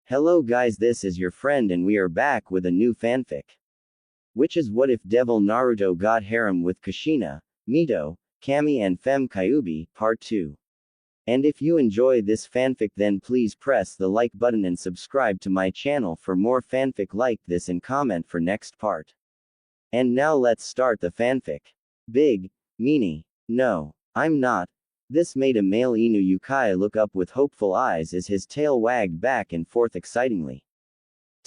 Hello guys, this is your friend and we are back with a new fanfic. Which is What If Devil Naruto Got Harem with Kushina, Mito, Kami and Femme Kyuubi, Part 2. And if you enjoy this fanfic then please press the like button and subscribe to my channel for more fanfic like this and comment for next part. And now let's start the fanfic. Big, meanie. No, I'm not. This made a male Inu Yukaya look up with hopeful eyes as his tail wagged back and forth excitingly.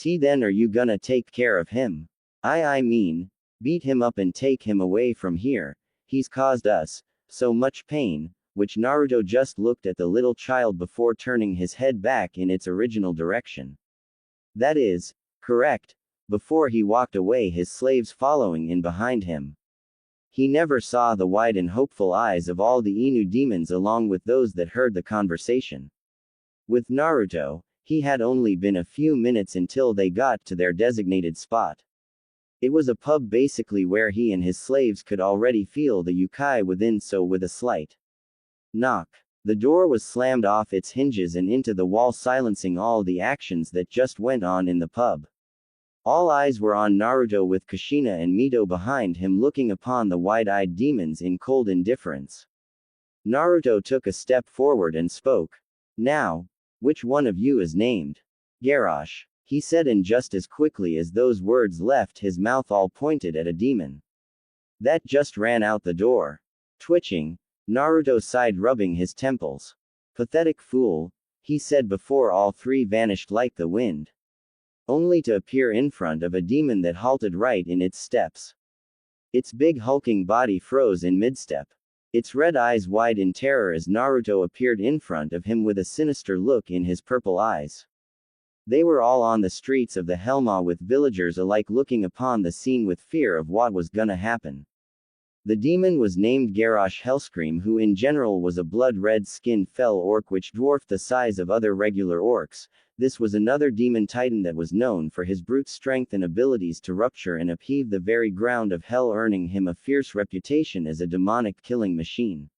Then are you gonna take care of him? I mean, beat him up and take him away from here. He's caused us so much pain. Which Naruto just looked at the little child before turning his head back in its original direction. That is correct. Before he walked away, his slaves following in behind him. He never saw the wide and hopeful eyes of all the Inu demons along with those that heard the conversation. With Naruto, he had only been a few minutes until they got to their designated spot. It was a pub basically where he and his slaves could already feel the Yukai within, so with a slight knock, the door was slammed off its hinges and into the wall, silencing all the actions that just went on in the pub. All eyes were on Naruto with Kushina and Mito behind him looking upon the wide-eyed demons in cold indifference. Naruto took a step forward and spoke. Now, which one of you is named Garrosh? He said, and just as quickly as those words left his mouth, all pointed at a demon that just ran out the door. Twitching, Naruto sighed, rubbing his temples. Pathetic fool, he said before all three vanished like the wind. Only to appear in front of a demon that halted right in its steps. Its big hulking body froze in midstep. Its red eyes wide in terror as Naruto appeared in front of him with a sinister look in his purple eyes. They were all on the streets of the Helma with villagers alike looking upon the scene with fear of what was gonna happen. The demon was named Garrosh Hellscream, who in general was a blood-red-skinned fell orc which dwarfed the size of other regular orcs. This was another demon titan that was known for his brute strength and abilities to rupture and upheave the very ground of hell, earning him a fierce reputation as a demonic killing machine.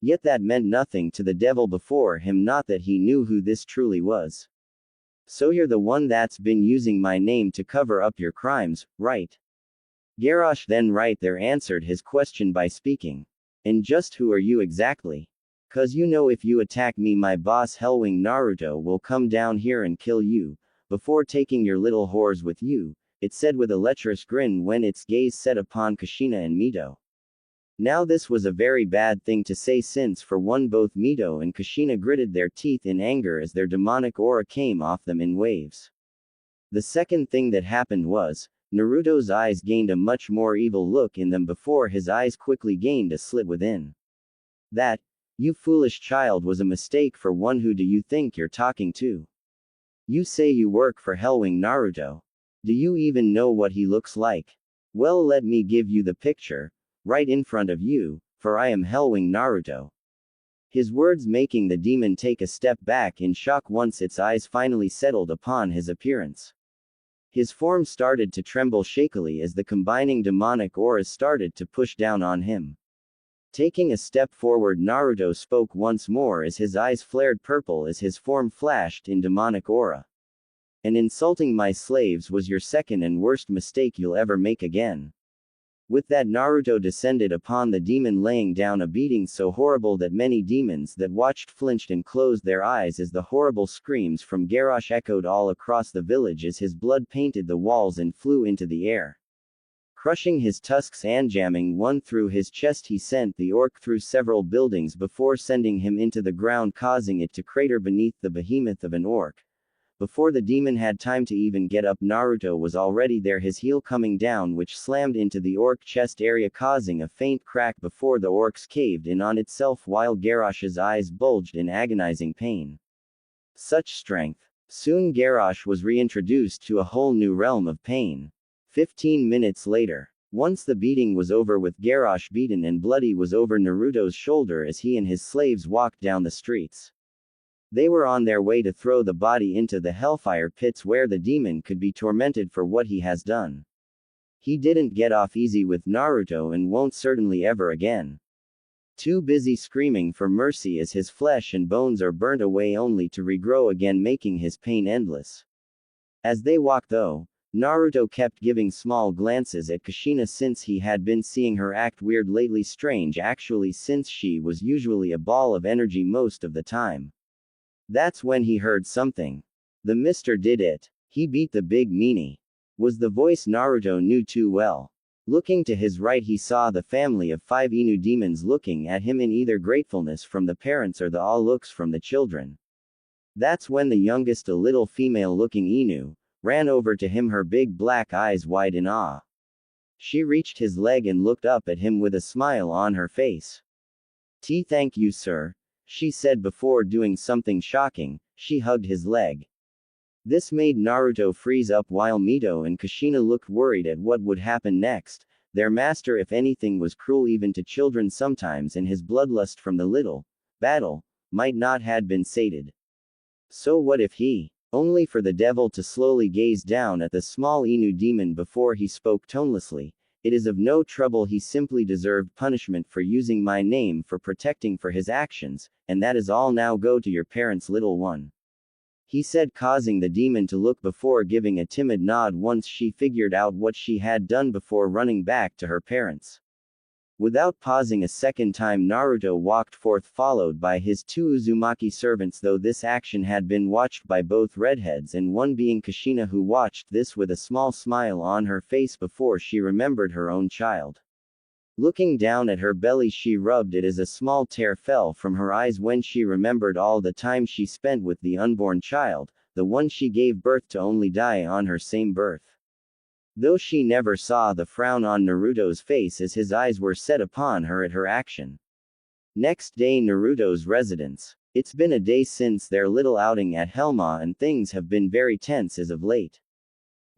Yet that meant nothing to the devil before him, not that he knew who this truly was. So you're the one that's been using my name to cover up your crimes, right? Garrosh then right there answered his question by speaking. And just who are you exactly? 'Cause you know if you attack me, my boss Hellwing Naruto will come down here and kill you, before taking your little whores with you, it said with a lecherous grin when its gaze set upon Kushina and Mito. Now this was a very bad thing to say, since for one both Mito and Kushina gritted their teeth in anger as their demonic aura came off them in waves. The second thing that happened was, Naruto's eyes gained a much more evil look in them before his eyes quickly gained a slit within. That, you foolish child, was a mistake. For one, who do you think you're talking to? You say you work for Hellwing Naruto. Do you even know what he looks like? Well, let me give you the picture, right in front of you, for I am Hellwing Naruto. His words making the demon take a step back in shock once its eyes finally settled upon his appearance. His form started to tremble shakily as the combining demonic auras started to push down on him. Taking a step forward, Naruto spoke once more as his eyes flared purple as his form flashed in demonic aura. And insulting my slaves was your second and worst mistake you'll ever make again. With that, Naruto descended upon the demon, laying down a beating so horrible that many demons that watched flinched and closed their eyes as the horrible screams from Garrosh echoed all across the village as his blood painted the walls and flew into the air. Crushing his tusks and jamming one through his chest, he sent the orc through several buildings before sending him into the ground, causing it to crater beneath the behemoth of an orc. Before the demon had time to even get up, Naruto was already there, his heel coming down, which slammed into the orc chest area, causing a faint crack before the orcs caved in on itself while Garrosh's eyes bulged in agonizing pain. Such strength. Soon Garrosh was reintroduced to a whole new realm of pain. 15 minutes later, once the beating was over with Garrosh beaten and bloody, was over Naruto's shoulder as he and his slaves walked down the streets. They were on their way to throw the body into the hellfire pits where the demon could be tormented for what he has done. He didn't get off easy with Naruto and won't certainly ever again. too busy screaming for mercy as his flesh and bones are burnt away only to regrow again, making his pain endless. As they walked though, Naruto kept giving small glances at Kushina since he had been seeing her act weird lately, strange actually since she was usually a ball of energy most of the time. That's when he heard something. The mister did it. He beat the big meanie. Was the voice Naruto knew too well. Looking to his right he saw the family of 5 Inu demons looking at him in either gratefulness from the parents or the awe looks from the children. That's when the youngest, a little female-looking Inu, ran over to him, her big black eyes wide in awe. She reached his leg and looked up at him with a smile on her face. Thank you, sir, she said before doing something shocking. She hugged his leg. This made Naruto freeze up while Mito and Kushina looked worried at what would happen next. Their master, if anything, was cruel even to children sometimes, and his bloodlust from the little battle might not had been sated. So what if he? Only for the devil to slowly gaze down at the small Inu demon before he spoke tonelessly. It is of no trouble, he simply deserved punishment for using my name for protecting for his actions, and that is all. Now go to your parents, little one, he said, causing the demon to look before giving a timid nod once she figured out what she had done before running back to her parents. Without pausing a second time, Naruto walked forth followed by his 2 Uzumaki servants, though this action had been watched by both redheads, and one being Kushina, who watched this with a small smile on her face before she remembered her own child. Looking down at her belly she rubbed it as a small tear fell from her eyes when she remembered all the time she spent with the unborn child, the one she gave birth to only die on her same birth. Though she never saw the frown on Naruto's face as his eyes were set upon her at her action. Next day, Naruto's residence. It's been a day since their little outing at Helma and things have been very tense as of late.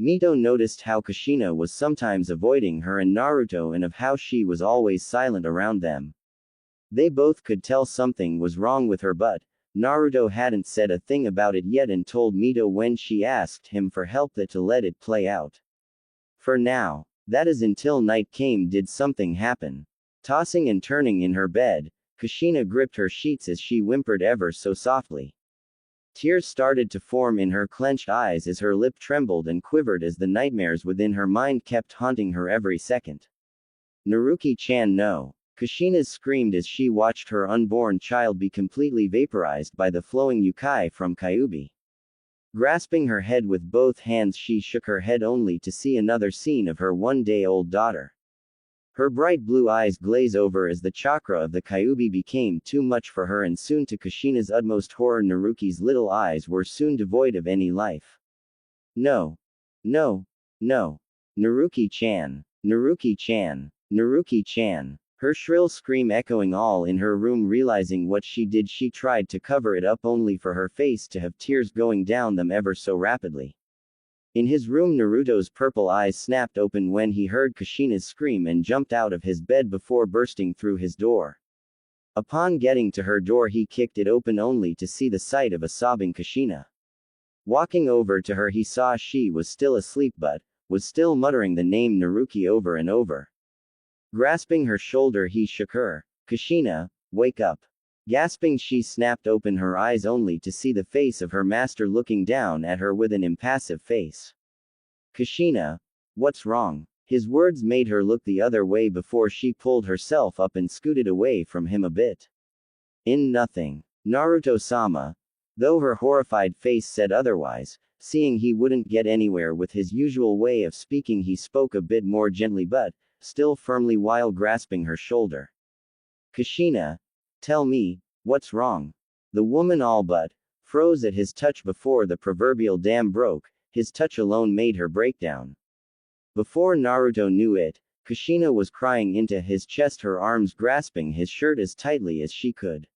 Mito noticed how Kushina was sometimes avoiding her and Naruto, and of how she was always silent around them. They both could tell something was wrong with her, but Naruto hadn't said a thing about it yet and told Mito when she asked him for help that to let it play out. For now. That is until night came. Did something happen? Tossing and turning in her bed, Kushina gripped her sheets as she whimpered ever so softly. Tears started to form in her clenched eyes as her lip trembled and quivered as the nightmares within her mind kept haunting her every second. Naruki-chan, no. Kushina screamed as she watched her unborn child be completely vaporized by the flowing yukai from Kyuubi. Grasping her head with both hands, she shook her head only to see another scene of her one-day-old daughter. Her bright blue eyes glaze over as the chakra of the Kyuubi became too much for her, and soon to Kushina's utmost horror, Naruki's little eyes were soon devoid of any life. No. No. No. Naruki-chan. Naruki-chan. Naruki-chan. Her shrill scream echoing all in her room. Realizing what she did, she tried to cover it up only for her face to have tears going down them ever so rapidly. In his room, Naruto's purple eyes snapped open when he heard Kushina's scream and jumped out of his bed before bursting through his door. Upon getting to her door, he kicked it open only to see the sight of a sobbing Kushina. Walking over to her, he saw she was still asleep but was still muttering the name Naruki over and over. Grasping her shoulder, he shook her. Kushina, wake up. Gasping, she snapped open her eyes only to see the face of her master looking down at her with an impassive face. Kushina, what's wrong? His words made her look the other way before she pulled herself up and scooted away from him a bit. Nothing. Naruto-sama. Though her horrified face said otherwise, seeing he wouldn't get anywhere with his usual way of speaking, he spoke a bit more gently but still firmly while grasping her shoulder. Kushina, tell me, what's wrong? The woman all but froze at his touch before the proverbial dam broke. His touch alone made her break down. Before Naruto knew it, Kushina was crying into his chest, her arms grasping his shirt as tightly as she could.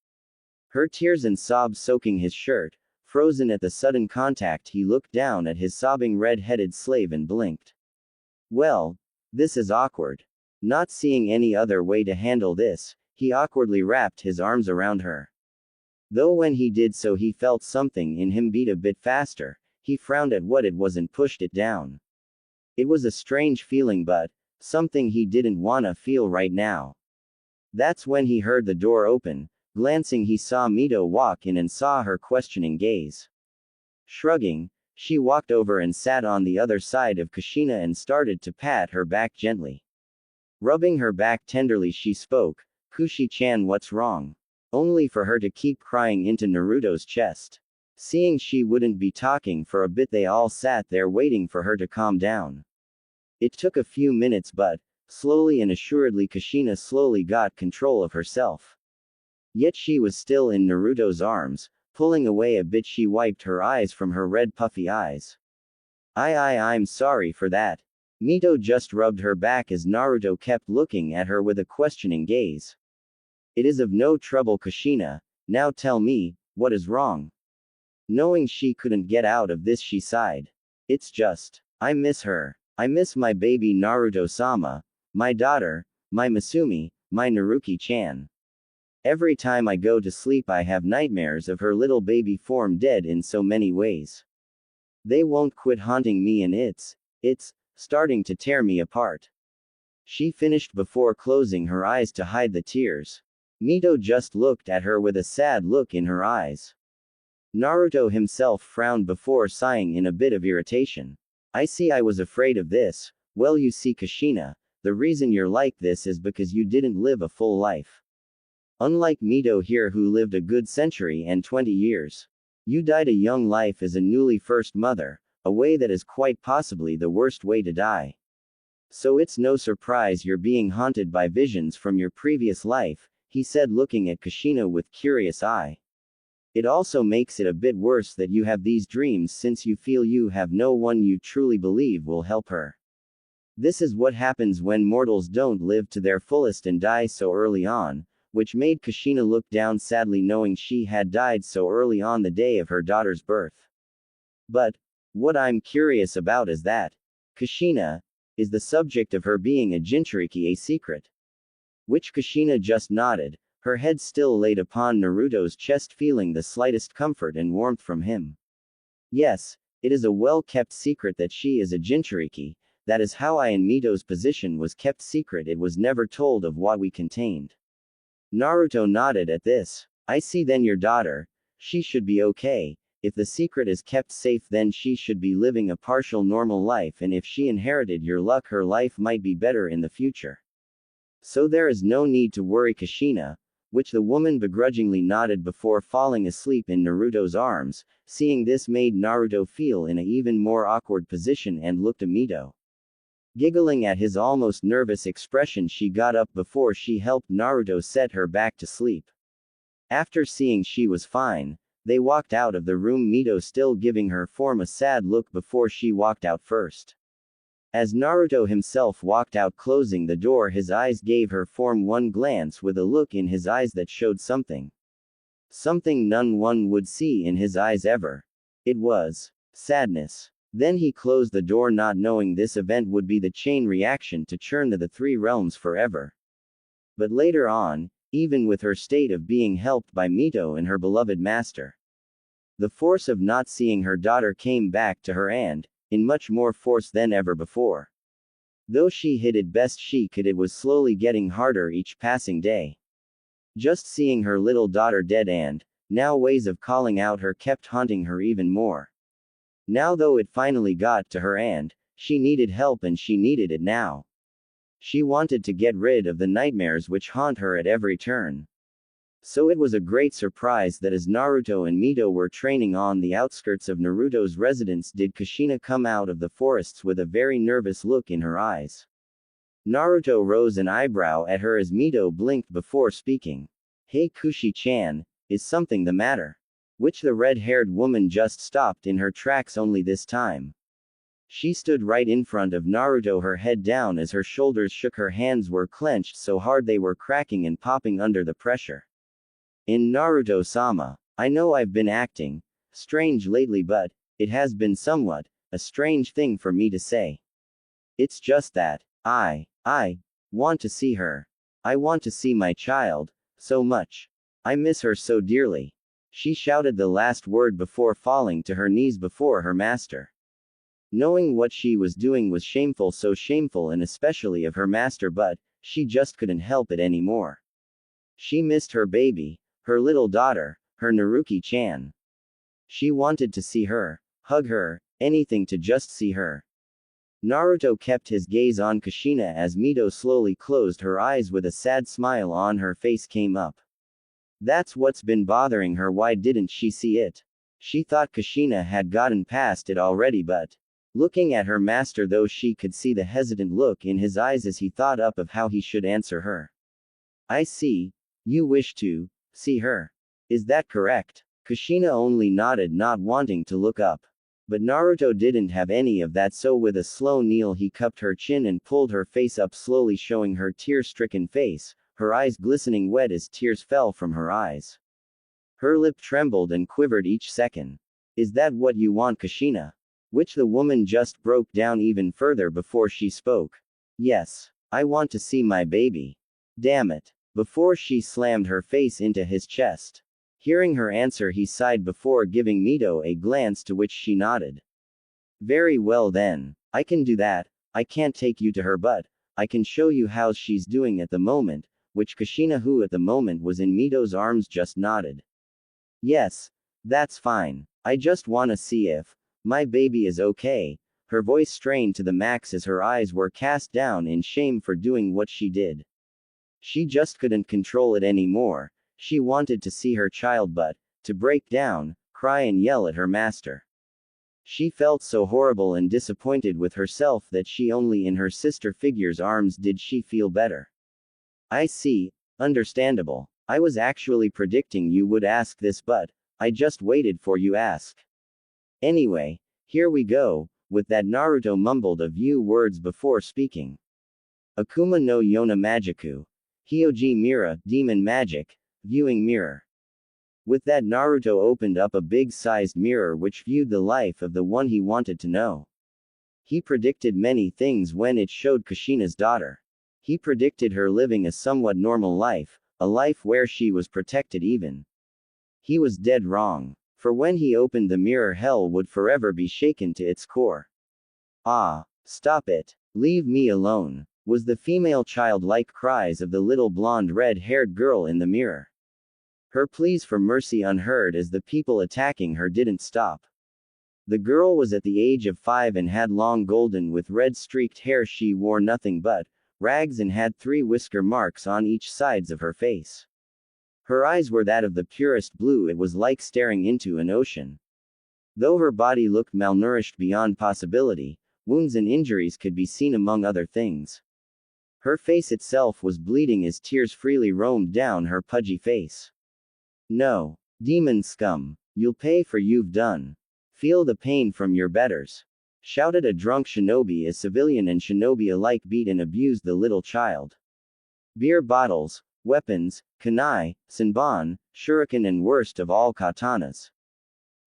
Her tears and sobs soaking his shirt. Frozen at the sudden contact, he looked down at his sobbing red-headed slave and blinked. Well, this is awkward. Not seeing any other way to handle this, he awkwardly wrapped his arms around her. Though when he did so he felt something in him beat a bit faster, he frowned at what it was and pushed it down. It was a strange feeling but something he didn't wanna feel right now. That's when he heard the door open. Glancing, he saw Mito walk in and saw her questioning gaze. Shrugging, she walked over and sat on the other side of Kushina and started to pat her back gently. Rubbing her back tenderly, she spoke, "Kushi-chan, what's wrong?" Only for her to keep crying into Naruto's chest. Seeing she wouldn't be talking for a bit, they all sat there waiting for her to calm down. It took a few minutes, but, slowly and assuredly, Kushina slowly got control of herself. Yet she was still in Naruto's arms. Pulling away a bit, she wiped her eyes from her red puffy eyes. I'm sorry for that. Mito just rubbed her back as Naruto kept looking at her with a questioning gaze. It is of no trouble, Kushina. Now tell me, what is wrong? Knowing she couldn't get out of this, she sighed. It's just, I miss her. I miss my baby Naruto-sama, my daughter, my Masumi, my Naruki-chan. Every time I go to sleep, I have nightmares of her little baby form dead in so many ways. They won't quit haunting me, and it's starting to tear me apart. She finished before closing her eyes to hide the tears. Mito just looked at her with a sad look in her eyes. Naruto himself frowned before sighing in a bit of irritation. I see, I was afraid of this. Well, you see, Kushina, the reason you're like this is because you didn't live a full life. Unlike Mito here, who lived a good century and 20 years. You died a young life as a newly first mother, a way that is quite possibly the worst way to die. So it's no surprise you're being haunted by visions from your previous life, he said, looking at Kushina with curious eye. It also makes it a bit worse that you have these dreams, since you feel you have no one you truly believe will help her. This is what happens when mortals don't live to their fullest and die so early on, which made Kushina look down sadly, knowing she had died so early on the day of her daughter's birth. But, what I'm curious about is that, Kushina, is the subject of her being a Jinchuriki a secret? Which Kushina just nodded, her head still laid upon Naruto's chest, feeling the slightest comfort and warmth from him. Yes, it is a well-kept secret that she is a Jinchuriki. That is how I in Mito's position was kept secret. It was never told of what we contained. Naruto nodded at this. I see, then your daughter, she should be okay. If the secret is kept safe, then she should be living a partial normal life, and if she inherited your luck, her life might be better in the future. So there is no need to worry, Kushina, which the woman begrudgingly nodded before falling asleep in Naruto's arms. Seeing this made Naruto feel in an even more awkward position and looked at Mito. Giggling at his almost nervous expression, she got up before she helped Naruto set her back to sleep. After seeing she was fine, they walked out of the room, Mito still giving her form a sad look before she walked out first. As Naruto himself walked out, closing the door, his eyes gave her form one glance with a look in his eyes that showed something. Something none one would see in his eyes ever. It was sadness. Then he closed the door, not knowing this event would be the chain reaction to churn to the three realms forever. But later on, even with her state of being helped by Mito and her beloved master, the force of not seeing her daughter came back to her, and, in much more force than ever before. Though she hid it best she could, it was slowly getting harder each passing day. Just seeing her little daughter dead and, now, ways of calling out her kept haunting her even more. Now, though it finally got to her and she needed help, and she needed it now. She wanted to get rid of the nightmares which haunt her at every turn. So it was a great surprise that as Naruto and Mito were training on the outskirts of Naruto's residence, did Kushina come out of the forests with a very nervous look in her eyes. Naruto rose an eyebrow at her as Mito blinked before speaking. Hey Kushi-chan, is something the matter? Which the red-haired woman just stopped in her tracks only this time. She stood right in front of Naruto, her head down as her shoulders shook, her hands were clenched so hard they were cracking and popping under the pressure. In Naruto-sama, I know I've been acting strange lately, but it has been somewhat a strange thing for me to say. It's just that I want to see her. I want to see my child so much. I miss her so dearly. She shouted the last word before falling to her knees before her master. Knowing what she was doing was shameful, so shameful, and especially of her master, but she just couldn't help it anymore. She missed her baby, her little daughter, her Naruki-chan. She wanted to see her, hug her, anything to just see her. Naruto kept his gaze on Kushina as Mito slowly closed her eyes with a sad smile on her face came up. That's what's been bothering her. Why didn't she see it? She thought Kushina had gotten past it already, but looking at her master though she could see the hesitant look in his eyes as he thought up of how he should answer her. I see. You wish to see her. Is that correct? Kushina only nodded, not wanting to look up. But Naruto didn't have any of that, so with a slow kneel he cupped her chin and pulled her face up slowly, showing her tear-stricken face, her eyes glistening wet as tears fell from her eyes. Her lip trembled and quivered each second. Is that what you want, Kushina? Which the woman just broke down even further before she spoke. Yes. I want to see my baby. Damn it. Before she slammed her face into his chest. Hearing her answer he sighed before giving Mito a glance, to which she nodded. Very well then. I can do that. I can't take you to her, but I can show you how she's doing at the moment, which Kushina, who at the moment was in Mito's arms, just nodded. Yes. That's fine. I just wanna see if my baby is okay. Her voice strained to the max as her eyes were cast down in shame for doing what she did. She just couldn't control it anymore. She wanted to see her child, but to break down, cry and yell at her master. She felt so horrible and disappointed with herself that she only in her sister figure's arms did she feel better. I see. Understandable. I was actually predicting you would ask this, but I just waited for you ask. Anyway, here we go. With that, Naruto mumbled a few words before speaking. Akuma no Yona Magiku. Hyoji Mira, Demon Magic, Viewing Mirror. With that, Naruto opened up a big-sized mirror which viewed the life of the one he wanted to know. He predicted many things when it showed Kushina's daughter. He predicted her living a somewhat normal life, a life where she was protected even. He was dead wrong. For when he opened the mirror, hell would forever be shaken to its core. Ah, stop it. Leave me alone, was the female childlike cries of the little blonde red-haired girl in the mirror. Her pleas for mercy unheard as the people attacking her didn't stop. The girl was at the age of 5 and had long golden with red streaked hair. She wore nothing but rags and had 3 whisker marks on each sides of her face. Her eyes were that of the purest blue. It was like staring into an ocean. Though her body looked malnourished beyond possibility, wounds and injuries could be seen among other things. Her face itself was bleeding as tears freely roamed down her pudgy face. No. Demon scum. You'll pay for you've done. Feel the pain from your betters. Shouted a drunk shinobi as civilian and shinobi alike beat and abused the little child. Beer bottles, weapons, kunai, senbon, shuriken and worst of all katanas.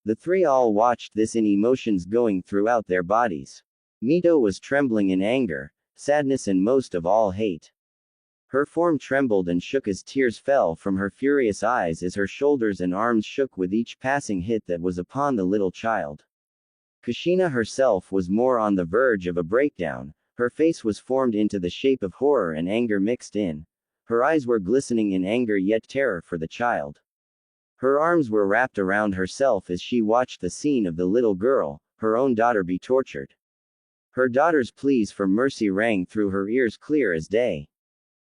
The 3 all watched this in emotions going throughout their bodies. Mito was trembling in anger, sadness and most of all hate. Her form trembled and shook as tears fell from her furious eyes as her shoulders and arms shook with each passing hit that was upon the little child. Kushina herself was more on the verge of a breakdown. Her face was formed into the shape of horror and anger mixed in. Her eyes were glistening in anger yet terror for the child. Her arms were wrapped around herself as she watched the scene of the little girl, her own daughter, be tortured. Her daughter's pleas for mercy rang through her ears clear as day.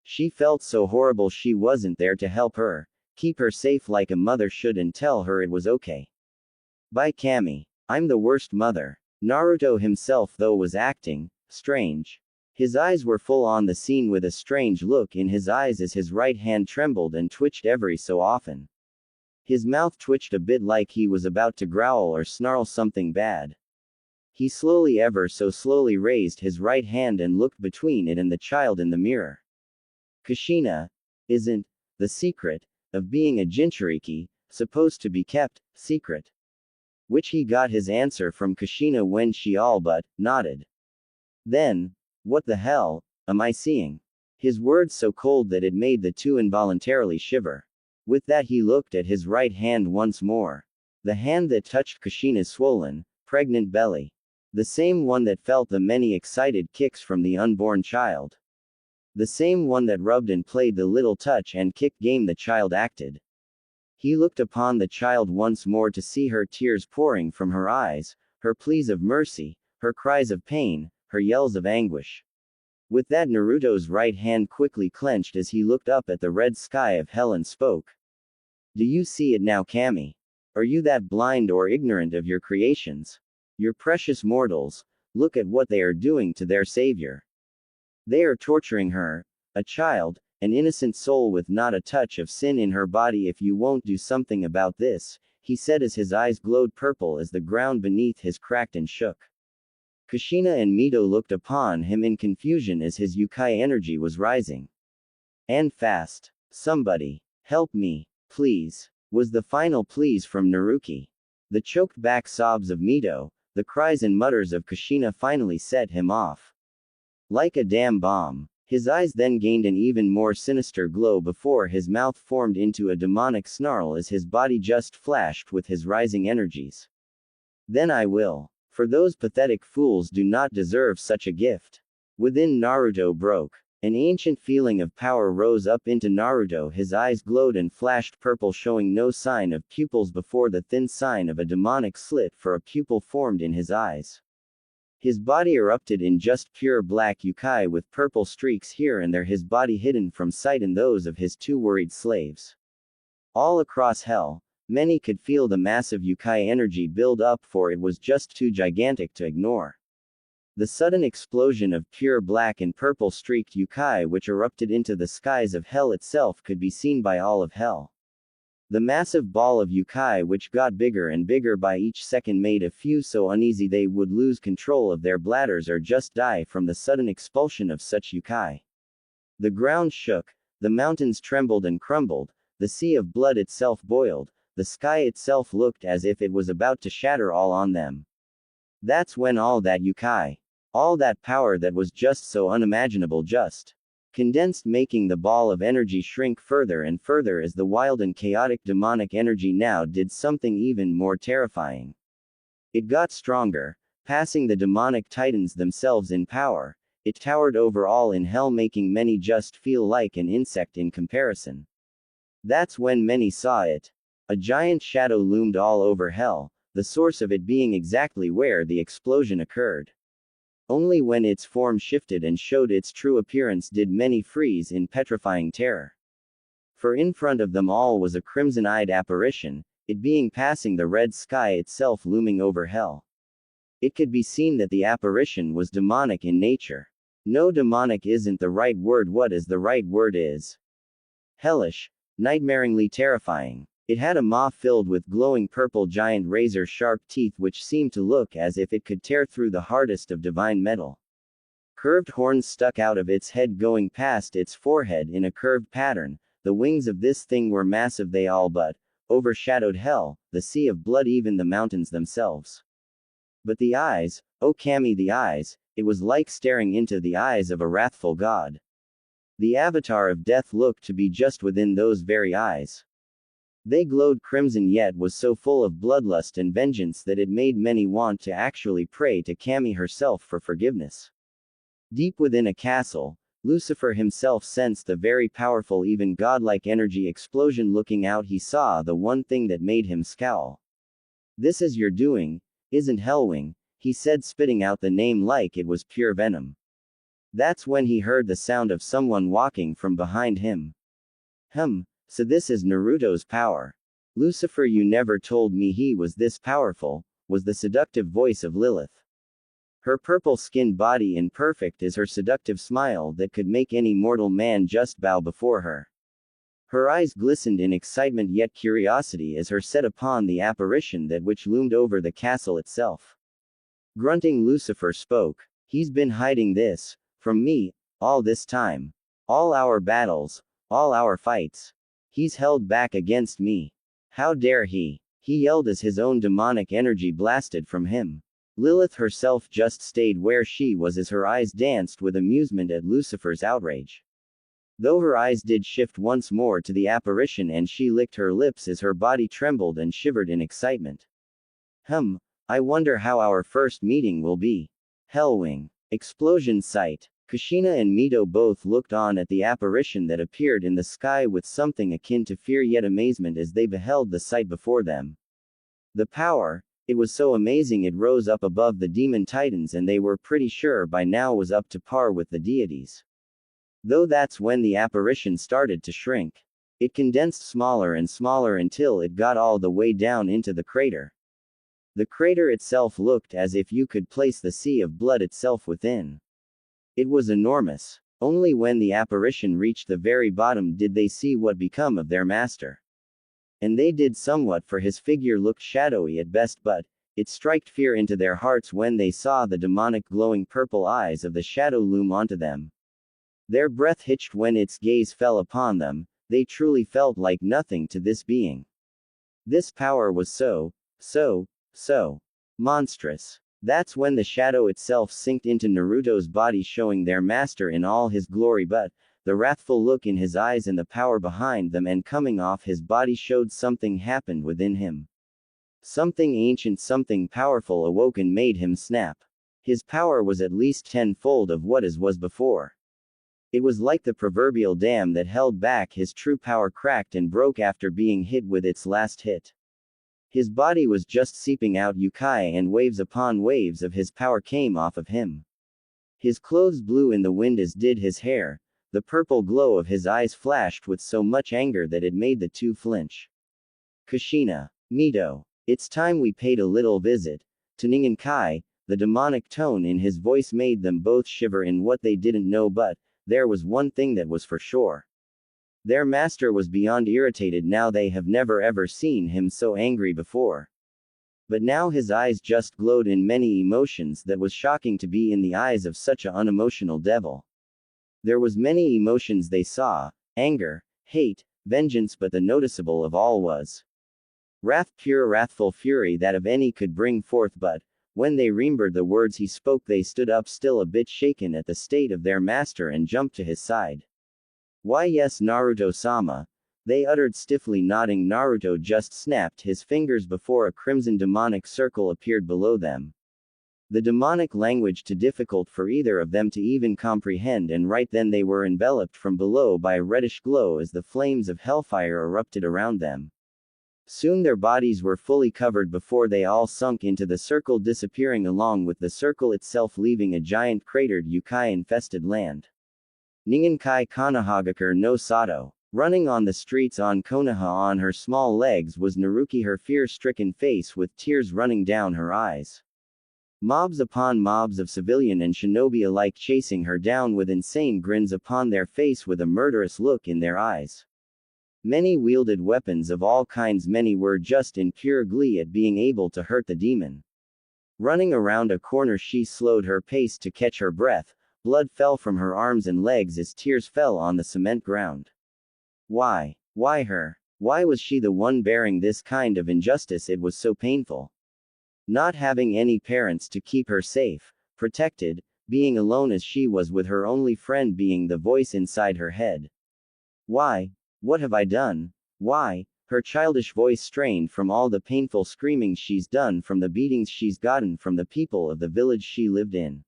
She felt so horrible she wasn't there to help her, keep her safe like a mother should, and tell her it was okay. By Kami. I'm the worst mother. Naruto himself though was acting strange. His eyes were full on the scene with a strange look in his eyes as his right hand trembled and twitched every so often. His mouth twitched a bit like he was about to growl or snarl something bad. He slowly, ever so slowly, raised his right hand and looked between it and the child in the mirror. Kushina, isn't the secret of being a Jinchuriki supposed to be kept secret? Which he got his answer from Kushina when she all but nodded. Then, what the hell am I seeing? His words so cold that it made the 2 involuntarily shiver. With that he looked at his right hand once more. The hand that touched Kushina's swollen, pregnant belly. The same one that felt the many excited kicks from the unborn child. The same one that rubbed and played the little touch and kick game the child acted. He looked upon the child once more to see her tears pouring from her eyes, her pleas of mercy, her cries of pain, her yells of anguish. With that, Naruto's right hand quickly clenched as he looked up at the red sky of hell and spoke. Do you see it now, Kami? Are you that blind or ignorant of your creations? Your precious mortals, look at what they are doing to their savior. They are torturing her, a child, an innocent soul with not a touch of sin in her body. If you won't do something about this, he said as his eyes glowed purple as the ground beneath his cracked and shook. Kushina and Mito looked upon him in confusion as his Yukai energy was rising. And fast. Somebody, help me, please, was the final pleas from Naruki. The choked back sobs of Mito, the cries and mutters of Kushina finally set him off. Like a damn bomb. His eyes then gained an even more sinister glow before his mouth formed into a demonic snarl as his body just flashed with his rising energies. Then I will. For those pathetic fools do not deserve such a gift. Within Naruto broke. An ancient feeling of power rose up into Naruto. His eyes glowed and flashed purple, showing no sign of pupils before the thin sign of a demonic slit for a pupil formed in his eyes. His body erupted in just pure black Yukai with purple streaks here and there, his body hidden from sight and those of his two worried slaves. All across hell, many could feel the massive Yukai energy build up, for it was just too gigantic to ignore. The sudden explosion of pure black and purple streaked Yukai which erupted into the skies of hell itself could be seen by all of hell. The massive ball of Yukai which got bigger and bigger by each second made a few so uneasy they would lose control of their bladders or just die from the sudden expulsion of such Yukai. The ground shook, the mountains trembled and crumbled, the sea of blood itself boiled, the sky itself looked as if it was about to shatter all on them. That's when all that Yukai, all that power that was just so unimaginable just condensed, making the ball of energy shrink further and further as the wild and chaotic demonic energy now did something even more terrifying. It got stronger, passing the demonic titans themselves in power. It towered over all in hell, making many just feel like an insect in comparison. That's when many saw it. A giant shadow loomed all over hell, the source of it being exactly where the explosion occurred. Only when its form shifted and showed its true appearance did many freeze in petrifying terror. For in front of them all was a crimson-eyed apparition, it being passing the red sky itself looming over hell. It could be seen that the apparition was demonic in nature. No, demonic isn't the right word. What is the right word is hellish, nightmaringly terrifying. It had a maw filled with glowing purple giant razor-sharp teeth which seemed to look as if it could tear through the hardest of divine metal. Curved horns stuck out of its head going past its forehead in a curved pattern. The wings of this thing were massive. They all but overshadowed hell, the sea of blood, even the mountains themselves. But the eyes, oh Kami, the eyes, it was like staring into the eyes of a wrathful god. The avatar of death looked to be just within those very eyes. They glowed crimson yet was so full of bloodlust and vengeance that it made many want to actually pray to Kami herself for forgiveness. Deep within a castle, Lucifer himself sensed the very powerful, even godlike energy explosion. Looking out, he saw the one thing that made him scowl. "This is your doing, isn't Hellwing?" he said, spitting out the name like it was pure venom. That's when he heard the sound of someone walking from behind him. So this is Naruto's power. Lucifer, you never told me he was this powerful, was the seductive voice of Lilith. Her purple-skinned body imperfect is her seductive smile that could make any mortal man just bow before her. Her eyes glistened in excitement yet curiosity as her set upon the apparition that which loomed over the castle itself. Grunting, Lucifer spoke. "He's been hiding this from me all this time. All our battles, all our fights. He's held back against me. How dare he?" he yelled as his own demonic energy blasted from him. Lilith herself just stayed where she was as her eyes danced with amusement at Lucifer's outrage. Though her eyes did shift once more to the apparition and she licked her lips as her body trembled and shivered in excitement. I wonder how our first meeting will be. Hellwing. Explosion site. Kushina and Mito both looked on at the apparition that appeared in the sky with something akin to fear yet amazement as they beheld the sight before them. The power, it was so amazing it rose up above the demon titans and they were pretty sure by now was up to par with the deities. Though that's when the apparition started to shrink. It condensed smaller and smaller until it got all the way down into the crater. The crater itself looked as if you could place the sea of blood itself within. It was enormous. Only when the apparition reached the very bottom did they see what become of their master. And they did somewhat, for his figure looked shadowy at best, but it struck fear into their hearts when they saw the demonic glowing purple eyes of the shadow loom onto them. Their breath hitched when its gaze fell upon them. They truly felt like nothing to this being. This power was so monstrous. That's when the shadow itself sinked into Naruto's body, showing their master in all his glory, but the wrathful look in his eyes and the power behind them and coming off his body showed something happened within him. Something ancient, something powerful awoke and made him snap. His power was at least tenfold of what his was before. It was like the proverbial dam that held back his true power cracked and broke after being hit with its last hit. His body was just seeping out Yukai, and waves upon waves of his power came off of him. His clothes blew in the wind as did his hair. The purple glow of his eyes flashed with so much anger that it made the two flinch. Kushina. Mito. It's time we paid a little visit to Ningenkai. The demonic tone in his voice made them both shiver in what they didn't know, but there was one thing that was for sure. Their master was beyond irritated now. They have never ever seen him so angry before. But now his eyes just glowed in many emotions that was shocking to be in the eyes of such an unemotional devil. There was many emotions they saw: anger, hate, vengeance, but the noticeable of all was wrath, pure wrathful fury that of any could bring forth. But when they remembered the words he spoke, they stood up still, a bit shaken at the state of their master, and jumped to his side. "Why, yes, Naruto-sama," they uttered stiffly, nodding. Naruto just snapped his fingers before a crimson demonic circle appeared below them. The demonic language too difficult for either of them to even comprehend, and right then they were enveloped from below by a reddish glow as the flames of hellfire erupted around them. Soon their bodies were fully covered before they all sunk into the circle, disappearing along with the circle itself, leaving a giant cratered Yukai-infested land. Ningenkai Konohagakure no Sato. Running on the streets on Konoha on her small legs was Naruki, her fear-stricken face with tears running down her eyes. Mobs upon mobs of civilian and shinobi alike chasing her down with insane grins upon their face with a murderous look in their eyes. Many wielded weapons of all kinds, many were just in pure glee at being able to hurt the demon. Running around a corner she slowed her pace to catch her breath. Blood fell from her arms and legs as tears fell on the cement ground. Why? Why her? Why was she the one bearing this kind of injustice? It was so painful. Not having any parents to keep her safe, protected, being alone as she was with her only friend being the voice inside her head. Why? What have I done? Why? Her childish voice strained from all the painful screaming she's done, from the beatings she's gotten from the people of the village she lived in.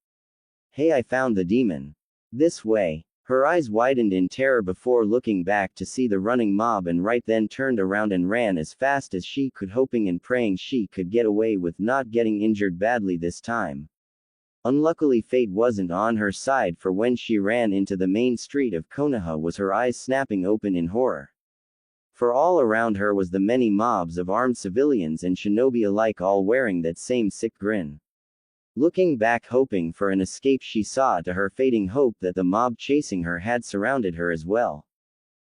Hey, I found the demon. This way. Her eyes widened in terror before looking back to see the running mob, and right then turned around and ran as fast as she could, hoping and praying she could get away with not getting injured badly this time. Unluckily fate wasn't on her side, for when she ran into the main street of Konoha was her eyes snapping open in horror. For all around her was the many mobs of armed civilians and shinobi alike, all wearing that same sick grin. Looking back, hoping for an escape, she saw to her fading hope that the mob chasing her had surrounded her as well.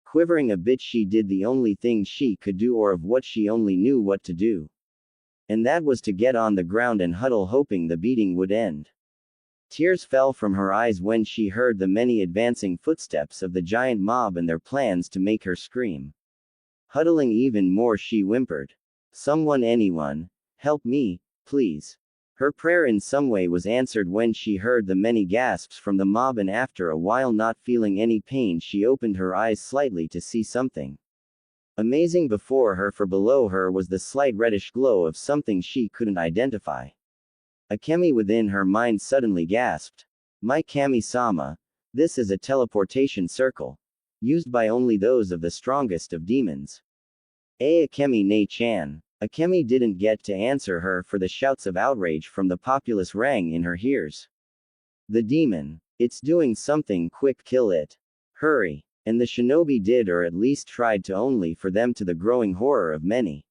Quivering a bit, she did the only thing she could do, or of what she only knew what to do. And that was to get on the ground and huddle, hoping the beating would end. Tears fell from her eyes when she heard the many advancing footsteps of the giant mob and their plans to make her scream. Huddling even more, she whimpered, "Someone, anyone, help me, please." Her prayer in some way was answered when she heard the many gasps from the mob, and after a while, not feeling any pain, she opened her eyes slightly to see something amazing before her, for below her was the slight reddish glow of something she couldn't identify. Akemi within her mind suddenly gasped. My Kami-sama, this is a teleportation circle. Used by only those of the strongest of demons. Akemi ne-chan. Akemi didn't get to answer her for the shouts of outrage from the populace rang in her ears. The demon. It's doing something, quick, kill it. Hurry. And the shinobi did, or at least tried to, only for them to the growing horror of many.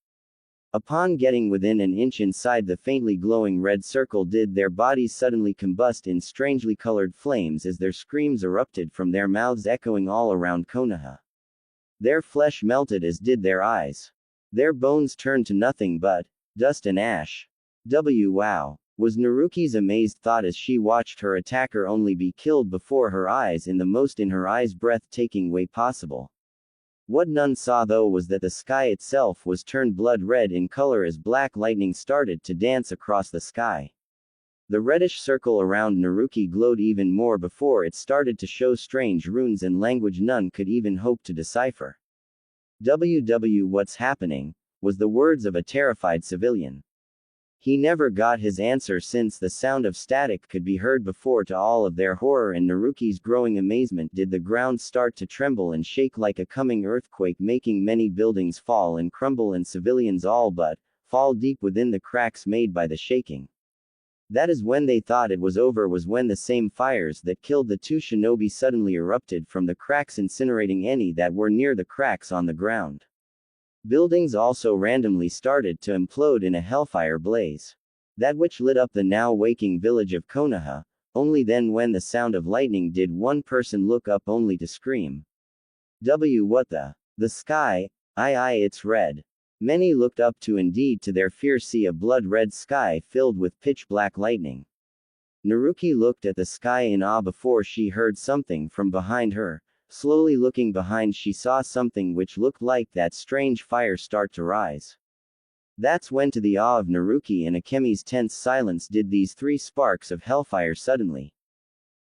Upon getting within an inch inside the faintly glowing red circle, did their bodies suddenly combust in strangely colored flames as their screams erupted from their mouths, echoing all around Konoha. Their flesh melted as did their eyes. Their bones turned to nothing but dust and ash. Wow! Was Naruki's amazed thought as she watched her attacker only be killed before her eyes in the most in her eyes breathtaking way possible. What none saw though was that the sky itself was turned blood red in color as black lightning started to dance across the sky. The reddish circle around Naruki glowed even more before it started to show strange runes and language none could even hope to decipher. What's happening? Was the words of a terrified civilian. He never got his answer since the sound of static could be heard before. To all of their horror and Naruki's growing amazement did the ground start to tremble and shake like a coming earthquake, making many buildings fall and crumble and civilians all but fall deep within the cracks made by the shaking. That is when they thought it was over, was when the same fires that killed the two shinobi suddenly erupted from the cracks, incinerating any that were near the cracks on the ground. Buildings also randomly started to implode in a hellfire blaze. That which lit up the now waking village of Konoha. Only then, when the sound of lightning, did one person look up only to scream. What the? The sky, it's red. Many looked up to, indeed to their fear, see a blood-red sky filled with pitch-black lightning. Naruki looked at the sky in awe before she heard something from behind her. Slowly looking behind, she saw something which looked like that strange fire start to rise. That's when, to the awe of Naruki and Akemi's tense silence, did these three sparks of hellfire suddenly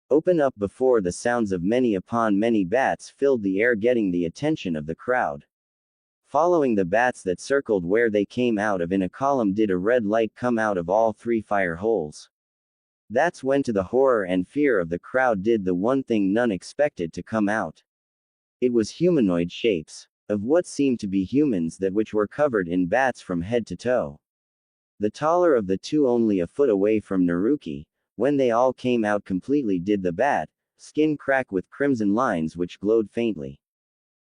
open up before the sounds of many upon many bats filled the air, getting the attention of the crowd. Following the bats that circled where they came out of in a column, did a red light come out of all three fire holes. That's when, to the horror and fear of the crowd, did the one thing none expected to come out. It was humanoid shapes, of what seemed to be humans, that which were covered in bats from head to toe. The taller of the two, only a foot away from Naruki, when they all came out completely, did the bat skin crack with crimson lines which glowed faintly.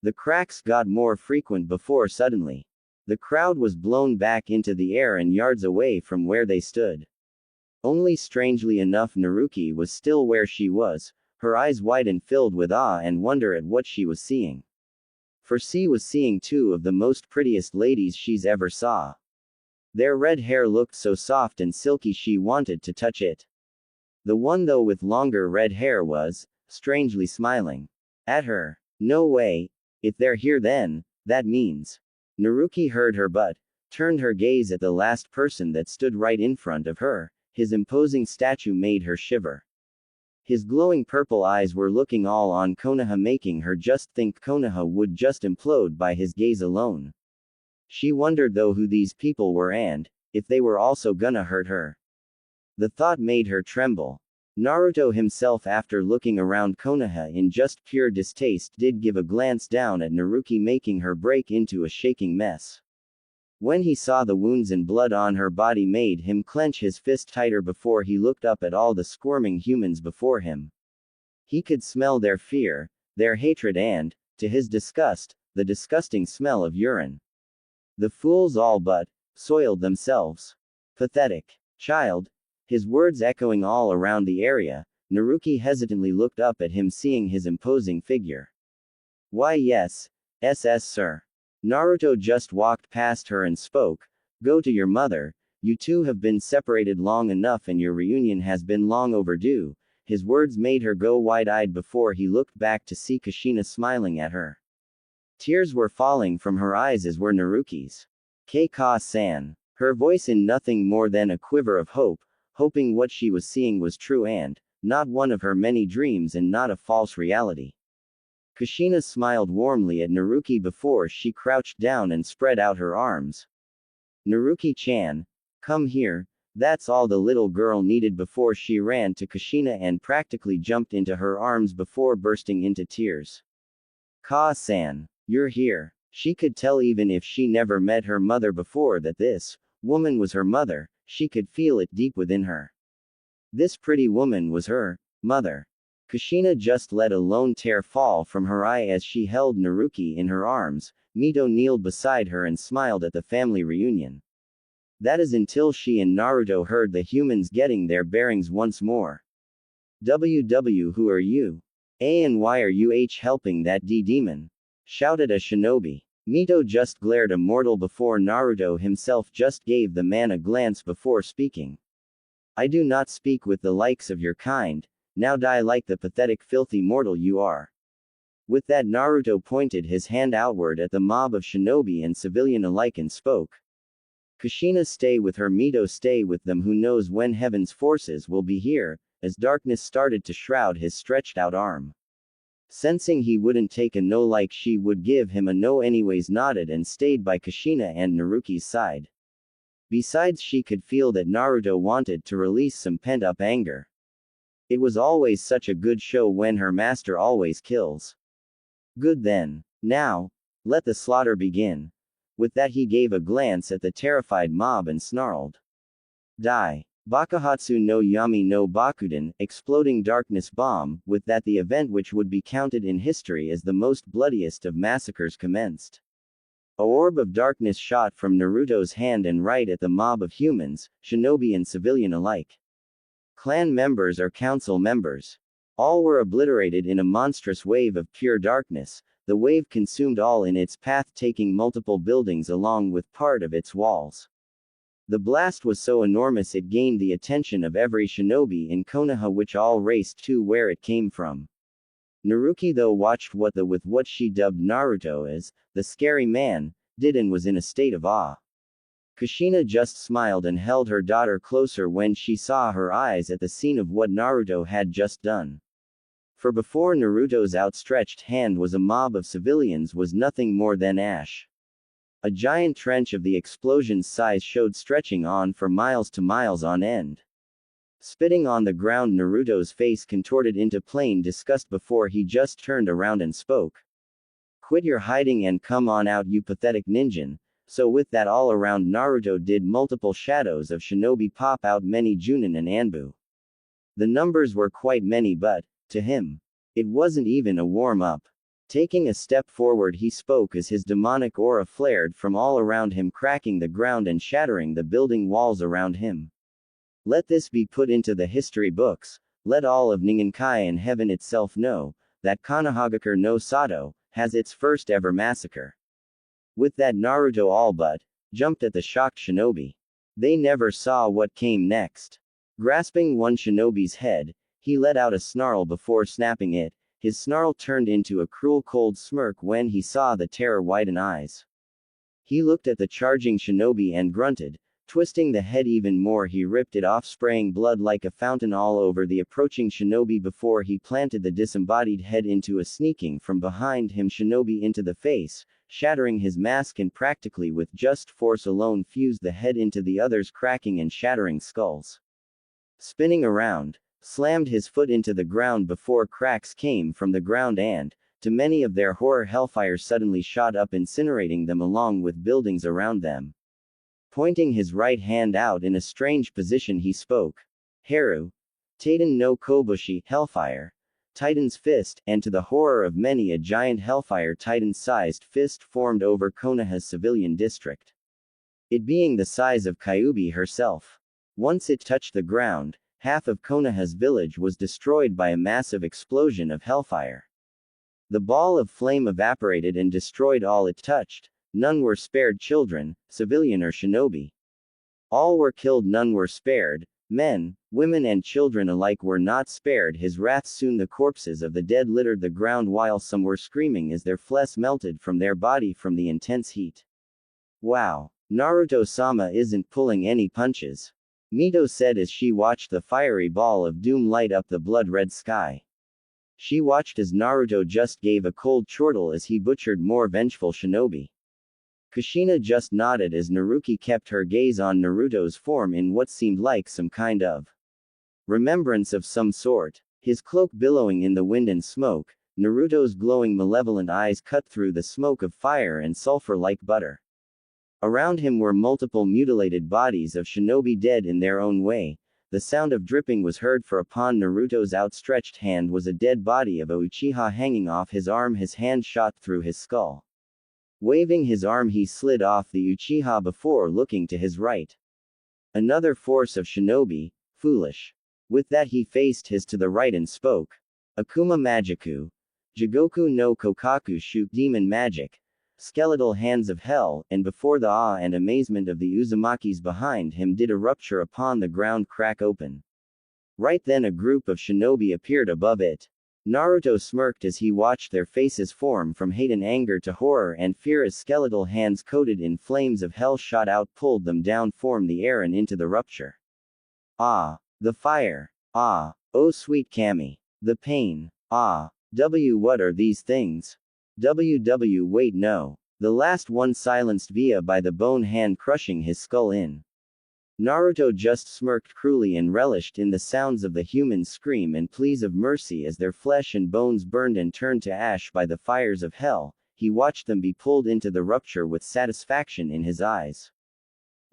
The cracks got more frequent before suddenly the crowd was blown back into the air and yards away from where they stood. Only strangely enough, Naruki was still where she was, her eyes wide and filled with awe and wonder at what she was seeing. For she was seeing two of the most prettiest ladies she's ever saw. Their red hair looked so soft and silky she wanted to touch it. The one though with longer red hair was strangely smiling at her. No way. If they're here, then that means. Naruki heard her but turned her gaze at the last person that stood right in front of her. His imposing statue made her shiver. His glowing purple eyes were looking all on Konoha, making her just think Konoha would just implode by his gaze alone. She wondered though who these people were and if they were also gonna hurt her. The thought made her tremble. Naruto himself, after looking around Konoha in just pure distaste, did give a glance down at Naruki, making her break into a shaking mess. When he saw the wounds and blood on her body, made him clench his fist tighter before he looked up at all the squirming humans before him. He could smell their fear, their hatred and, to his disgust, the disgusting smell of urine. The fools all but soiled themselves. Pathetic child. His words echoing all around the area, Naruki hesitantly looked up at him, seeing his imposing figure. Why yes, sir. Naruto just walked past her and spoke. Go to your mother, you two have been separated long enough and your reunion has been long overdue. His words made her go wide-eyed before he looked back to see Kushina smiling at her. Tears were falling from her eyes, as were Naruki's. Keika-san. Her voice in nothing more than a quiver of hope, hoping what she was seeing was true and not one of her many dreams and not a false reality. Kushina smiled warmly at Naruki before she crouched down and spread out her arms. Naruki-chan, come here. That's all the little girl needed before she ran to Kushina and practically jumped into her arms before bursting into tears. Ka-san, you're here. She could tell even if she never met her mother before that this woman was her mother, she could feel it deep within her. This pretty woman was her mother. Kushina just let a lone tear fall from her eye as she held Naruki in her arms. Mito kneeled beside her and smiled at the family reunion. That is until she and Naruto heard the humans getting their bearings once more. WW, who are you? And why are you helping that demon? Shouted a shinobi. Mito just glared immortal before Naruto himself just gave the man a glance before speaking. I do not speak with the likes of your kind, now die like the pathetic filthy mortal you are. With that, Naruto pointed his hand outward at the mob of shinobi and civilian alike and spoke. Kushina, stay with her. Mito, stay with them. Who knows when heaven's forces will be here, as darkness started to shroud his stretched out arm. Sensing he wouldn't take a no like she would give him a no anyways, nodded and stayed by Kushina and Naruki's side. Besides, she could feel that Naruto wanted to release some pent-up anger. It was always such a good show when her master always kills. Good then. Now, let the slaughter begin. With that, he gave a glance at the terrified mob and snarled. Die. Bakuhatsu no Yami no Bakuden, exploding darkness bomb. With that, the event which would be counted in history as the most bloodiest of massacres commenced. A orb of darkness shot from Naruto's hand and right at the mob of humans, shinobi and civilian alike. Clan members or council members. All were obliterated in a monstrous wave of pure darkness. The wave consumed all in its path, taking multiple buildings along with part of its walls. The blast was so enormous it gained the attention of every shinobi in Konoha, which all raced to where it came from. Naruki, though, watched with what she dubbed Naruto as the scary man, did and was in a state of awe. Kushina just smiled and held her daughter closer when she saw her eyes at the scene of what Naruto had just done. For before Naruto's outstretched hand was a mob of civilians was nothing more than ash. A giant trench of the explosion's size showed stretching on for miles to miles on end. Spitting on the ground, Naruto's face contorted into plain disgust before he just turned around and spoke. Quit your hiding and come on out, you pathetic ninja. So with that, all around Naruto did multiple shadows of shinobi pop out, many Junin and Anbu. The numbers were quite many, but to him, it wasn't even a warm-up. Taking a step forward, he spoke as his demonic aura flared from all around him, cracking the ground and shattering the building walls around him. Let this be put into the history books. Let all of Ningenkai and heaven itself know that Konohagakure no Sato has its first ever massacre. With that, Naruto all but jumped at the shocked shinobi. They never saw what came next. Grasping one shinobi's head, he let out a snarl before snapping it. His snarl turned into a cruel cold smirk when he saw the terror-widen eyes. He looked at the charging shinobi and grunted. Twisting the head even more, he ripped it off, spraying blood like a fountain all over the approaching shinobi before he planted the disembodied head into a sneaking from behind him shinobi into the face, shattering his mask, and practically with just force alone fused the head into the other's cracking and shattering skulls. Spinning around, slammed his foot into the ground before cracks came from the ground and, to many of their horror, hellfire suddenly shot up, incinerating them along with buildings around them. Pointing his right hand out in a strange position, he spoke. Haru. Taiden no Kobushi, hellfire. Titan's fist, and to the horror of many, a giant hellfire Titan-sized fist formed over Konoha's civilian district. It being the size of Kyuubi herself. Once it touched the ground, half of Konoha's village was destroyed by a massive explosion of hellfire. The ball of flame evaporated and destroyed all it touched. None were spared, children, civilian or shinobi. All were killed, none were spared. Men, women and children alike were not spared. His wrath, soon the corpses of the dead littered the ground while some were screaming as their flesh melted from their body from the intense heat. Wow. Naruto-sama isn't pulling any punches. Mito said as she watched the fiery ball of doom light up the blood-red sky. She watched as Naruto just gave a cold chortle as he butchered more vengeful shinobi. Kushina just nodded as Naruki kept her gaze on Naruto's form in what seemed like some kind of remembrance of some sort. His cloak billowing in the wind and smoke, Naruto's glowing malevolent eyes cut through the smoke of fire and sulfur like butter. Around him were multiple mutilated bodies of shinobi dead in their own way. The sound of dripping was heard, for upon Naruto's outstretched hand was a dead body of a Uchiha hanging off his arm. His hand shot through his skull. Waving his arm, he slid off the Uchiha before looking to his right. Another force of shinobi, foolish. With that he faced his to the right and spoke. Akuma Magiku. Jigoku no Kokaku shoot demon magic. Skeletal hands of hell, and before the awe and amazement of the Uzumakis behind him did a rupture upon the ground crack open. Right then a group of shinobi appeared above it. Naruto smirked as he watched their faces form from hate and anger to horror and fear as skeletal hands coated in flames of hell shot out, pulled them down, formed the air and into the rupture. Ah! The fire! Ah! Oh sweet Kami! The pain! Ah! What are these things? Wait, no. The last one silenced via by the bone hand crushing his skull in. Naruto just smirked cruelly and relished in the sounds of the humans' scream and pleas of mercy as their flesh and bones burned and turned to ash by the fires of hell. He watched them be pulled into the rupture with satisfaction in his eyes.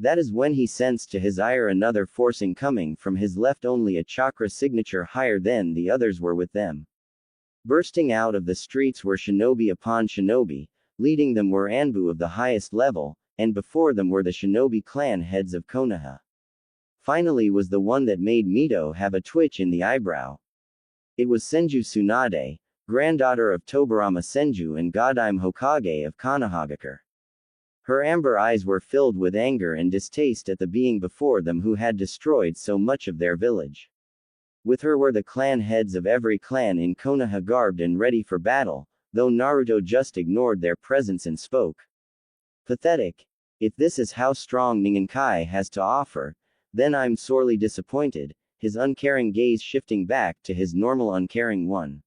That is when he sensed to his ire another forcing coming from his left, only a chakra signature higher than the others were with them. Bursting out of the streets were shinobi upon shinobi, leading them were Anbu of the highest level, and before them were the shinobi clan heads of Konoha. Finally was the one that made Mito have a twitch in the eyebrow. It was Senju Tsunade, granddaughter of Tobarama Senju and Godime Hokage of Konohagakure. Her amber eyes were filled with anger and distaste at the being before them who had destroyed so much of their village. With her were the clan heads of every clan in Konoha garbed and ready for battle, though Naruto just ignored their presence and spoke. Pathetic. If this is how strong Ningenkai has to offer, then I'm sorely disappointed, his uncaring gaze shifting back to his normal uncaring one.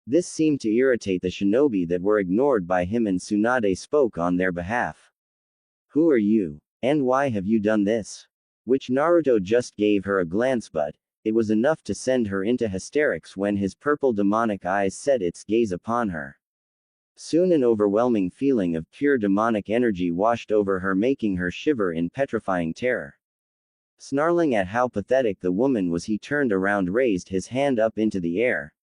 This seemed to irritate the shinobi that were ignored by him, and Tsunade spoke on their behalf. Who are you? And why have you done this? Which Naruto just gave her a glance, but it was enough to send her into hysterics when his purple demonic eyes set its gaze upon her. Soon an overwhelming feeling of pure demonic energy washed over her, making her shiver in petrifying terror. Snarling at how pathetic the woman was, he turned around, raised his hand up into the air.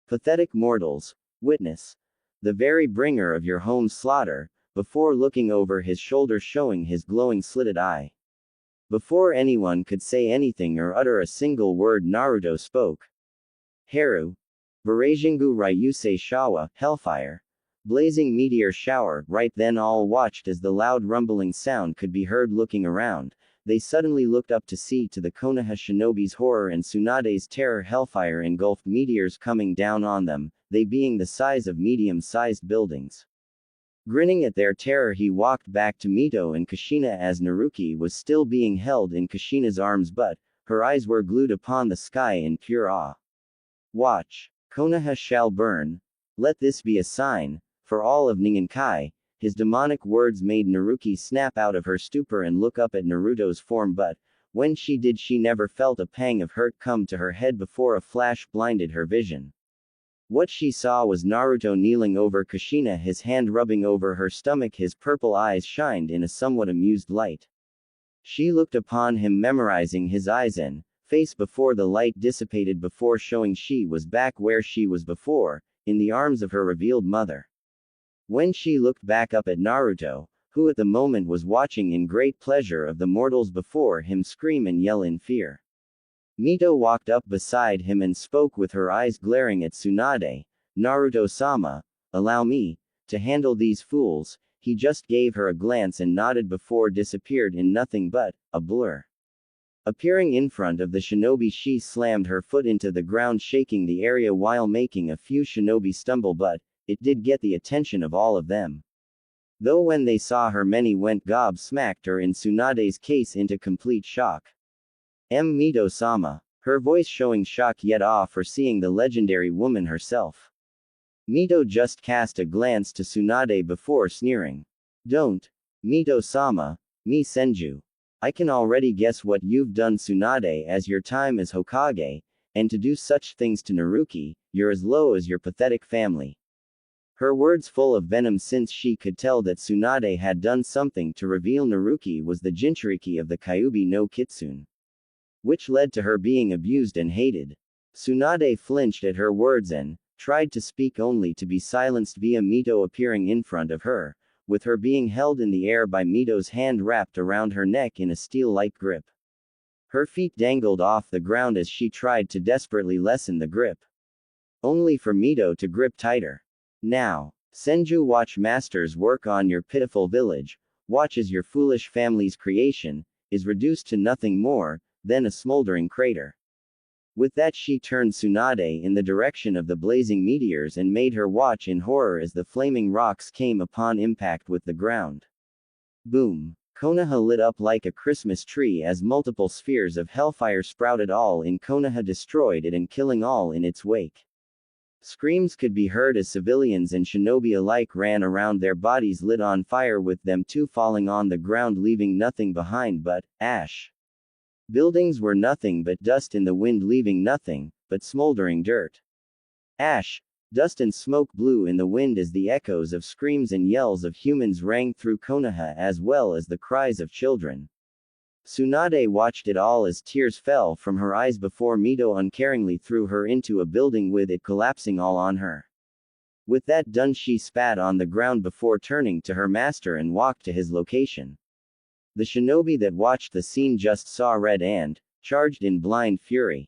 Pathetic mortals, witness the very bringer of your home's slaughter, before looking over his shoulder, showing his glowing slitted eye. Before anyone could say anything or utter a single word, Naruto spoke. Haru. Barajingu Ryusei Shawa, Hellfire. Blazing meteor shower. Right then all watched as the loud rumbling sound could be heard. Looking around, they suddenly looked up to see, to the Konoha shinobi's horror and Tsunade's terror, hellfire engulfed meteors coming down on them, they being the size of medium-sized buildings. Grinning at their terror, he walked back to Mito and Kushina as Naruki was still being held in Kushina's arms, but her eyes were glued upon the sky in pure awe. Watch. Konoha shall burn. Let this be a sign, for all of Ningenkai. His demonic words made Naruki snap out of her stupor and look up at Naruto's form, but when she did, she never felt a pang of hurt come to her head before a flash blinded her vision. What she saw was Naruto kneeling over Kushina, his hand rubbing over her stomach, his purple eyes shined in a somewhat amused light. She looked upon him, memorizing his eyes and face before the light dissipated, before showing she was back where she was before, in the arms of her revealed mother. When she looked back up at Naruto, who at the moment was watching in great pleasure of the mortals before him scream and yell in fear. Mito walked up beside him and spoke with her eyes glaring at Tsunade. Naruto-sama, allow me to handle these fools. He just gave her a glance and nodded before disappeared in nothing but a blur. Appearing in front of the shinobi, she slammed her foot into the ground, shaking the area while making a few shinobi stumble, but it did get the attention of all of them. Though when they saw her, many went gobsmacked, or in Tsunade's case into complete shock. Mito-sama. Her voice showing shock yet awe for seeing the legendary woman herself. Mito just cast a glance to Tsunade before sneering. Don't. Mito-sama, me Senju. I can already guess what you've done Tsunade as your time as Hokage, and to do such things to Naruki, you're as low as your pathetic family. Her words full of venom since she could tell that Tsunade had done something to reveal Naruki was the Jinchuriki of the Kyuubi no Kitsune. Which led to her being abused and hated. Tsunade flinched at her words and tried to speak only to be silenced via Mito appearing in front of her, with her being held in the air by Mito's hand wrapped around her neck in a steel-like grip. Her feet dangled off the ground as she tried to desperately lessen the grip. Only for Mito to grip tighter. Now, Senju, watch masters work on your pitiful village, watch as your foolish family's creation is reduced to nothing more than a smoldering crater. With that she turned Tsunade in the direction of the blazing meteors and made her watch in horror as the flaming rocks came upon impact with the ground. Boom. Konoha lit up like a Christmas tree as multiple spheres of hellfire sprouted. All in Konoha destroyed it and killing all in its wake. Screams could be heard as civilians and shinobi alike ran around, their bodies lit on fire, with them too falling on the ground leaving nothing behind but ash. Buildings were nothing but dust in the wind, leaving nothing but smoldering dirt. Ash, dust and smoke blew in the wind as the echoes of screams and yells of humans rang through Konoha, as well as the cries of children. Tsunade watched it all as tears fell from her eyes before Mito uncaringly threw her into a building, with it collapsing all on her. With that done, she spat on the ground before turning to her master and walked to his location. The shinobi that watched the scene just saw red and charged in blind fury.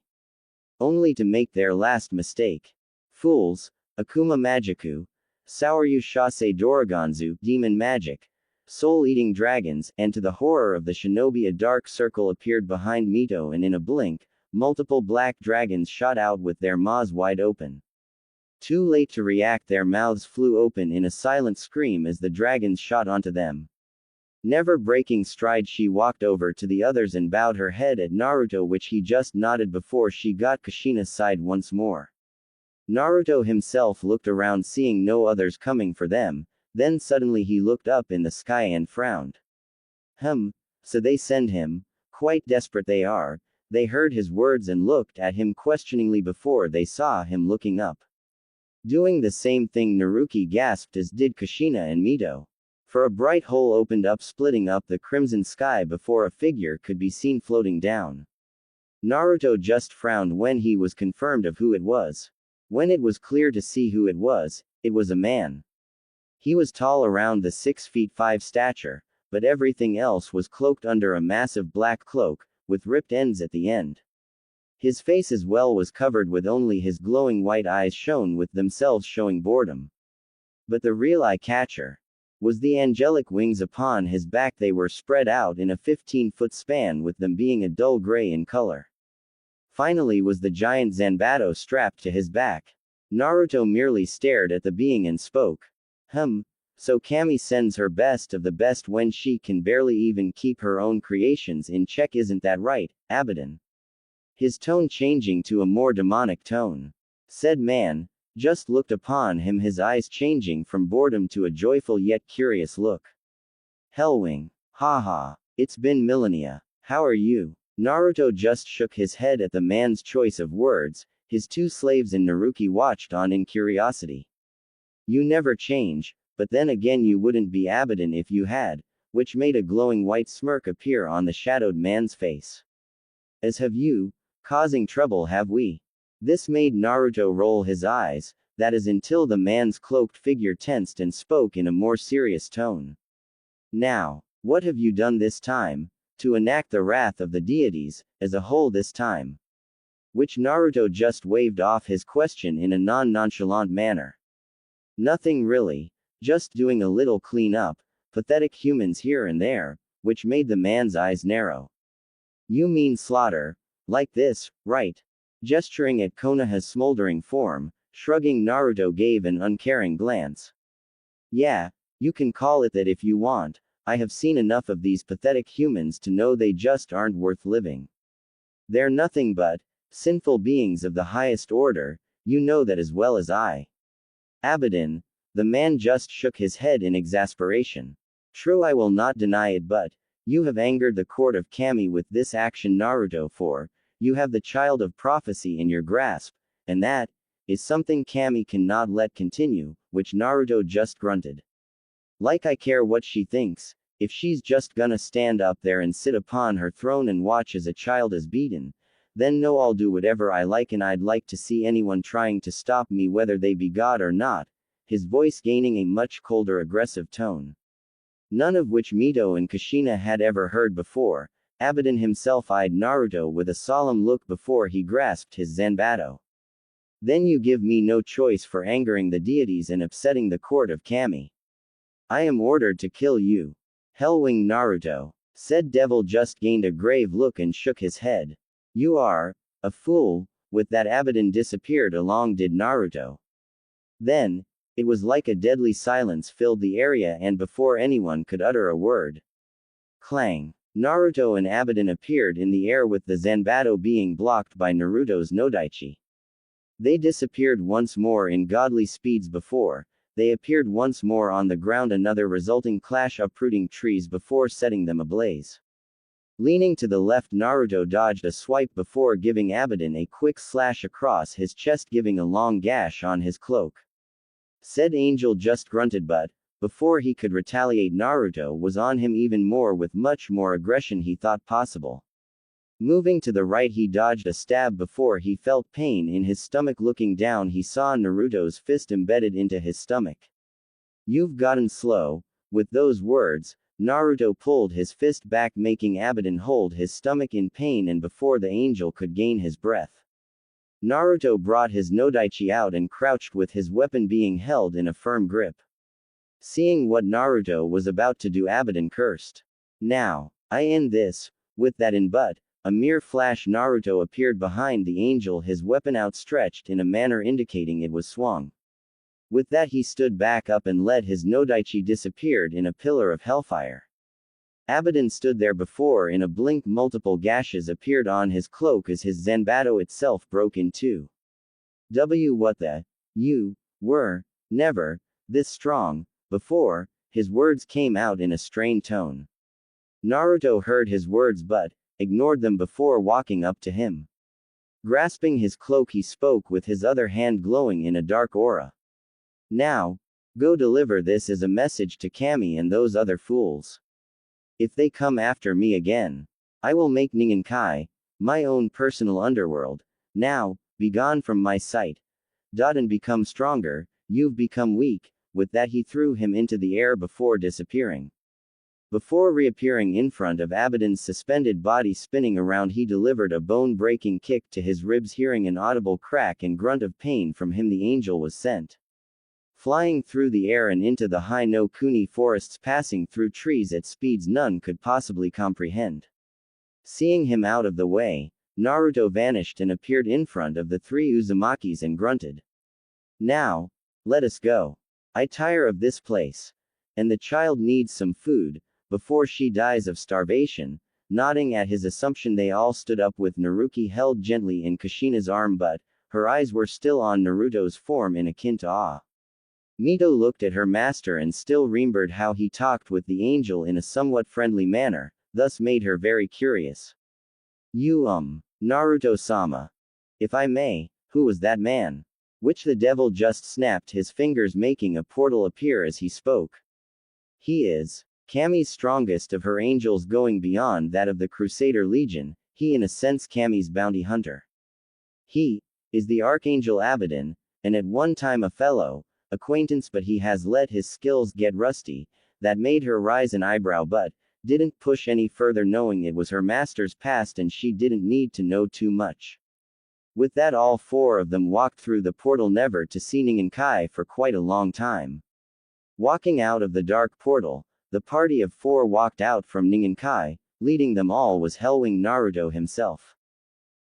Only to make their last mistake. Fools! Akuma Magiku, Saoryu Shase Doroganzu, demon magic, soul-eating dragons, and to the horror of the shinobi a dark circle appeared behind Mito, and in a blink, multiple black dragons shot out with their maws wide open. Too late to react, their mouths flew open in a silent scream as the dragons shot onto them. Never breaking stride, she walked over to the others and bowed her head at Naruto, which he just nodded before she got Kushina's side once more. Naruto himself looked around, seeing no others coming for them, then suddenly he looked up in the sky and frowned. So they send him? Quite desperate they are. They heard his words and looked at him questioningly before they saw him looking up. Doing the same thing, Naruki gasped, as did Kushina and Mito. For a bright hole opened up, splitting up the crimson sky before a figure could be seen floating down. Naruto just frowned when he was confirmed of who it was. When it was clear to see who it was a man. He was tall, around the 6 feet 5 stature, but everything else was cloaked under a massive black cloak, with ripped ends at the end. His face as well was covered with only his glowing white eyes shone with themselves showing boredom. But the real eye-catcher was the angelic wings upon his back. They were spread out in a 15-foot span, with them being a dull gray in color. Finally was the giant Zanbato strapped to his back. Naruto merely stared at the being and spoke. So Kami sends her best of the best when she can barely even keep her own creations in check, isn't that right, Abaddon? His tone changing to a more demonic tone. Said man just looked upon him, his eyes changing from boredom to a joyful yet curious look. Hellwing. Haha. It's been millennia. How are you? Naruto just shook his head at the man's choice of words. His two slaves and Naruki watched on in curiosity. You never change, but then again you wouldn't be Abaddon if you had, which made a glowing white smirk appear on the shadowed man's face. As have you, causing trouble have we? This made Naruto roll his eyes, that is, until the man's cloaked figure tensed and spoke in a more serious tone. Now, what have you done this time, to enact the wrath of the deities, as a whole this time? Which Naruto just waved off his question in a non-nonchalant manner. Nothing really, just doing a little clean-up, pathetic humans here and there, which made the man's eyes narrow. You mean slaughter, like this, right? Gesturing at Konoha's smoldering form, shrugging, Naruto gave an uncaring glance. Yeah, you can call it that if you want. I have seen enough of these pathetic humans to know they just aren't worth living. They're nothing but sinful beings of the highest order, you know that as well as I. Abaddon. The man just shook his head in exasperation. True, I will not deny it, but you have angered the court of Kami with this action, Naruto, for you have the child of prophecy in your grasp, and that is something Kami cannot let continue, which Naruto just grunted. Like I care what she thinks, if she's just gonna stand up there and sit upon her throne and watch as a child is beaten, then no, I'll do whatever I like, and I'd like to see anyone trying to stop me, whether they be God or not, his voice gaining a much colder, aggressive tone. None of which Mito and Kushina had ever heard before. Abaddon himself eyed Naruto with a solemn look before he grasped his Zanbato. Then you give me no choice for angering the deities and upsetting the court of Kami. I am ordered to kill you. Hellwing Naruto. Said devil just gained a grave look and shook his head. You are a fool. With that, Abaddon disappeared along did Naruto. Then, it was like a deadly silence filled the area, and before anyone could utter a word, clang! Naruto and Abaddon appeared in the air with the Zanbato being blocked by Naruto's Nodaichi. They disappeared once more in godly speeds before they appeared once more on the ground, another resulting clash uprooting trees before setting them ablaze. Leaning to the left, Naruto dodged a swipe before giving Abaddon a quick slash across his chest, giving a long gash on his cloak. Said angel just grunted, but before he could retaliate, Naruto was on him even more with much more aggression he thought possible. Moving to the right, he dodged a stab before he felt pain in his stomach. Looking down, he saw Naruto's fist embedded into his stomach. You've gotten slow. With those words, Naruto pulled his fist back, making Abaddon hold his stomach in pain, and before the angel could gain his breath, Naruto brought his Nodaichi out and crouched with his weapon being held in a firm grip. Seeing what Naruto was about to do, Abaddon cursed. Now, I end this. With that in but a mere flash, Naruto appeared behind the angel, his weapon outstretched in a manner indicating it was swung. With that, he stood back up and let his Nodaichi disappeared in a pillar of hellfire. Abaddon stood there before in a blink. Multiple gashes appeared on his cloak as his Zanbato itself broke in two. What the? You were never this strong before. His words came out in a strained tone. Naruto heard his words but ignored them before walking up to him. Grasping his cloak, he spoke with his other hand glowing in a dark aura. Now, go deliver this as a message to Kami and those other fools. If they come after me again, I will make Ningenkai my own personal underworld. Now, be gone from my sight. And become stronger. You've become weak. With that, he threw him into the air before disappearing. Before reappearing in front of Abaddon's suspended body spinning around, he delivered a bone-breaking kick to his ribs. Hearing an audible crack and grunt of pain from him, the angel was sent flying through the air and into the high no Kuni forests, passing through trees at speeds none could possibly comprehend. Seeing him out of the way, Naruto vanished and appeared in front of the three Uzumakis and grunted. Now, let us go. I tire of this place. And the child needs some food, before she dies of starvation. Nodding at his assumption, they all stood up with Naruki held gently in Kushina's arm, but her eyes were still on Naruto's form in akin to awe. Mito looked at her master and still remembered how he talked with the angel in a somewhat friendly manner, thus made her very curious. Naruto-sama. If I may, who was that man? Which the devil just snapped his fingers, making a portal appear as he spoke. He is Kami's strongest of her angels, going beyond that of the Crusader Legion. He in a sense Kami's bounty hunter. He is the Archangel Abaddon, and at one time a fellow acquaintance, but he has let his skills get rusty. That made her raise an eyebrow but didn't push any further, knowing it was her master's past and she didn't need to know too much. With that, all four of them walked through the portal, never to see Ningenkai for quite a long time. Walking out of the dark portal, the party of four walked out from Ningenkai. Leading them all was Hellwing Naruto himself.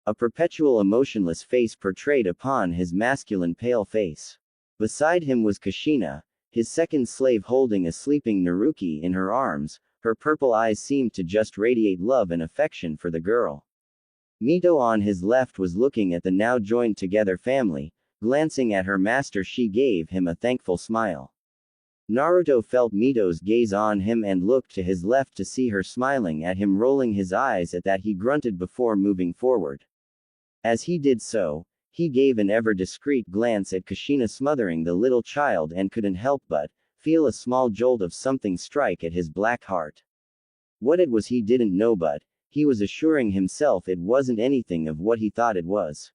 A perpetual emotionless face portrayed upon his masculine pale face. Beside him was Kushina, his second slave, holding a sleeping Naruki in her arms. Her purple eyes seemed to just radiate love and affection for the girl. Mito on his left was looking at the now joined together family. Glancing at her master, she gave him a thankful smile. Naruto felt Mito's gaze on him and looked to his left to see her smiling at him, rolling his eyes at that. He grunted before moving forward. As he did so, he gave an ever discreet glance at Kushina, smothering the little child, and couldn't help but feel a small jolt of something strike at his black heart. What it was he didn't know, but he was assuring himself it wasn't anything of what he thought it was.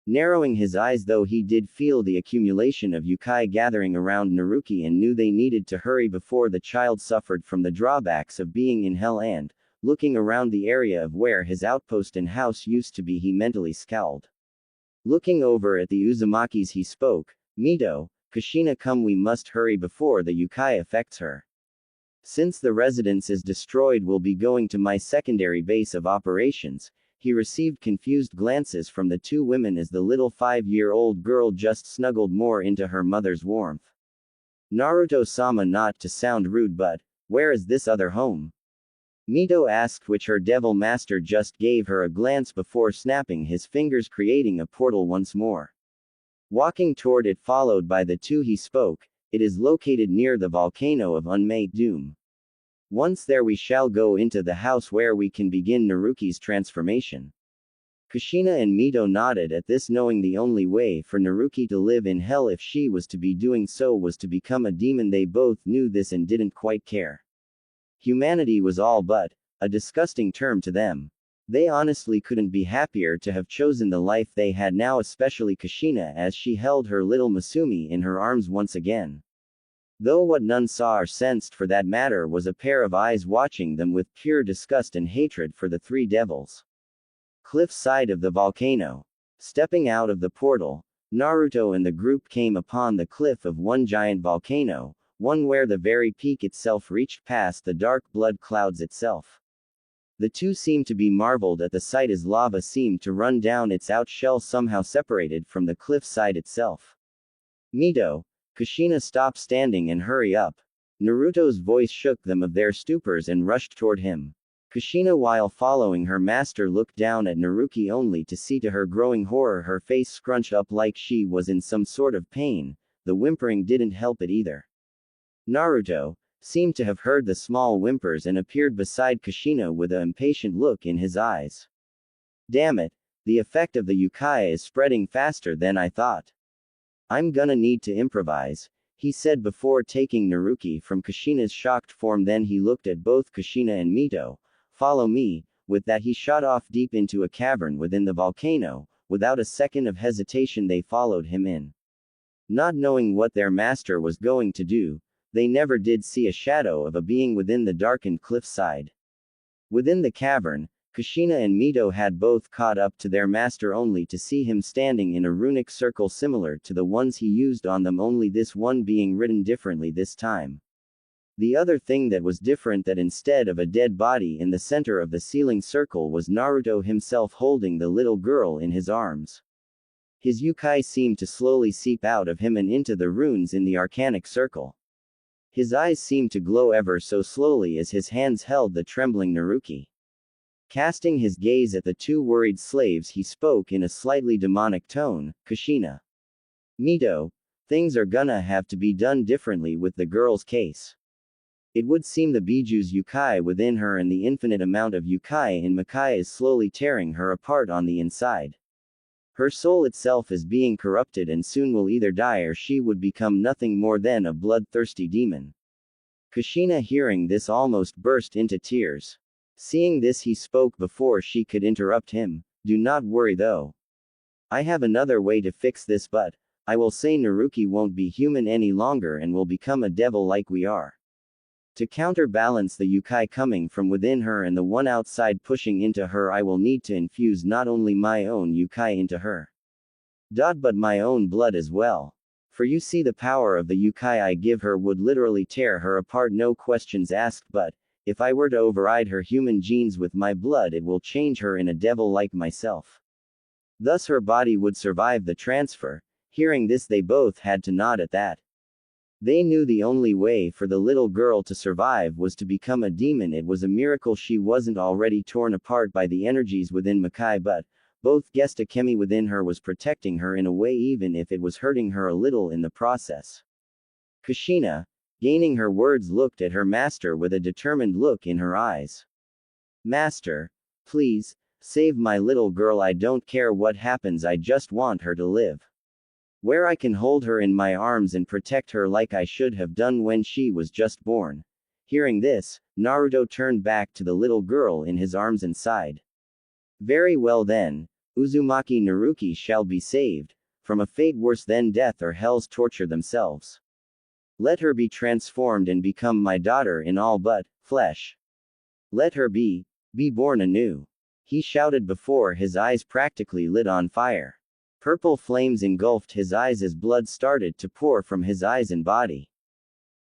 Narrowing his eyes though, he did feel the accumulation of yokai gathering around Naruki and knew they needed to hurry before the child suffered from the drawbacks of being in hell. And, looking around the area of where his outpost and house used to be, he mentally scowled. Looking over at the Uzumakis, he spoke, "Mito, Kushina, come, we must hurry before the yokai affects her. Since the residence is destroyed, we'll be going to my secondary base of operations." He received confused glances from the two women as the little 5-year-old girl just snuggled more into her mother's warmth. Naruto-sama, not to sound rude, but where is this other home? Mito asked, which her devil master just gave her a glance before snapping his fingers, creating a portal once more. Walking toward it, followed by the two, he spoke, "It is located near the volcano of Unmade Doom. Once there, we shall go into the house where we can begin Naruki's transformation." Kushina and Mito nodded at this, knowing the only way for Naruki to live in hell, if she was to be doing so, was to become a demon. They both knew this and didn't quite care. Humanity was all but a disgusting term to them. They honestly couldn't be happier to have chosen the life they had now, especially Kushina, as she held her little Masumi in her arms once again. Though what none saw or sensed for that matter was a pair of eyes watching them with pure disgust and hatred for the three devils. Cliff side of the volcano. Stepping out of the portal, Naruto and the group came upon the cliff of one giant volcano, one where the very peak itself reached past the dark blood clouds itself. The two seemed to be marveled at the sight, as lava seemed to run down its out shell, somehow separated from the cliff side itself. "Mito, Kushina, stop standing and hurry up." Naruto's voice shook them of their stupors and rushed toward him. Kushina, while following her master, looked down at Naruki only to see, to her growing horror, her face scrunched up like she was in some sort of pain. The whimpering didn't help it either. Naruto seemed to have heard the small whimpers and appeared beside Kushina with an impatient look in his eyes. "Damn it, the effect of the yokai is spreading faster than I thought. I'm gonna need to improvise," he said before taking Naruki from Kushina's shocked form. Then he looked at both Kushina and Mito. "Follow me." With that, he shot off deep into a cavern within the volcano. Without a second of hesitation, they followed him in. Not knowing what their master was going to do, they never did see a shadow of a being within the darkened cliffside. Within the cavern, Kushina and Mito had both caught up to their master only to see him standing in a runic circle similar to the ones he used on them, only this one being written differently this time. The other thing that was different, that instead of a dead body in the center of the ceiling circle was Naruto himself holding the little girl in his arms. His yokai seemed to slowly seep out of him and into the runes in the arcanic circle. His eyes seemed to glow ever so slowly as his hands held the trembling Naruki. Casting his gaze at the two worried slaves, he spoke in a slightly demonic tone, "Kushina. Mito, things are gonna have to be done differently with the girl's case. It would seem the Biju's yokai within her and the infinite amount of yokai in Makai is slowly tearing her apart on the inside. Her soul itself is being corrupted and soon will either die or she would become nothing more than a bloodthirsty demon." Kushina, hearing this, almost burst into tears. Seeing this, he spoke before she could interrupt him, "Do not worry though. I have another way to fix this, but I will say Naruki won't be human any longer and will become a devil like we are. To counterbalance the yokai coming from within her and the one outside pushing into her, I will need to infuse not only my own yokai into her, but my own blood as well. For you see, the power of the yokai I give her would literally tear her apart, no questions asked, but if I were to override her human genes with my blood, it will change her in a devil like myself. Thus her body would survive the transfer." Hearing this, they both had to nod at that. They knew the only way for the little girl to survive was to become a demon. It was a miracle she wasn't already torn apart by the energies within Makai, but both guessed a chemi within her was protecting her in a way, even if it was hurting her a little in the process. "Kushina, Gaining her words, looked at her master with a determined look in her eyes. Master, please, save my little girl. I don't care what happens, I just want her to live. Where I can hold her in my arms and protect her like I should have done when she was just born. Hearing this, Naruto turned back to the little girl in his arms and sighed. Very well then, Uzumaki Naruki shall be saved, from a fate worse than death or hell's torture themselves. Let her be transformed and become my daughter in all but flesh. Let her be born anew. He shouted before his eyes practically lit on fire. Purple flames engulfed his eyes as blood started to pour from his eyes and body.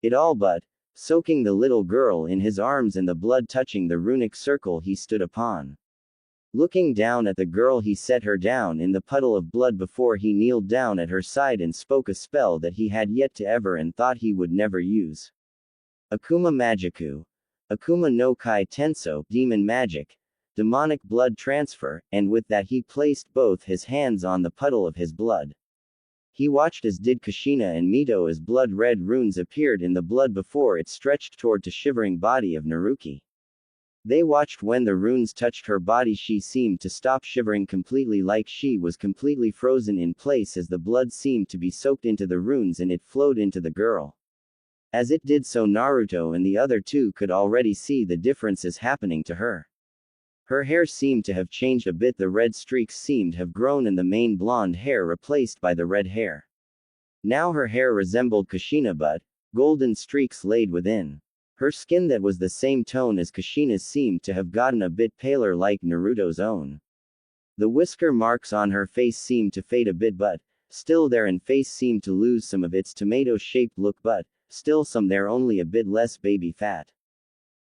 It all but soaking the little girl in his arms and the blood touching the runic circle he stood upon. Looking down at the girl, he set her down in the puddle of blood before he kneeled down at her side and spoke a spell that he had yet to ever and thought he would never use. Akuma Magiku. Akuma no Kai Tenso, demon magic, demonic blood transfer, and with that he placed both his hands on the puddle of his blood. He watched as did Kushina and Mito as blood-red runes appeared in the blood before it stretched toward the shivering body of Naruki. They watched when the runes touched her body. She seemed to stop shivering completely, like she was completely frozen in place as the blood seemed to be soaked into the runes and it flowed into the girl. As it did so, Naruto and the other two could already see the differences happening to her. Her hair seemed to have changed a bit, the red streaks seemed to have grown and the main blonde hair replaced by the red hair. Now her hair resembled Kushina but golden streaks laid within. Her skin that was the same tone as Kushina's seemed to have gotten a bit paler like Naruto's own. The whisker marks on her face seemed to fade a bit but still there, and face seemed to lose some of its tomato-shaped look but still some there, only a bit less baby fat.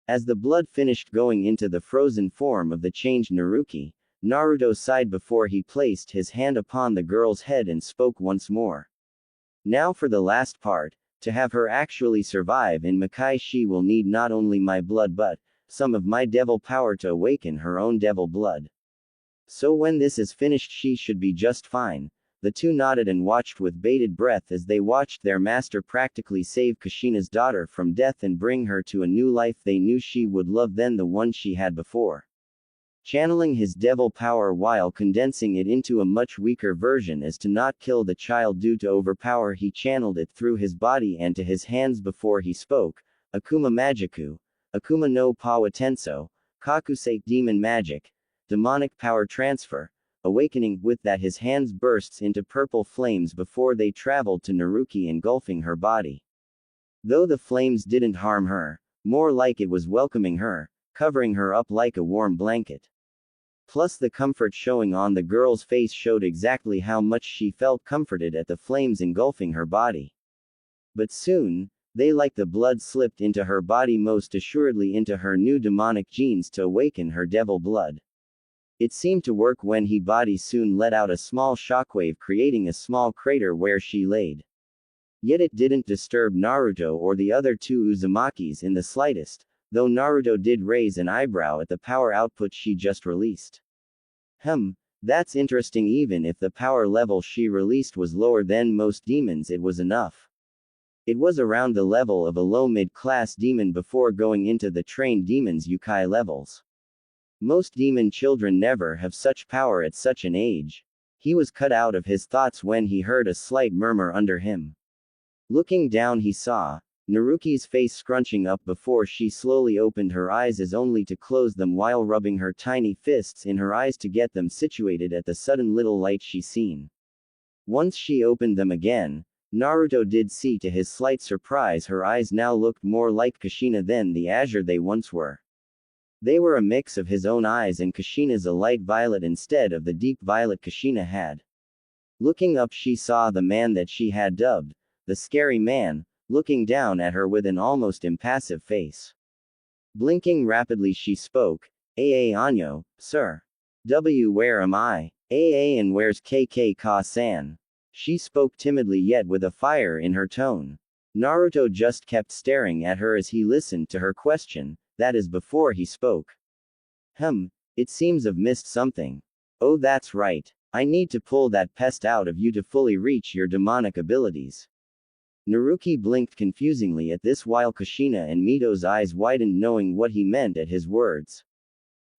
As the blood finished going into the frozen form of the changed Naruki, Naruto sighed before he placed his hand upon the girl's head and spoke once more. Now for the last part. To have her actually survive in Makai, she will need not only my blood but some of my devil power to awaken her own devil blood. So when this is finished, she should be just fine. The two nodded and watched with bated breath as they watched their master practically save Kushina's daughter from death and bring her to a new life they knew she would love than the one she had before. Channeling his devil power while condensing it into a much weaker version as to not kill the child due to overpower, he channeled it through his body and to his hands before he spoke. Akuma Magiku, Akuma no Pawa Tenso, Kakusei, demon magic, demonic power transfer, awakening. With that his hands bursts into purple flames before they traveled to Naruki, engulfing her body. Though the flames didn't harm her, more like it was welcoming her, covering her up like a warm blanket. Plus the comfort showing on the girl's face showed exactly how much she felt comforted at the flames engulfing her body. But soon, they like the blood slipped into her body, most assuredly into her new demonic genes to awaken her devil blood. It seemed to work when her body soon let out a small shockwave, creating a small crater where she laid. Yet it didn't disturb Naruto or the other two Uzumakis in the slightest, though Naruto did raise an eyebrow at the power output she just released. That's interesting. Even if the power level she released was lower than most demons, it was enough. It was around the level of a low mid-class demon before going into the trained demon's Yukai levels. Most demon children never have such power at such an age. He was cut out of his thoughts when he heard a slight murmur under him. Looking down, he saw Naruki's face scrunching up before she slowly opened her eyes as only to close them while rubbing her tiny fists in her eyes to get them situated at the sudden little light she seen. Once she opened them again, Naruto did see to his slight surprise her eyes now looked more like Kushina than the azure they once were. They were a mix of his own eyes and Kushina's, a light violet instead of the deep violet Kushina had. Looking up, she saw the man that she had dubbed the scary man, looking down at her with an almost impassive face. Blinking rapidly, she spoke, "Aa Anyo, sir. Where am I? Aa, and where's KK Ka-san?" She spoke timidly yet with a fire in her tone. Naruto just kept staring at her as he listened to her question, that is before he spoke. It seems I've missed something. Oh, that's right. I need to pull that pest out of you to fully reach your demonic abilities. Naruki blinked confusingly at this while Kushina and Mito's eyes widened knowing what he meant at his words.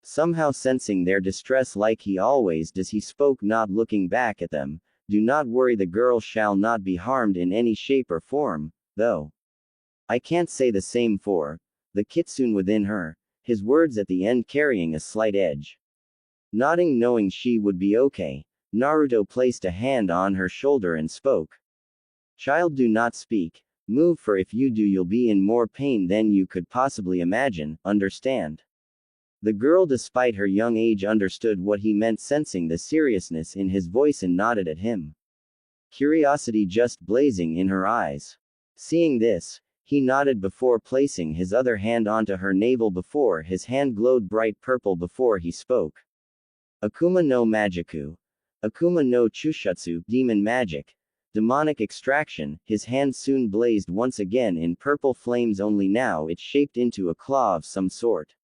Somehow sensing their distress like he always does, he spoke, not looking back at them. Do not worry, the girl shall not be harmed in any shape or form, though. I can't say the same for the kitsune within her, his words at the end carrying a slight edge. Nodding knowing she would be okay, Naruto placed a hand on her shoulder and spoke. Child, do not speak, move, for if you do you'll be in more pain than you could possibly imagine, understand? The girl, despite her young age, understood what he meant, sensing the seriousness in his voice, and nodded at him. Curiosity just blazing in her eyes. Seeing this, he nodded before placing his other hand onto her navel before his hand glowed bright purple before he spoke. Akuma no Magiku. Akuma no Chushutsu, demon magic. Demonic extraction. His hand soon blazed once again in purple flames, only now it shaped into a claw of some sort.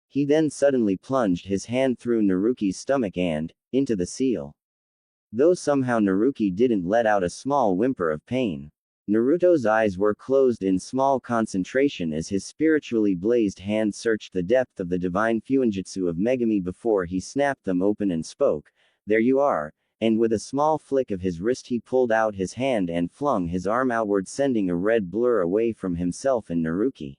He then suddenly plunged his hand through Naruki's stomach and into the seal. Though somehow Naruki didn't let out a small whimper of pain. Naruto's eyes were closed in small concentration as his spiritually blazed hand searched the depth of the divine fuinjutsu of Megami before he snapped them open and spoke, "There you are," and with a small flick of his wrist he pulled out his hand and flung his arm outward, sending a red blur away from himself and Naruki.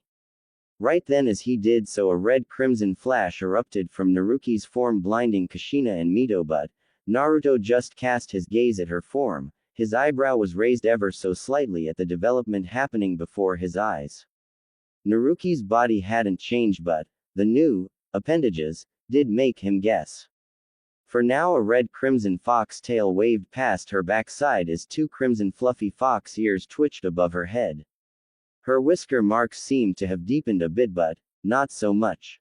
Right then as he did so, a red-crimson flash erupted from Naruki's form, blinding Kushina and Mito, but Naruto just cast his gaze at her form. His eyebrow was raised ever so slightly at the development happening before his eyes. Naruki's body hadn't changed, but the new appendages did make him guess. For now a red-crimson fox tail waved past her backside as two crimson fluffy fox ears twitched above her head. Her whisker marks seemed to have deepened a bit, but not so much.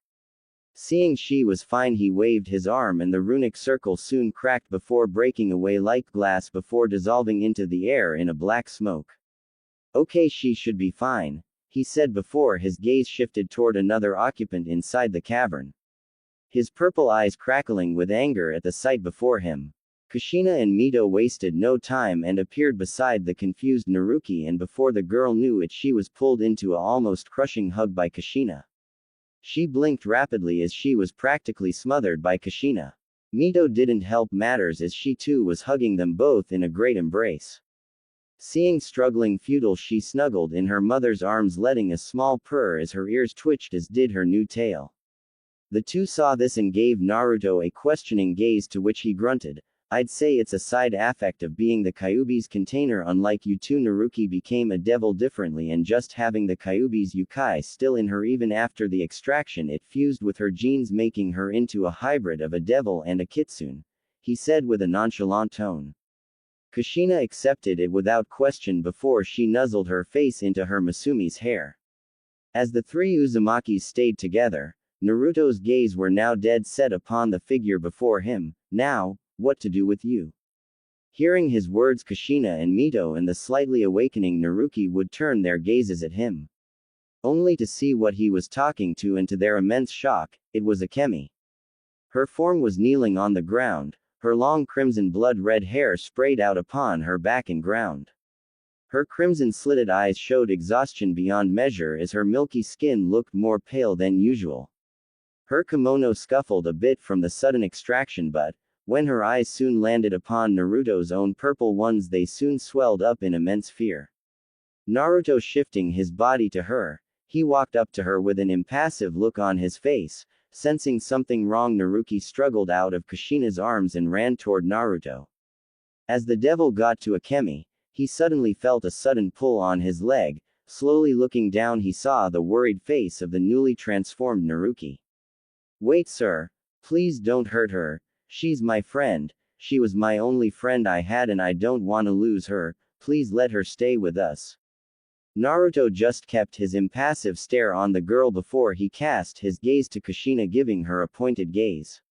Seeing she was fine, he waved his arm and the runic circle soon cracked before breaking away like glass before dissolving into the air in a black smoke. Okay, she should be fine, he said before his gaze shifted toward another occupant inside the cavern. His purple eyes crackling with anger at the sight before him. Kushina and Mito wasted no time and appeared beside the confused Naruki, and before the girl knew it she was pulled into a almost crushing hug by Kushina. She blinked rapidly as she was practically smothered by Kushina. Mito didn't help matters as she too was hugging them both in a great embrace. Seeing struggling futile, she snuggled in her mother's arms, letting a small purr as her ears twitched, as did her new tail. The two saw this and gave Naruto a questioning gaze, to which he grunted, "I'd say it's a side effect of being the Kyuubi's container. Unlike you two, Naruki became a devil differently, and just having the Kyuubi's yukai still in her even after the extraction, it fused with her genes, making her into a hybrid of a devil and a kitsune," he said with a nonchalant tone. Kushina accepted it without question before she nuzzled her face into her Masumi's hair. As the three Uzumakis stayed together, Naruto's gaze were now dead set upon the figure before him. "Now, what to do with you?" Hearing his words, Kushina and Mito and the slightly awakening Naruki would turn their gazes at him, only to see what he was talking to, and to their immense shock, it was Akemi. Her form was kneeling on the ground, her long crimson blood-red hair sprayed out upon her back and ground. Her crimson-slitted eyes showed exhaustion beyond measure as her milky skin looked more pale than usual. Her kimono scuffled a bit from the sudden extraction, but when her eyes soon landed upon Naruto's own purple ones, they soon swelled up in immense fear. Naruto shifting his body to her, he walked up to her with an impassive look on his face. Sensing something wrong, Naruki struggled out of Kushina's arms and ran toward Naruto. As the devil got to Akemi, he suddenly felt a sudden pull on his leg. Slowly looking down, he saw the worried face of the newly transformed Naruki. "Wait, sir. Please don't hurt her. She's my friend. She was my only friend I had, and I don't want to lose her. Please let her stay with us." Naruto just kept his impassive stare on the girl before he cast his gaze to Kushina, giving her a pointed gaze.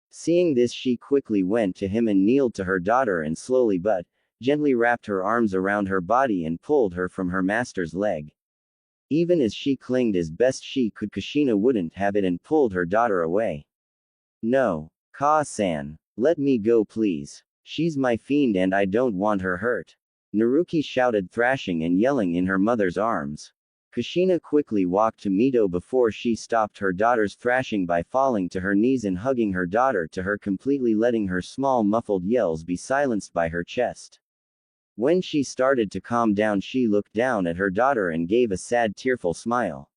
Seeing this, she quickly went to him and kneeled to her daughter and slowly but gently wrapped her arms around her body and pulled her from her master's leg. Even as she clinged as best she could, Kushina wouldn't have it and pulled her daughter away. "No, Ka-san. Let me go, please. She's my fiend and I don't want her hurt." Naruki shouted, thrashing and yelling in her mother's arms. Kushina quickly walked to Mito before she stopped her daughter's thrashing by falling to her knees and hugging her daughter to her, completely letting her small muffled yells be silenced by her chest. When she started to calm down, she looked down at her daughter and gave a sad, tearful smile.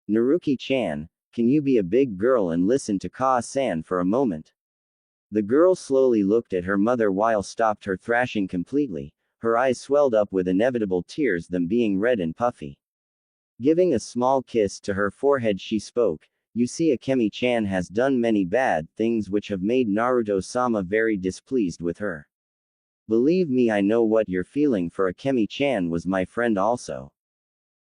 Naruki-chan, can you be a big girl and listen to Ka-san for a moment? The girl slowly looked at her mother while stopped her thrashing completely, her eyes swelled up with inevitable tears, them being red and puffy. Giving a small kiss to her forehead, she spoke, "You see, Akemi-chan has done many bad things which have made Naruto-sama very displeased with her. Believe me, I know what you're feeling, for Akemi-chan was my friend also."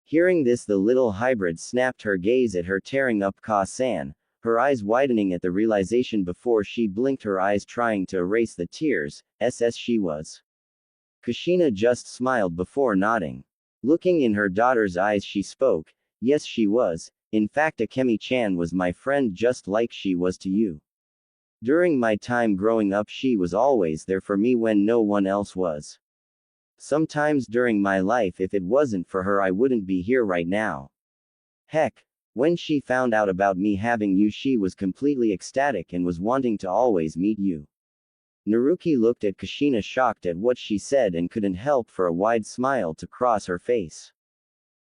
Hearing this, the little hybrid snapped her gaze at her, tearing up Ka-san, her eyes widening at the realization before she blinked her eyes, trying to erase the tears. She was. Kushina just smiled before nodding. Looking in her daughter's eyes, she spoke, "Yes, she was. In fact, Akemi-chan was my friend just like she was to you. During my time growing up, she was always there for me when no one else was. Sometimes during my life, if it wasn't for her, I wouldn't be here right now. Heck, when she found out about me having you, she was completely ecstatic and was wanting to always meet you." Naruki looked at Kushina, shocked at what she said, and couldn't help for a wide smile to cross her face.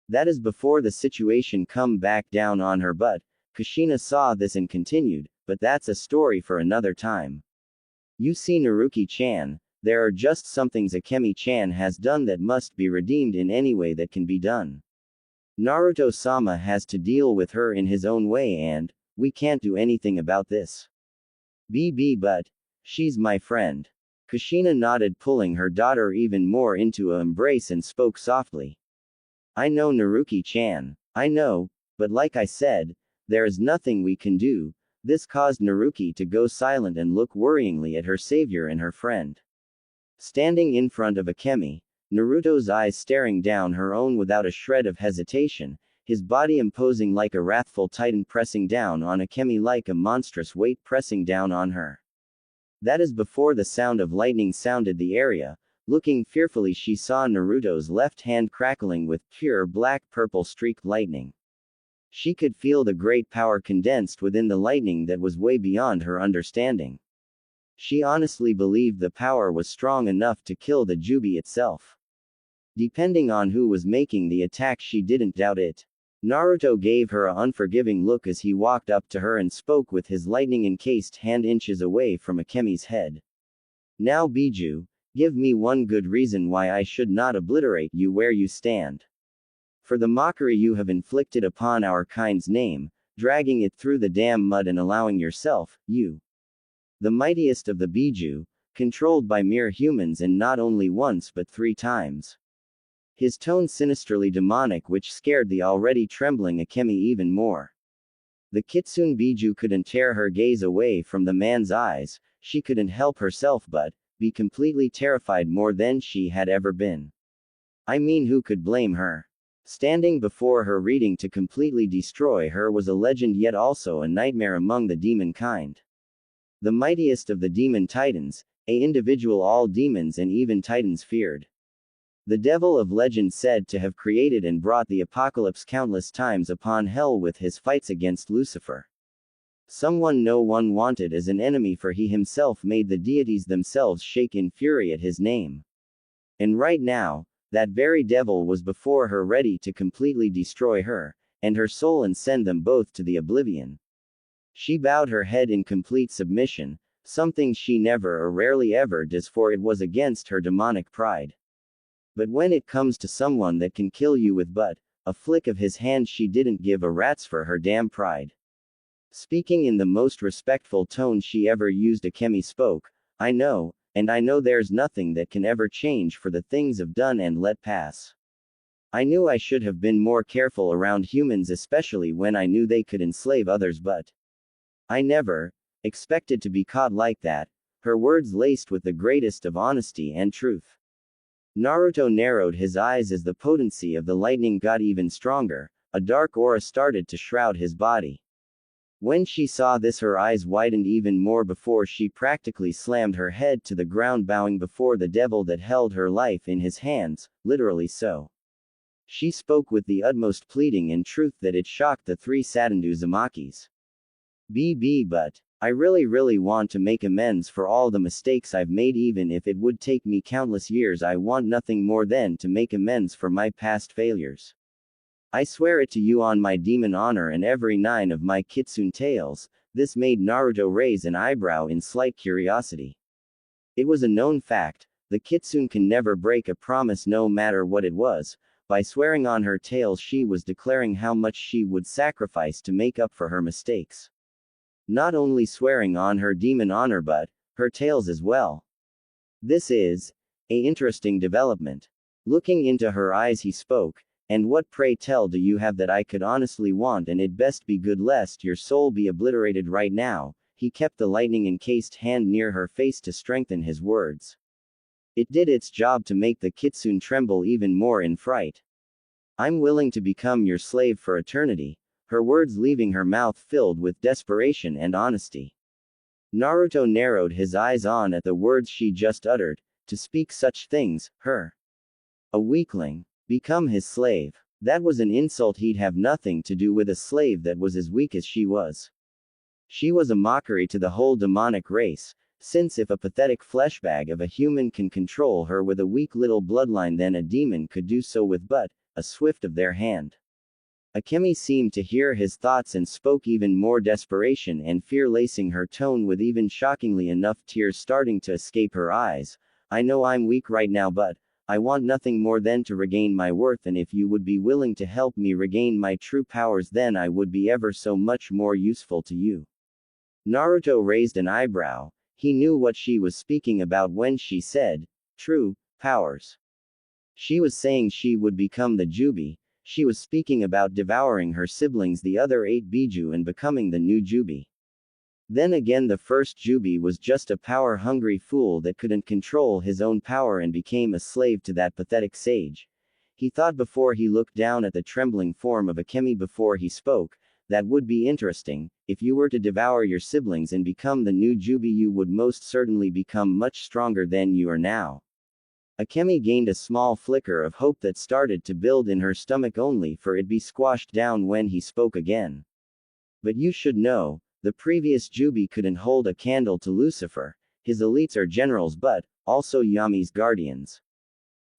That is before the situation come back down on her, but Kushina saw this and continued, "But that's a story for another time. You see, Naruki-chan, there are just some things Akemi-chan has done that must be redeemed in any way that can be done. Naruto-sama has to deal with her in his own way, and we can't do anything about this. But she's my friend." Kushina nodded, pulling her daughter even more into an embrace, and spoke softly. "I know, Naruki-chan. I know, but like I said, there is nothing we can do." This caused Naruki to go silent and look worryingly at her savior and her friend. Standing in front of Akemi, Naruto's eyes staring down her own without a shred of hesitation, his body imposing like a wrathful titan, pressing down on Akemi like a monstrous weight pressing down on her. That is before the sound of lightning sounded the area. Looking fearfully, she saw Naruto's left hand crackling with pure black-purple streaked lightning. She could feel the great power condensed within the lightning that was way beyond her understanding. She honestly believed the power was strong enough to kill the Kyuubi itself. Depending on who was making the attack, she didn't doubt it. Naruto gave her an unforgiving look as he walked up to her and spoke with his lightning-encased hand inches away from Akemi's head. "Now, Biju, give me one good reason why I should not obliterate you where you stand. For the mockery you have inflicted upon our kind's name, dragging it through the damn mud and allowing yourself, you, the mightiest of the Biju, controlled by mere humans, and not only once but 3 times. His tone sinisterly demonic, which scared the already trembling Akemi even more. The Kitsune Biju couldn't tear her gaze away from the man's eyes. She couldn't help herself but be completely terrified more than she had ever been. I mean, who could blame her? Standing before her, ready to completely destroy her, was a legend, yet also a nightmare among the demon kind. The mightiest of the demon titans, a individual all demons and even titans feared. The devil of legend, said to have created and brought the apocalypse countless times upon hell with his fights against Lucifer. Someone no one wanted as an enemy, for he himself made the deities themselves shake in fury at his name. And right now, that very devil was before her, ready to completely destroy her, and her soul, and send them both to the oblivion. She bowed her head in complete submission, something she never or rarely ever does, for it was against her demonic pride. But when it comes to someone that can kill you with but a flick of his hand, she didn't give a rat's for her damn pride. Speaking in the most respectful tone she ever used, Akemi spoke, "I know, and I know there's nothing that can ever change for the things I've done and let pass. I knew I should have been more careful around humans, especially when I knew they could enslave others, but I never expected to be caught like that." Her words laced with the greatest of honesty and truth. Naruto narrowed his eyes as the potency of the lightning got even stronger. A dark aura started to shroud his body. When she saw this, her eyes widened even more before she practically slammed her head to the ground, bowing before the devil that held her life in his hands, literally so. She spoke with the utmost pleading and truth that it shocked the three saddened Uzumakis. But I really want to make amends for all the mistakes I've made, even if it would take me countless years. I want nothing more than to make amends for my past failures. I swear it to you on my demon honor and every 9 of my kitsune tails." This made Naruto raise an eyebrow in slight curiosity. It was a known fact, the kitsune can never break a promise no matter what it was. By swearing on her tails, she was declaring how much she would sacrifice to make up for her mistakes. Not only swearing on her demon honor but her tails as well. This is a interesting development. Looking into her eyes, he spoke. "And what, pray tell, do you have that I could honestly want, and it best be good lest your soul be obliterated right now?" He kept the lightning-encased hand near her face to strengthen his words. It did its job to make the kitsune tremble even more in fright. "I'm willing to become your slave for eternity," her words leaving her mouth filled with desperation and honesty. Naruto narrowed his eyes on at the words she just uttered. To speak such things, her, a weakling, become his slave. That was an insult. He'd have nothing to do with a slave that was as weak as she was. She was a mockery to the whole demonic race, since if a pathetic fleshbag of a human can control her with a weak little bloodline, then a demon could do so with but a swift of their hand. Akemi seemed to hear his thoughts and spoke even more desperation and fear lacing her tone, with even shockingly enough tears starting to escape her eyes. "I know I'm weak right now, but I want nothing more than to regain my worth, and if you would be willing to help me regain my true powers, then I would be ever so much more useful to you." Naruto raised an eyebrow. He knew what she was speaking about when she said, "true powers." She was saying she would become the Kyuubi. She was speaking about devouring her siblings, the other 8 Biju, and becoming the new Kyuubi. Then again, the first Kyuubi was just a power-hungry fool that couldn't control his own power and became a slave to that pathetic sage. He thought before he looked down at the trembling form of Akemi before he spoke. "That would be interesting. If you were to devour your siblings and become the new Kyuubi, you would most certainly become much stronger than you are now." Akemi gained a small flicker of hope that started to build in her stomach, only for it be squashed down when he spoke again. "But you should know, the previous Kyuubi couldn't hold a candle to Lucifer. His elites are generals but also Yami's guardians.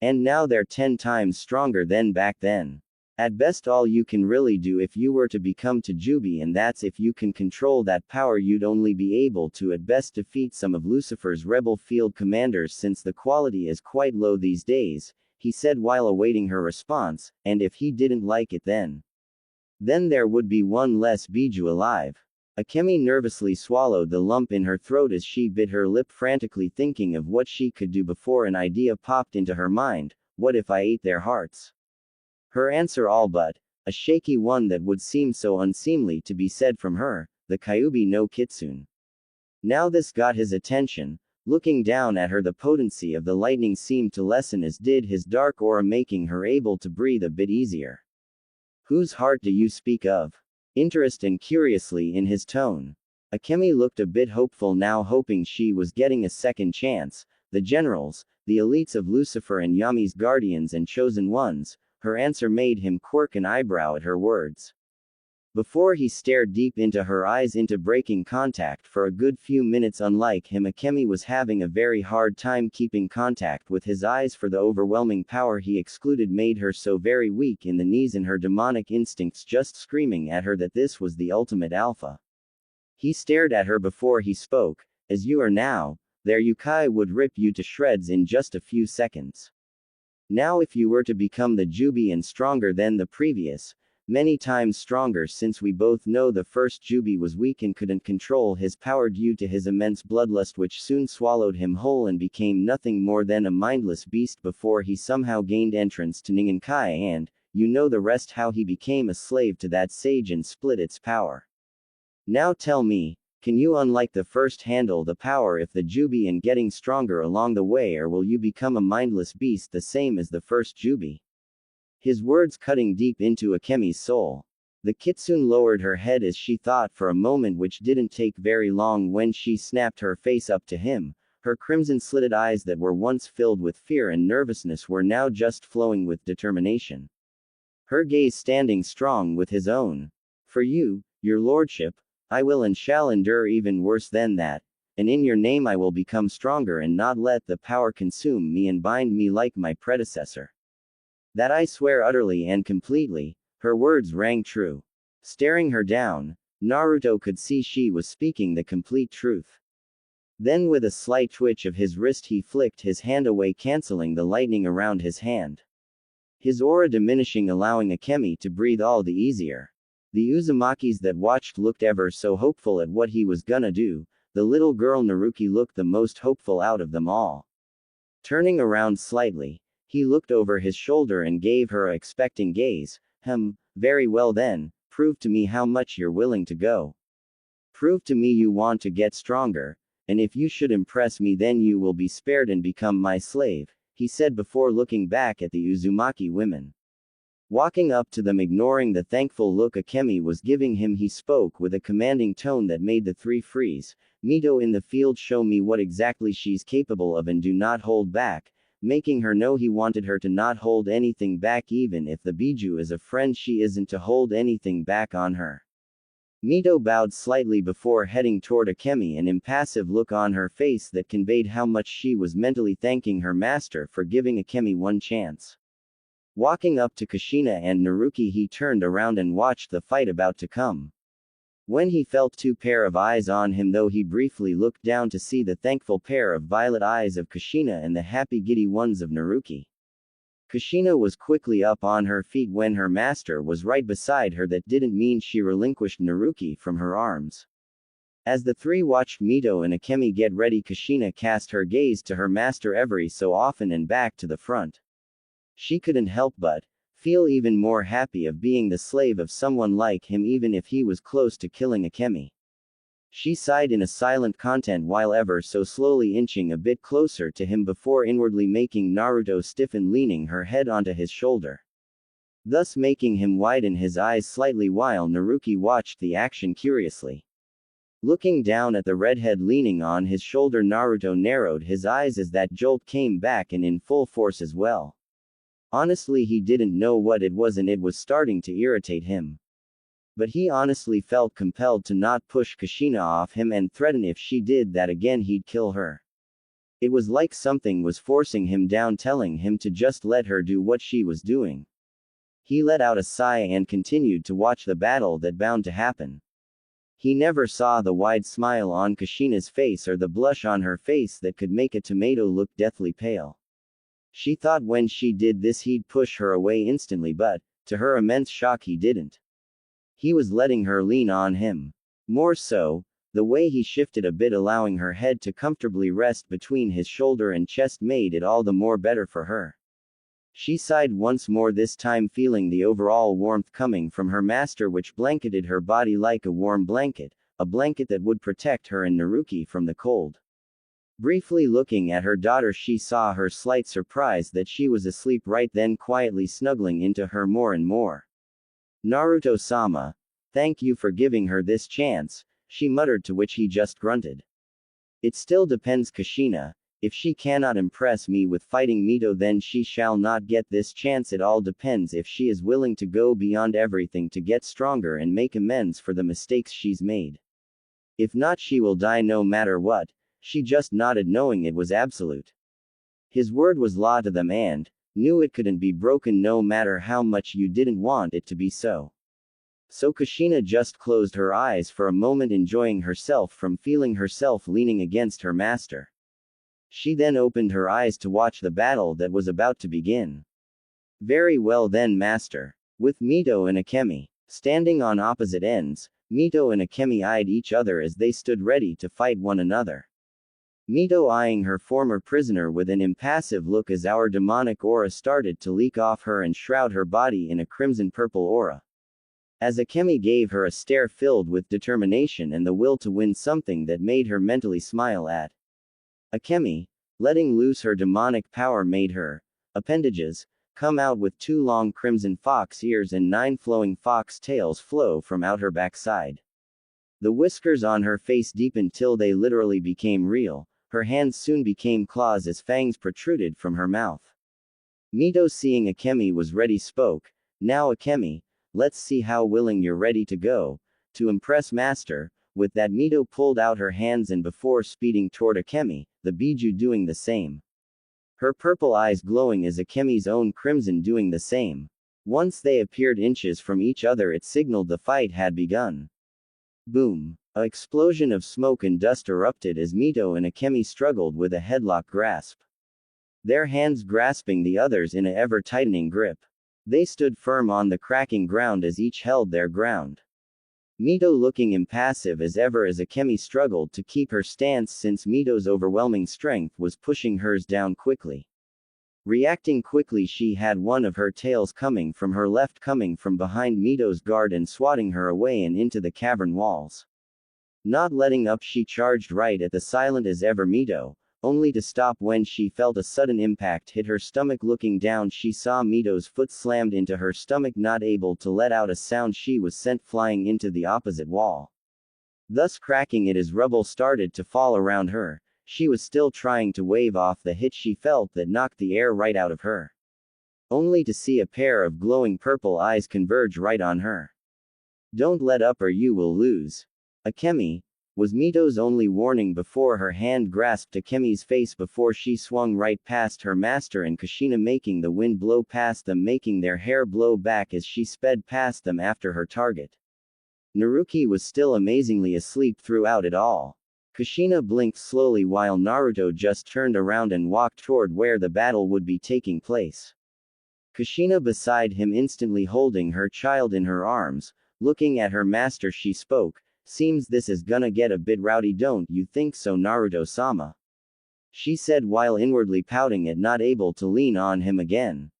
And now they're 10 times stronger than back then. At best, all you can really do if you were to become to Kyuubi, and that's if you can control that power, you'd only be able to at best defeat some of Lucifer's rebel field commanders, since the quality is quite low these days," he said while awaiting her response. "And if he didn't like it, then there would be 1 less Biju alive." Akemi nervously swallowed the lump in her throat as she bit her lip, frantically thinking of what she could do before an idea popped into her mind. What if I ate their hearts? Her answer all but a shaky one that would seem so unseemly to be said from her, the Kyuubi no Kitsune. Now this got his attention. Looking down at her, the potency of the lightning seemed to lessen, as did his dark aura, making her able to breathe a bit easier. "Whose heart do you speak of?" Interest and curiously in his tone. Akemi looked a bit hopeful now, hoping she was getting a second chance. "The generals, the elites of Lucifer and Yami's guardians and chosen ones." Her answer made him quirk an eyebrow at her words. Before he stared deep into her eyes, into breaking contact for a good few minutes. Unlike him, Akemi was having a very hard time keeping contact with his eyes, for the overwhelming power he excluded made her so very weak in the knees, and her demonic instincts just screaming at her that this was the ultimate alpha. He stared at her before he spoke. "As you are now, their Yukai would rip you to shreds in just a few seconds. Now if you were to become the Kyuubi and stronger than the previous, many times stronger, since we both know the first Kyuubi was weak and couldn't control his power due to his immense bloodlust, which soon swallowed him whole and became nothing more than a mindless beast before he somehow gained entrance to Ningenkai, and you know the rest, how he became a slave to that sage and split its power. Now tell me, can you, unlike the first, handle the power if the Kyuubi and getting stronger along the way, or will you become a mindless beast the same as the first Kyuubi?" His words cutting deep into Akemi's soul. The kitsune lowered her head as she thought for a moment, which didn't take very long when she snapped her face up to him. Her crimson-slitted eyes that were once filled with fear and nervousness were now just flowing with determination. Her gaze standing strong with his own. For you, your lordship, I will and shall endure even worse than that, and in your name I will become stronger and not let the power consume me and bind me like my predecessor. That I swear utterly and completely. Her words rang true. Staring her down, Naruto could see she was speaking the complete truth. Then with a slight twitch of his wrist he flicked his hand away, canceling the lightning around his hand. His aura diminishing, allowing Akemi to breathe all the easier. The Uzumakis that watched looked ever so hopeful at what he was gonna do. The little girl Naruki looked the most hopeful out of them all. Turning around slightly, he looked over his shoulder and gave her a expecting gaze. Very well then, prove to me how much you're willing to go. Prove to me you want to get stronger, and if you should impress me then you will be spared and become my slave, he said before looking back at the Uzumaki women. Walking up to them, ignoring the thankful look Akemi was giving him, he spoke with a commanding tone that made the three freeze. Mito in the field, show me what exactly she's capable of and do not hold back. Making her know he wanted her to not hold anything back, even if the Biju is a friend, she isn't to hold anything back on her. Mito bowed slightly before heading toward Akemi, an impassive look on her face that conveyed how much she was mentally thanking her master for giving Akemi one chance. Walking up to Kushina and Naruki, he turned around and watched the fight about to come. When he felt two pair of eyes on him, though, he briefly looked down to see the thankful pair of violet eyes of Kushina and the happy giddy ones of Naruki. Kushina was quickly up on her feet when her master was right beside her. That didn't mean she relinquished Naruki from her arms. As the three watched Mito and Akemi get ready, Kushina cast her gaze to her master every so often and back to the front. She couldn't help but feel even more happy of being the slave of someone like him, even if he was close to killing Akemi. She sighed in a silent content while ever so slowly inching a bit closer to him before inwardly making Naruto stiffen, leaning her head onto his shoulder, thus making him widen his eyes slightly while Naruki watched the action curiously. Looking down at the redhead leaning on his shoulder, Naruto narrowed his eyes as that jolt came back and in full force as well. Honestly, he didn't know what it was and it was starting to irritate him. But he honestly felt compelled to not push Kushina off him and threaten if she did that again he'd kill her. It was like something was forcing him down, telling him to just let her do what she was doing. He let out a sigh and continued to watch the battle that bound to happen. He never saw the wide smile on Kushina's face or the blush on her face that could make a tomato look deathly pale. She thought when she did this he'd push her away instantly, but, to her immense shock, he didn't. He was letting her lean on him. More so, the way he shifted a bit, allowing her head to comfortably rest between his shoulder and chest, made it all the more better for her. She sighed once more, this time feeling the overall warmth coming from her master, which blanketed her body like a warm blanket, a blanket that would protect her and Naruki from the cold. Briefly looking at her daughter, she saw her slight surprise that she was asleep right then, quietly snuggling into her more and more. Naruto-sama, thank you for giving her this chance, she muttered, to which he just grunted. It still depends, Kushina. If she cannot impress me with fighting Mito, then she shall not get this chance. It all depends if she is willing to go beyond everything to get stronger and make amends for the mistakes she's made. If not, she will die no matter what. She just nodded, knowing it was absolute. His word was law to them and knew it couldn't be broken no matter how much you didn't want it to be so. So Kushina just closed her eyes for a moment, enjoying herself from feeling herself leaning against her master. She then opened her eyes to watch the battle that was about to begin. Very well then, master. With Mito and Akemi standing on opposite ends, Mito and Akemi eyed each other as they stood ready to fight one another. Mito eyeing her former prisoner with an impassive look as our demonic aura started to leak off her and shroud her body in a crimson-purple aura. As Akemi gave her a stare filled with determination and the will to win, something that made her mentally smile at Akemi, letting loose her demonic power, made her appendages come out with 2 long crimson fox ears and 9 flowing fox tails flow from out her backside. The whiskers on her face deepened till they literally became real, her hands soon became claws as fangs protruded from her mouth. Mito, seeing Akemi was ready, spoke, "Now Akemi, let's see how willing you're ready to go, to impress master." With that, Mito pulled out her hands and before speeding toward Akemi, the Biju doing the same. Her purple eyes glowing as Akemi's own crimson doing the same. Once they appeared inches from each other, it signaled the fight had begun. Boom! An explosion of smoke and dust erupted as Mito and Akemi struggled with a headlock grasp. Their hands grasping the others in a ever-tightening grip. They stood firm on the cracking ground as each held their ground. Mito looking impassive as ever as Akemi struggled to keep her stance since Mito's overwhelming strength was pushing hers down quickly. Reacting quickly, she had one of her tails coming from her left, coming from behind Mito's guard and swatting her away and into the cavern walls. Not letting up, she charged right at the silent as ever Mito, only to stop when she felt a sudden impact hit her stomach. Looking down, she saw Mito's foot slammed into her stomach. Not able to let out a sound, she was sent flying into the opposite wall, thus cracking it as rubble started to fall around her. She was still trying to wave off the hit she felt that knocked the air right out of her, only to see a pair of glowing purple eyes converge right on her. "Don't let up or you will lose, Akemi," was Mito's only warning before her hand grasped Akemi's face before she swung right past her master and Kushina, making the wind blow past them, making their hair blow back as she sped past them after her target. Naruto was still amazingly asleep throughout it all. Kushina blinked slowly while Naruto just turned around and walked toward where the battle would be taking place. Kushina beside him, instantly holding her child in her arms, looking at her master, she spoke, "Seems this is gonna get a bit rowdy, don't you think so, Naruto-sama?" she said while inwardly pouting at not able to lean on him again.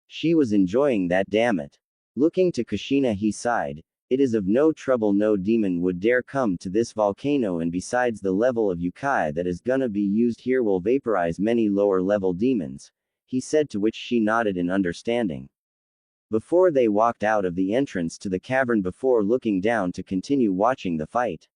She was enjoying that, damn it. Looking to Kushina, he sighed, "It is of no trouble, no demon would dare come to this volcano, and besides, the level of Yukai that is gonna be used here will vaporize many lower level demons," he said, to which she nodded in understanding. Before they walked out of the entrance to the cavern before looking down to continue watching the fight,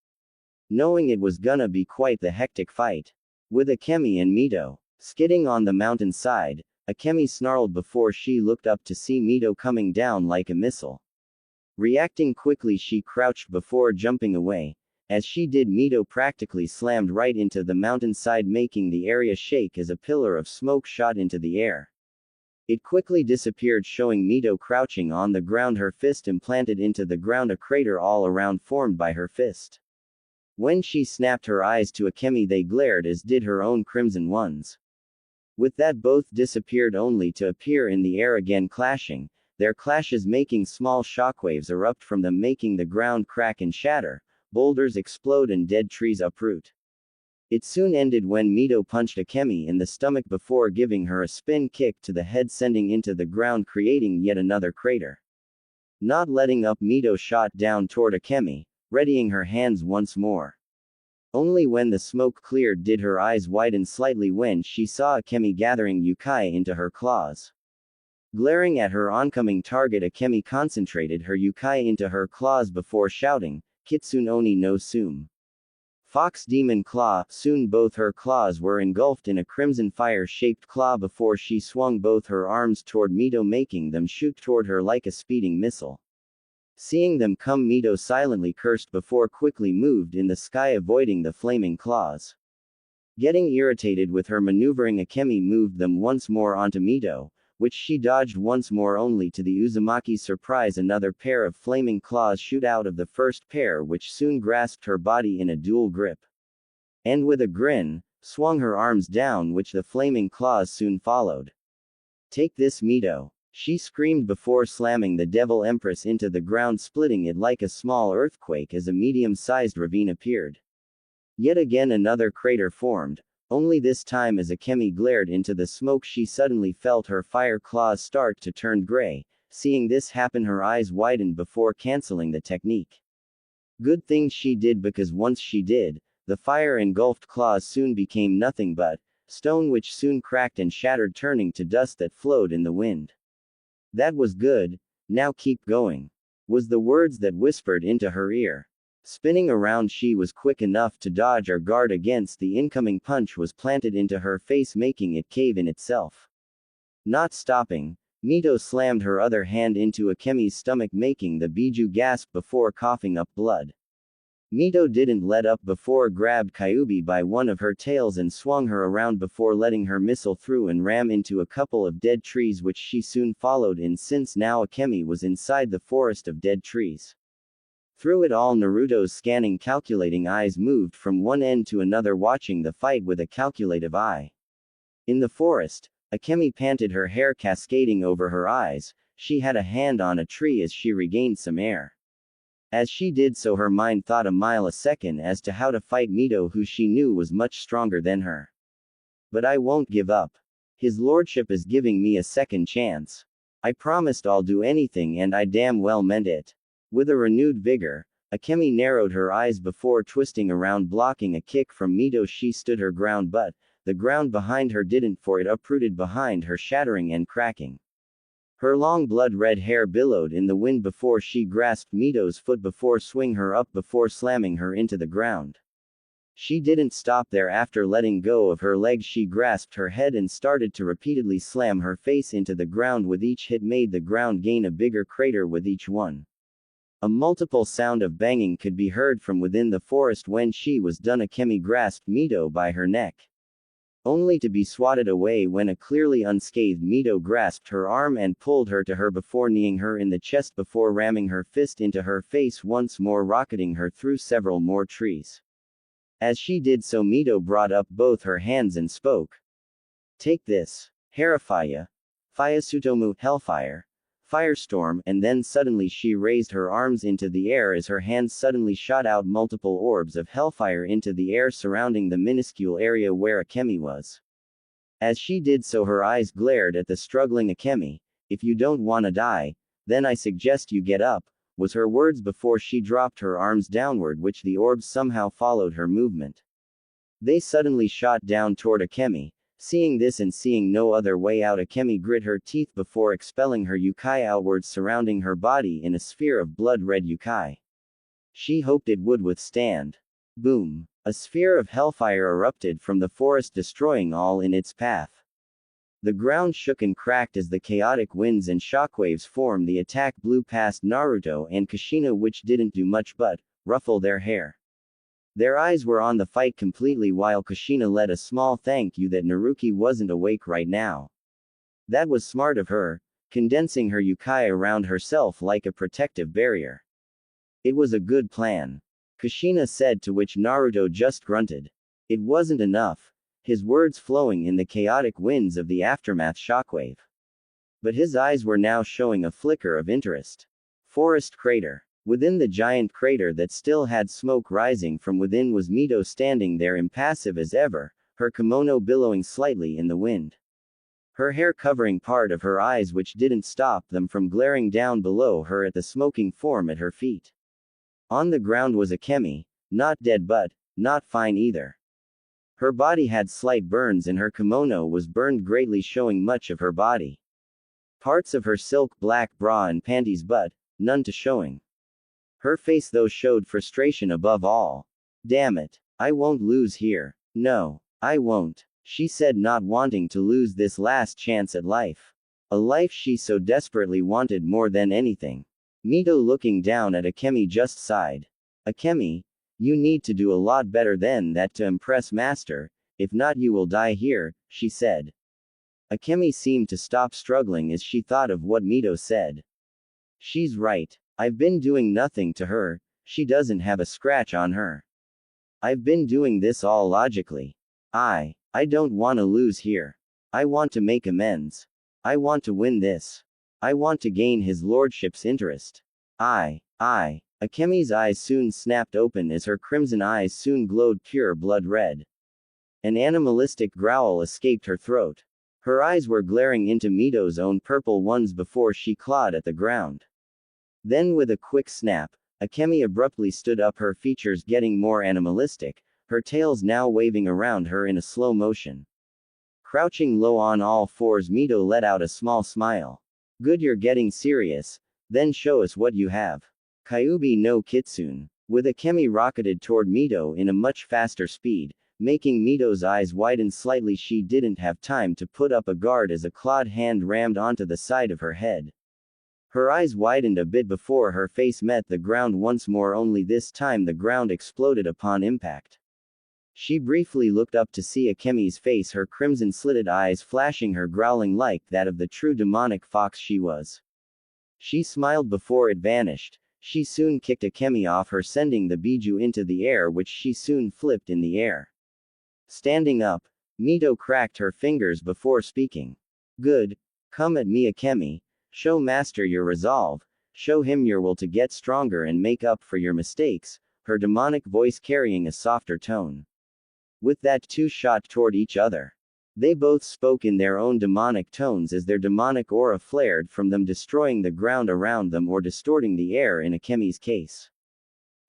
knowing it was gonna be quite the hectic fight. With Akemi and Mito skidding on the mountainside, Akemi snarled before she looked up to see Mito coming down like a missile. Reacting quickly, she crouched before jumping away. As she did, Mito practically slammed right into the mountainside, making the area shake as a pillar of smoke shot into the air. It quickly disappeared, showing Mito crouching on the ground, her fist implanted into the ground, a crater all around formed by her fist. When she snapped her eyes to Akemi, they glared as did her own crimson ones. With that, both disappeared only to appear in the air again, clashing, their clashes making small shockwaves erupt from them, making the ground crack and shatter, boulders explode and dead trees uproot. It soon ended when Mito punched Akemi in the stomach before giving her a spin kick to the head, sending into the ground, creating yet another crater. Not letting up, Mito shot down toward Akemi, readying her hands once more. Only when the smoke cleared did her eyes widen slightly when she saw Akemi gathering Yukai into her claws. Glaring at her oncoming target, Akemi concentrated her Yukai into her claws before shouting, "Kitsune Oni no Sume." Fox Demon Claw. Soon both her claws were engulfed in a crimson fire-shaped claw before she swung both her arms toward Mito, making them shoot toward her like a speeding missile. Seeing them come, Mito silently cursed before quickly moved in the sky, avoiding the flaming claws. Getting irritated with her maneuvering, Akemi moved them once more onto Mito, which she dodged once more, only to the Uzumaki's surprise another pair of flaming claws shoot out of the first pair, which soon grasped her body in a dual grip. And with a grin, swung her arms down, which the flaming claws soon followed. "Take this, Mito," she screamed before slamming the Devil Empress into the ground, splitting it like a small earthquake as a medium-sized ravine appeared. Yet again another crater formed. Only this time as Akemi glared into the smoke, she suddenly felt her fire claws start to turn gray. Seeing this happen, her eyes widened before canceling the technique. Good thing she did, because once she did, the fire engulfed claws soon became nothing but stone which soon cracked and shattered, turning to dust that flowed in the wind. That was good, now keep going, was the words that whispered into her ear. Spinning around, she was quick enough to dodge or guard against the incoming punch was planted into her face, making it cave in itself. Not stopping, Mito slammed her other hand into Akemi's stomach, making the Biju gasp before coughing up blood. Mito didn't let up before grabbed Kyuubi by one of her tails and swung her around before letting her missile through and ram into a couple of dead trees, which she soon followed in, since now Akemi was inside the forest of dead trees. Through it all, Naruto's scanning, calculating eyes moved from one end to another, watching the fight with a calculative eye. In the forest, Akemi panted, her hair cascading over her eyes. She had a hand on a tree as she regained some air. As she did so, her mind thought a mile a second as to how to fight Mito, who she knew was much stronger than her. But I won't give up. His lordship is giving me a second chance. I promised I'll do anything, and I damn well meant it. With a renewed vigor, Akemi narrowed her eyes before twisting around, blocking a kick from Mito. She stood her ground, but the ground behind her didn't, for it uprooted behind her, shattering and cracking. Her long blood-red hair billowed in the wind before she grasped Mito's foot before swinging her up before slamming her into the ground. She didn't stop there. After letting go of her legs, she grasped her head and started to repeatedly slam her face into the ground. With each hit made the ground gain a bigger crater with each one. A multiple sound of banging could be heard from within the forest. When she was done, Akemi grasped Mito by her neck, only to be swatted away when a clearly unscathed Mito grasped her arm and pulled her to her before kneeing her in the chest before ramming her fist into her face once more, rocketing her through several more trees. As she did so, Mito brought up both her hands and spoke. Take this. Harefire. Fayasutomu, Hellfire. Firestorm, and then suddenly she raised her arms into the air as her hands suddenly shot out multiple orbs of hellfire into the air surrounding the minuscule area where Akemi was. As she did so, her eyes glared at the struggling Akemi. If you don't wanna die, then I suggest you get up, was her words before she dropped her arms downward, which the orbs somehow followed her movement. They suddenly shot down toward Akemi. Seeing this and seeing no other way out, Akemi grit her teeth before expelling her yukai outwards, surrounding her body in a sphere of blood-red yukai. She hoped it would withstand. Boom! A sphere of hellfire erupted from the forest, destroying all in its path. The ground shook and cracked as the chaotic winds and shockwaves formed. The attack blew past Naruto and Kushina, which didn't do much but ruffle their hair. Their eyes were on the fight completely, while Kushina led a small thank you that Naruki wasn't awake right now. That was smart of her, condensing her yukai around herself like a protective barrier. It was a good plan, Kushina said, to which Naruto just grunted. It wasn't enough, his words flowing in the chaotic winds of the aftermath shockwave. But his eyes were now showing a flicker of interest. Forest crater. Within the giant crater that still had smoke rising from within was Mito, standing there impassive as ever, her kimono billowing slightly in the wind. Her hair covering part of her eyes, which didn't stop them from glaring down below her at the smoking form at her feet. On the ground was Akemi, not dead but not fine either. Her body had slight burns and her kimono was burned greatly, showing much of her body. Parts of her silk black bra and panties, but none to showing. Her face though showed frustration above all. Damn it. I won't lose here. No, I won't, she said, not wanting to lose this last chance at life. A life she so desperately wanted more than anything. Mito, looking down at Akemi, just sighed. Akemi, you need to do a lot better than that to impress master, if not you will die here, she said. Akemi seemed to stop struggling as she thought of what Mito said. She's right. I've been doing nothing to her, she doesn't have a scratch on her. I've been doing this all logically. I don't want to lose here. I want to make amends. I want to win this. I want to gain his lordship's interest. Akemi's eyes soon snapped open as her crimson eyes soon glowed pure blood red. An animalistic growl escaped her throat. Her eyes were glaring into Mito's own purple ones before she clawed at the ground. Then with a quick snap, Akemi abruptly stood up, her features getting more animalistic, her tails now waving around her in a slow motion. Crouching low on all fours, Mito let out a small smile. Good, you're getting serious. Then show us what you have. Kyuubi no Kitsune. With a Kemi rocketed toward Mito in a much faster speed, making Mito's eyes widen slightly. She didn't have time to put up a guard as a clawed hand rammed onto the side of her head. Her eyes widened a bit before her face met the ground once more, only this time the ground exploded upon impact. She briefly looked up to see Akemi's face, her crimson-slitted eyes flashing, her growling like that of the true demonic fox she was. She smiled before it vanished. She soon kicked Akemi off her, sending the biju into the air, which she soon flipped in the air. Standing up, Mito cracked her fingers before speaking. Good. Come at me, Akemi. Show Master your resolve. Show him your will to get stronger and make up for your mistakes, her demonic voice carrying a softer tone. With that, two shot toward each other. They both spoke in their own demonic tones as their demonic aura flared from them, destroying the ground around them or distorting the air in Akemi's case.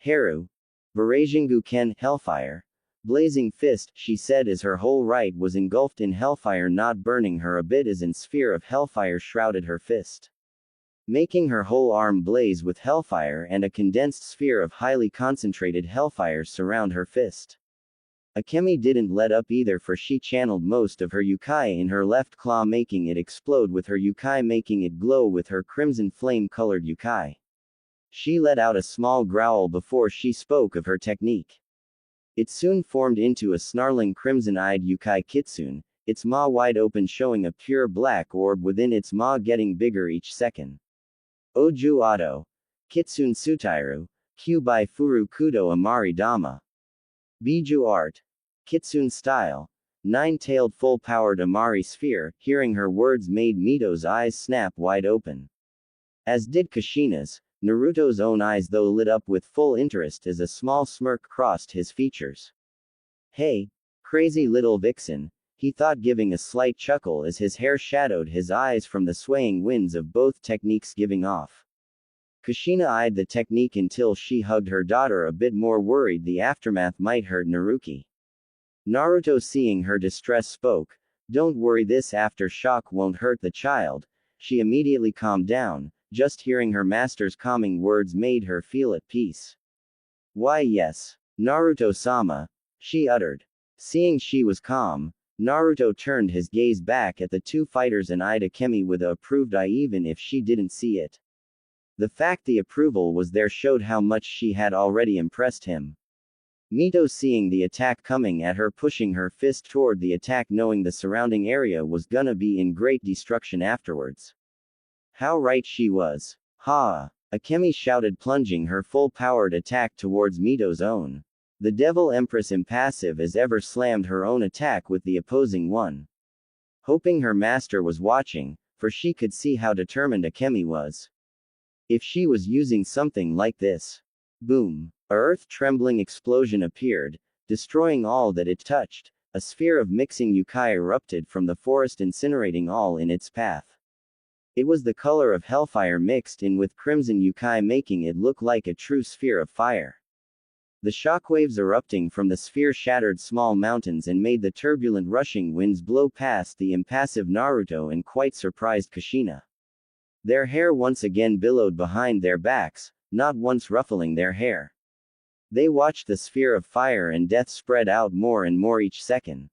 Haru. Barajingu Ken, Hellfire. Blazing Fist, she said as her whole right was engulfed in hellfire, not burning her a bit as a sphere of hellfire shrouded her fist, making her whole arm blaze with hellfire, and a condensed sphere of highly concentrated hellfire surround her fist. Akemi didn't let up either, for she channeled most of her yukai in her left claw, making it explode with her yukai, making it glow with her crimson flame-colored yukai. She let out a small growl before she spoke of her technique. It soon formed into a snarling crimson-eyed yukai kitsune, its maw wide open, showing a pure black orb within its maw getting bigger each second. Oju Auto. Kitsune Sutairu. Kyuubi Furu Kudo Amari Dama. Biju Art. Kitsune Style. Nine-tailed full-powered Amari Sphere. Hearing her words made Mito's eyes snap wide open. As did Kushina's. Naruto's own eyes though lit up with full interest as a small smirk crossed his features. Hey, crazy little vixen, he thought, giving a slight chuckle as his hair shadowed his eyes from the swaying winds of both techniques giving off. Kushina eyed the technique until she hugged her daughter, a bit more worried the aftermath might hurt Naruki. Naruto, seeing her distress, spoke, "Don't worry, this aftershock won't hurt the child." She immediately calmed down. Just hearing her master's calming words made her feel at peace. "Why, yes, Naruto-sama," she uttered. Seeing she was calm, Naruto turned his gaze back at the two fighters and eyed Akemi with a approved eye, even if she didn't see it. The fact the approval was there showed how much she had already impressed him. Mito, seeing the attack coming at her, pushing her fist toward the attack, knowing the surrounding area was gonna be in great destruction afterwards. How right she was. Ha! Akemi shouted, plunging her full-powered attack towards Mito's own. The Devil Empress, impassive as ever, slammed her own attack with the opposing one. Hoping her master was watching, for she could see how determined Akemi was. If she was using something like this. Boom! A earth-trembling explosion appeared, destroying all that it touched. A sphere of mixing yukai erupted from the forest, incinerating all in its path. It was the color of hellfire mixed in with crimson yukai, making it look like a true sphere of fire. The shockwaves erupting from the sphere shattered small mountains and made the turbulent rushing winds blow past the impassive Naruto and quite surprised Kushina. Their hair once again billowed behind their backs, not once ruffling their hair. They watched the sphere of fire and death spread out more and more each second.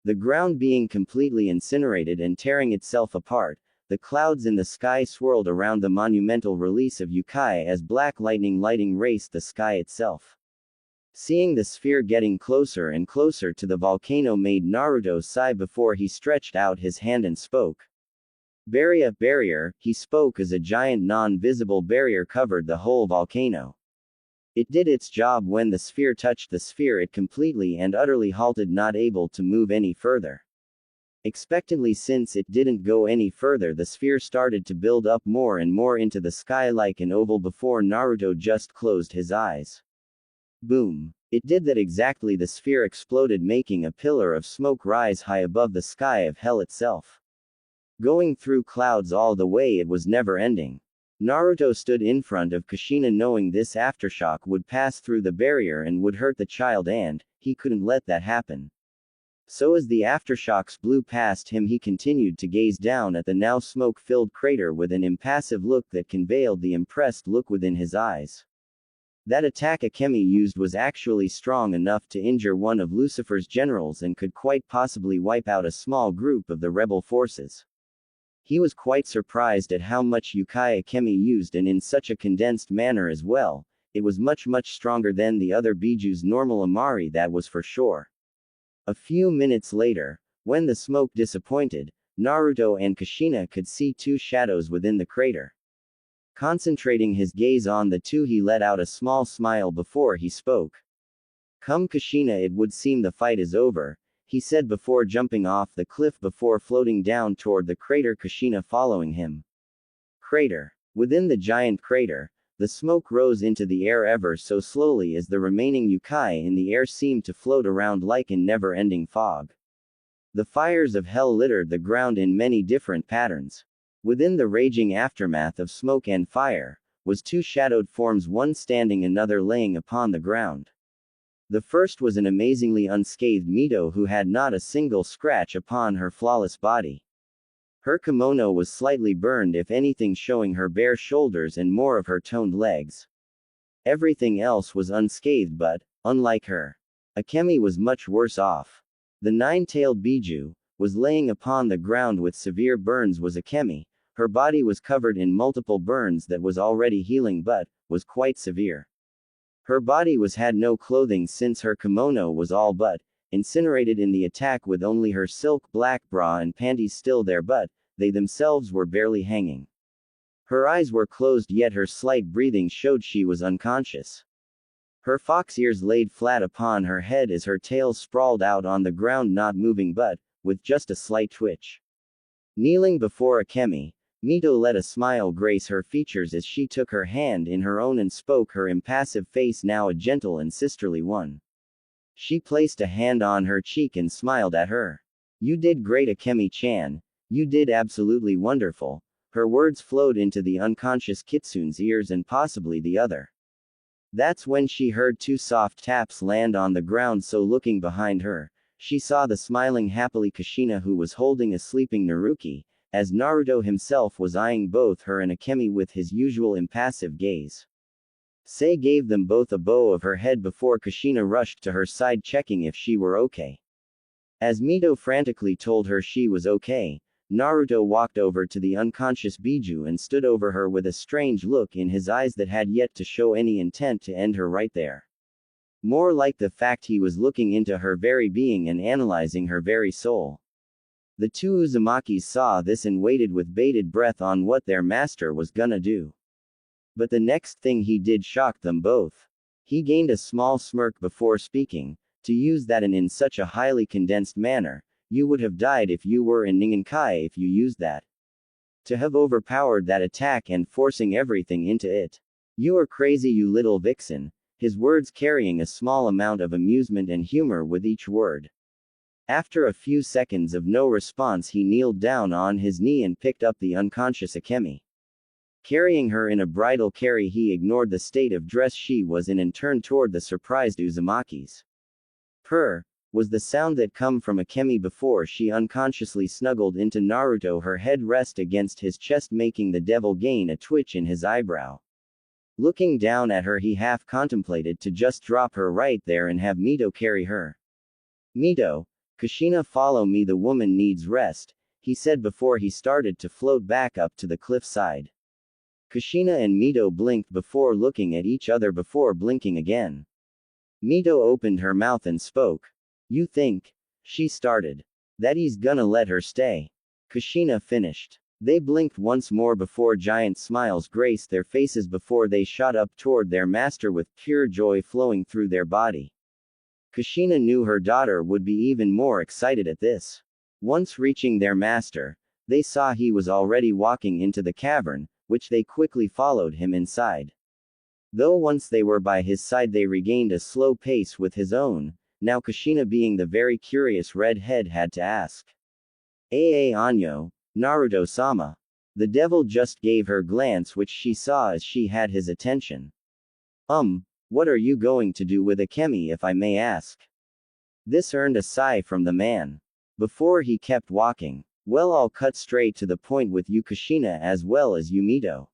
The ground being completely incinerated and tearing itself apart. The clouds in the sky swirled around the monumental release of yukai as black lightning raced the sky itself. Seeing the sphere getting closer and closer to the volcano made Naruto sigh before he stretched out his hand and spoke. Barrier, he spoke as a giant non-visible barrier covered the whole volcano. It did its job. When the sphere touched the sphere, it completely and utterly halted, not able to move any further. Expectantly, since it didn't go any further, the sphere started to build up more and more into the sky like an oval before Naruto just closed his eyes. Boom! It did that exactly. The sphere exploded, making a pillar of smoke rise high above the sky of hell itself. Going through clouds all the way, it was never ending. Naruto stood in front of Kushina, knowing this aftershock would pass through the barrier and would hurt the child, and he couldn't let that happen. So as the aftershocks blew past him, he continued to gaze down at the now smoke-filled crater with an impassive look that conveyed the impressed look within his eyes. That attack Akemi used was actually strong enough to injure one of Lucifer's generals and could quite possibly wipe out a small group of the rebel forces. He was quite surprised at how much Yukai Akemi used, and in such a condensed manner as well. It was much stronger than the other Biju's normal Amari, that was for sure. A few minutes later, when the smoke disappointed, Naruto and Kushina could see two shadows within the crater. Concentrating his gaze on the two, he let out a small smile before he spoke. "Come Kushina, it would seem the fight is over," he said before jumping off the cliff before floating down toward the crater, Kushina following him. Crater. Within the giant crater, the smoke rose into the air ever so slowly as the remaining Yukai in the air seemed to float around like in never-ending fog. The fires of hell littered the ground in many different patterns. Within the raging aftermath of smoke and fire, was two shadowed forms, one standing, another laying upon the ground. The first was an amazingly unscathed Mito who had not a single scratch upon her flawless body. Her kimono was slightly burned, if anything, showing her bare shoulders and more of her toned legs. Everything else was unscathed, but, unlike her, Akemi was much worse off. The nine-tailed Biju was laying upon the ground with severe burns. Was Akemi. Her body was covered in multiple burns that was already healing but was quite severe. Her body had no clothing since her kimono was all but incinerated in the attack, with only her silk black bra and panties still there, but they themselves were barely hanging. Her eyes were closed, yet her slight breathing showed she was unconscious. Her fox ears laid flat upon her head as her tail sprawled out on the ground, not moving but with just a slight twitch. Kneeling before Akemi, Mito let a smile grace her features as she took her hand in her own and spoke, her impassive face now a gentle and sisterly one. She placed a hand on her cheek and smiled at her. "You did great, Akemi-chan. You did absolutely wonderful." Her words flowed into the unconscious Kitsune's ears and possibly the other. That's when she heard two soft taps land on the ground, so looking behind her, she saw the smiling happily Kushina, who was holding a sleeping Naruki, as Naruto himself was eyeing both her and Akemi with his usual impassive gaze. Sei gave them both a bow of her head before Kushina rushed to her side, checking if she were okay. As Mito frantically told her she was okay, Naruto walked over to the unconscious Biju and stood over her with a strange look in his eyes that had yet to show any intent to end her right there. More like the fact he was looking into her very being and analyzing her very soul. The two Uzumakis saw this and waited with bated breath on what their master was gonna do. But the next thing he did shocked them both. He gained a small smirk before speaking. "To use that in such a highly condensed manner, you would have died if you were in Ningenkai if you used that. To have overpowered that attack and forcing everything into it. You are crazy, you little vixen." His words carrying a small amount of amusement and humor with each word. After a few seconds of no response, he kneeled down on his knee and picked up the unconscious Akemi. Carrying her in a bridal carry, he ignored the state of dress she was in and turned toward the surprised Uzumakis. "Purr," was the sound that come from Akemi before she unconsciously snuggled into Naruto, her head rest against his chest, making the devil gain a twitch in his eyebrow. Looking down at her, he half contemplated to just drop her right there and have Mito carry her. "Mito, Kushina, follow me, the woman needs rest," he said before he started to float back up to the cliffside. Kushina and Mito blinked before looking at each other before blinking again. Mito opened her mouth and spoke. "You think," she started, "that he's gonna let her stay?" Kushina finished. They blinked once more before giant smiles graced their faces before they shot up toward their master with pure joy flowing through their body. Kushina knew her daughter would be even more excited at this. Once reaching their master, they saw he was already walking into the cavern, which they quickly followed him inside. Though once they were by his side, they regained a slow pace with his own. Now Kushina, being the very curious redhead, had to ask. Anyo, Naruto-sama. The devil just gave her glance, which she saw as she had his attention. What are you going to do with Akemi, if I may ask?" This earned a sigh from the man. Before he kept walking. Well, I'll cut straight to the point with you, Kushina, as well as you, Mito.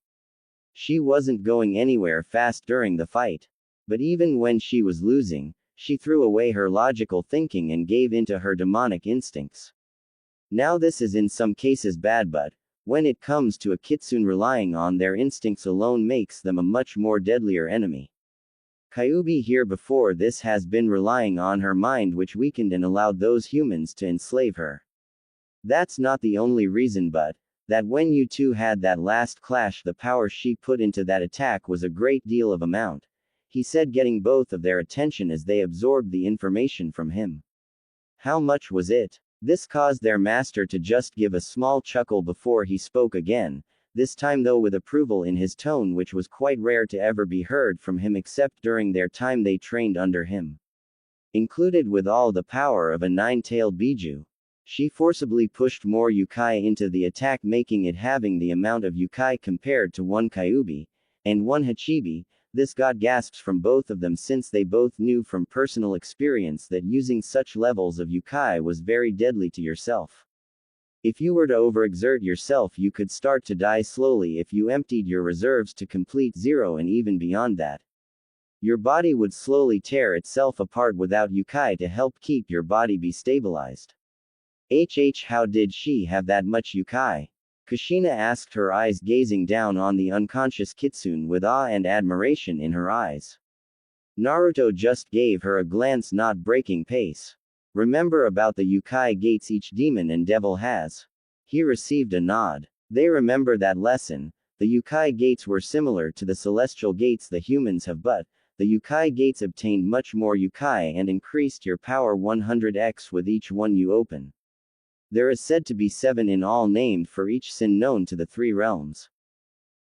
She wasn't going anywhere fast during the fight. But even when she was losing, she threw away her logical thinking and gave into her demonic instincts. Now this is in some cases bad, but when it comes to a kitsune, relying on their instincts alone makes them a much more deadlier enemy. Kyuubi here before this has been relying on her mind, which weakened and allowed those humans to enslave her. That's not the only reason, but that when you two had that last clash, the power she put into that attack was a great deal of amount, he said, getting both of their attention as they absorbed the information from him. How much was it? This caused their master to just give a small chuckle before he spoke again, this time though with approval in his tone, which was quite rare to ever be heard from him except during their time they trained under him. Included with all the power of a nine-tailed Biju. She forcibly pushed more Yukai into the attack, making it having the amount of Yukai compared to one Kyuubi and one Hachibi. This got gasps from both of them, since they both knew from personal experience that using such levels of Yukai was very deadly to yourself. If you were to overexert yourself, you could start to die slowly if you emptied your reserves to complete zero, and even beyond that. Your body would slowly tear itself apart without Yukai to help keep your body be stabilized. How did she have that much Yukai? Kushina asked, her eyes gazing down on the unconscious kitsune with awe and admiration in her eyes. Naruto just gave her a glance, not breaking pace. Remember about the Yukai gates each demon and devil has? He received a nod. They remember that lesson. The Yukai gates were similar to the celestial gates the humans have, but the Yukai gates obtained much more Yukai and increased your power 100x with each one you open. There is said to be 7 in all, named for each sin known to the 3 realms.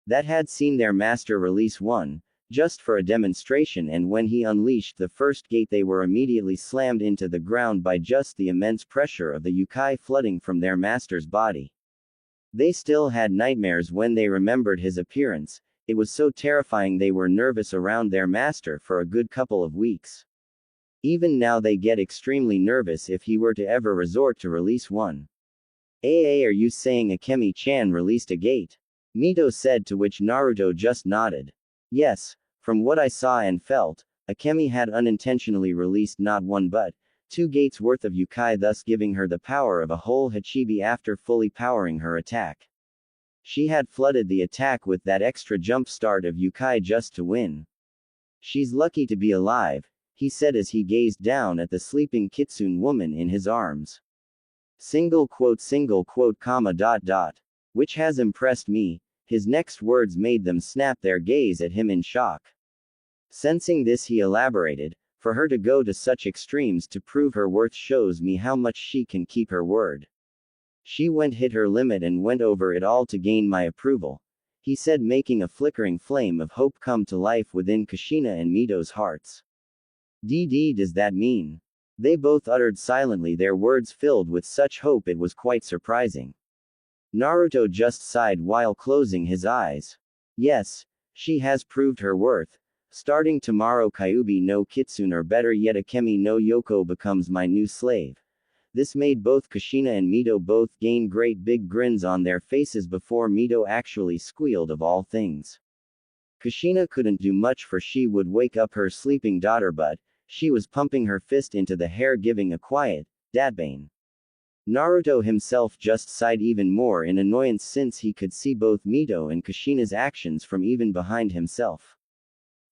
That had seen their master release one, just for a demonstration, and when he unleashed the first gate they were immediately slammed into the ground by just the immense pressure of the Yukai flooding from their master's body. They still had nightmares when they remembered his appearance. It was so terrifying they were nervous around their master for a good couple of weeks. Even now they get extremely nervous if he were to ever resort to release one. Are you saying Akemi-chan released a gate? Mito said, to which Naruto just nodded. Yes, from what I saw and felt, Akemi had unintentionally released not 1 but 2 gates worth of Yukai, thus giving her the power of a whole Hachibi after fully powering her attack. She had flooded the attack with that extra jump start of Yukai just to win. She's lucky to be alive, he said as he gazed down at the sleeping kitsune woman in his arms. Single quote, comma. Which has impressed me. His next words made them snap their gaze at him in shock. Sensing this, he elaborated, for her to go to such extremes to prove her worth shows me how much she can keep her word. She hit her limit and went over it all to gain my approval, he said, making a flickering flame of hope come to life within Kushina and Mito's hearts. Does that mean? They both uttered silently, their words filled with such hope it was quite surprising. Naruto just sighed while closing his eyes. Yes, she has proved her worth. Starting tomorrow, Kyuubi no Kitsune, or better yet Akemi no Yoko, becomes my new slave. This made both Kushina and Mito both gain great big grins on their faces before Mito actually squealed of all things. Kushina couldn't do much, for she would wake up her sleeping daughter, but she was pumping her fist into the hair, giving a quiet, "Dadbane." Naruto himself just sighed even more in annoyance, since he could see both Mito and Kushina's actions from even behind himself.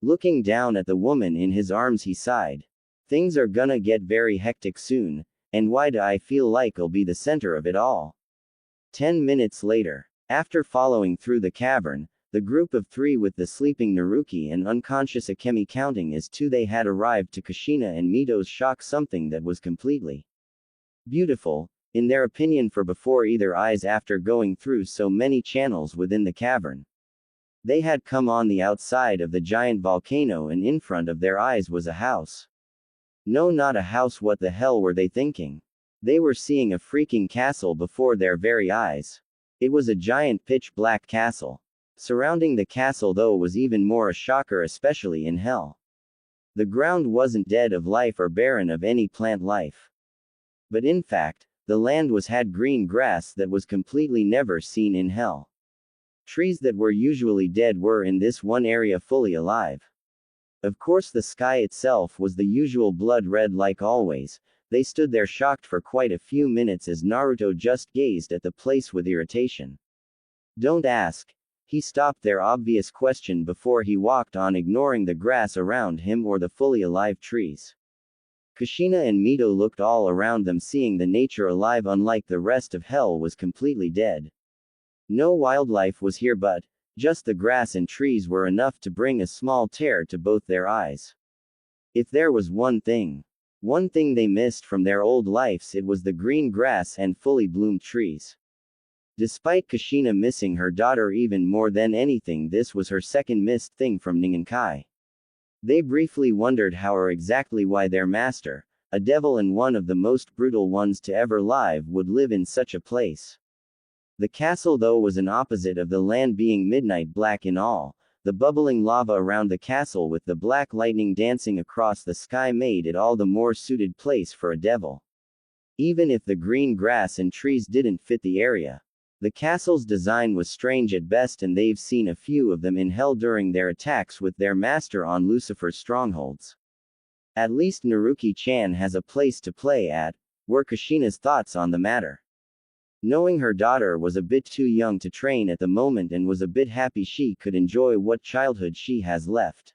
Looking down at the woman in his arms, he sighed. Things are gonna get very hectic soon, and why do I feel like I'll be the center of it all? 10 minutes later. After following through the cavern, the group of 3 with the sleeping Naruki and unconscious Akemi counting as 2, they had arrived to Kushina and Mito's shock, something that was completely beautiful, in their opinion, for before either eyes, after going through so many channels within the cavern. They had come on the outside of the giant volcano, and in front of their eyes was a house. No, not a house, what the hell were they thinking? They were seeing a freaking castle before their very eyes. It was a giant pitch-black castle. Surrounding the castle, though, was even more a shocker, especially in hell. The ground wasn't dead of life or barren of any plant life. But in fact, the land had green grass that was completely never seen in hell. Trees that were usually dead were in this one area fully alive. Of course, the sky itself was the usual blood red like always. They stood there shocked for quite a few minutes as Naruto just gazed at the place with irritation. Don't ask. He stopped their obvious question before he walked on, ignoring the grass around him or the fully alive trees. Kushina and Mito looked all around them, seeing the nature alive unlike the rest of hell was completely dead. No wildlife was here, but just the grass and trees were enough to bring a small tear to both their eyes. If there was one thing they missed from their old lives, it was the green grass and fully bloomed trees. Despite Kushina missing her daughter even more than anything, this was her second missed thing from Ning and Kai. They briefly wondered how or exactly why their master, a devil and one of the most brutal ones to ever live, would live in such a place. The castle, though, was an opposite of the land, being midnight black in all. The bubbling lava around the castle with the black lightning dancing across the sky made it all the more suited place for a devil. Even if the green grass and trees didn't fit the area. The castle's design was strange at best, and they've seen a few of them in hell during their attacks with their master on Lucifer's strongholds. At least Naruki-chan has a place to play at, were Kushina's thoughts on the matter. Knowing her daughter was a bit too young to train at the moment and was a bit happy she could enjoy what childhood she has left.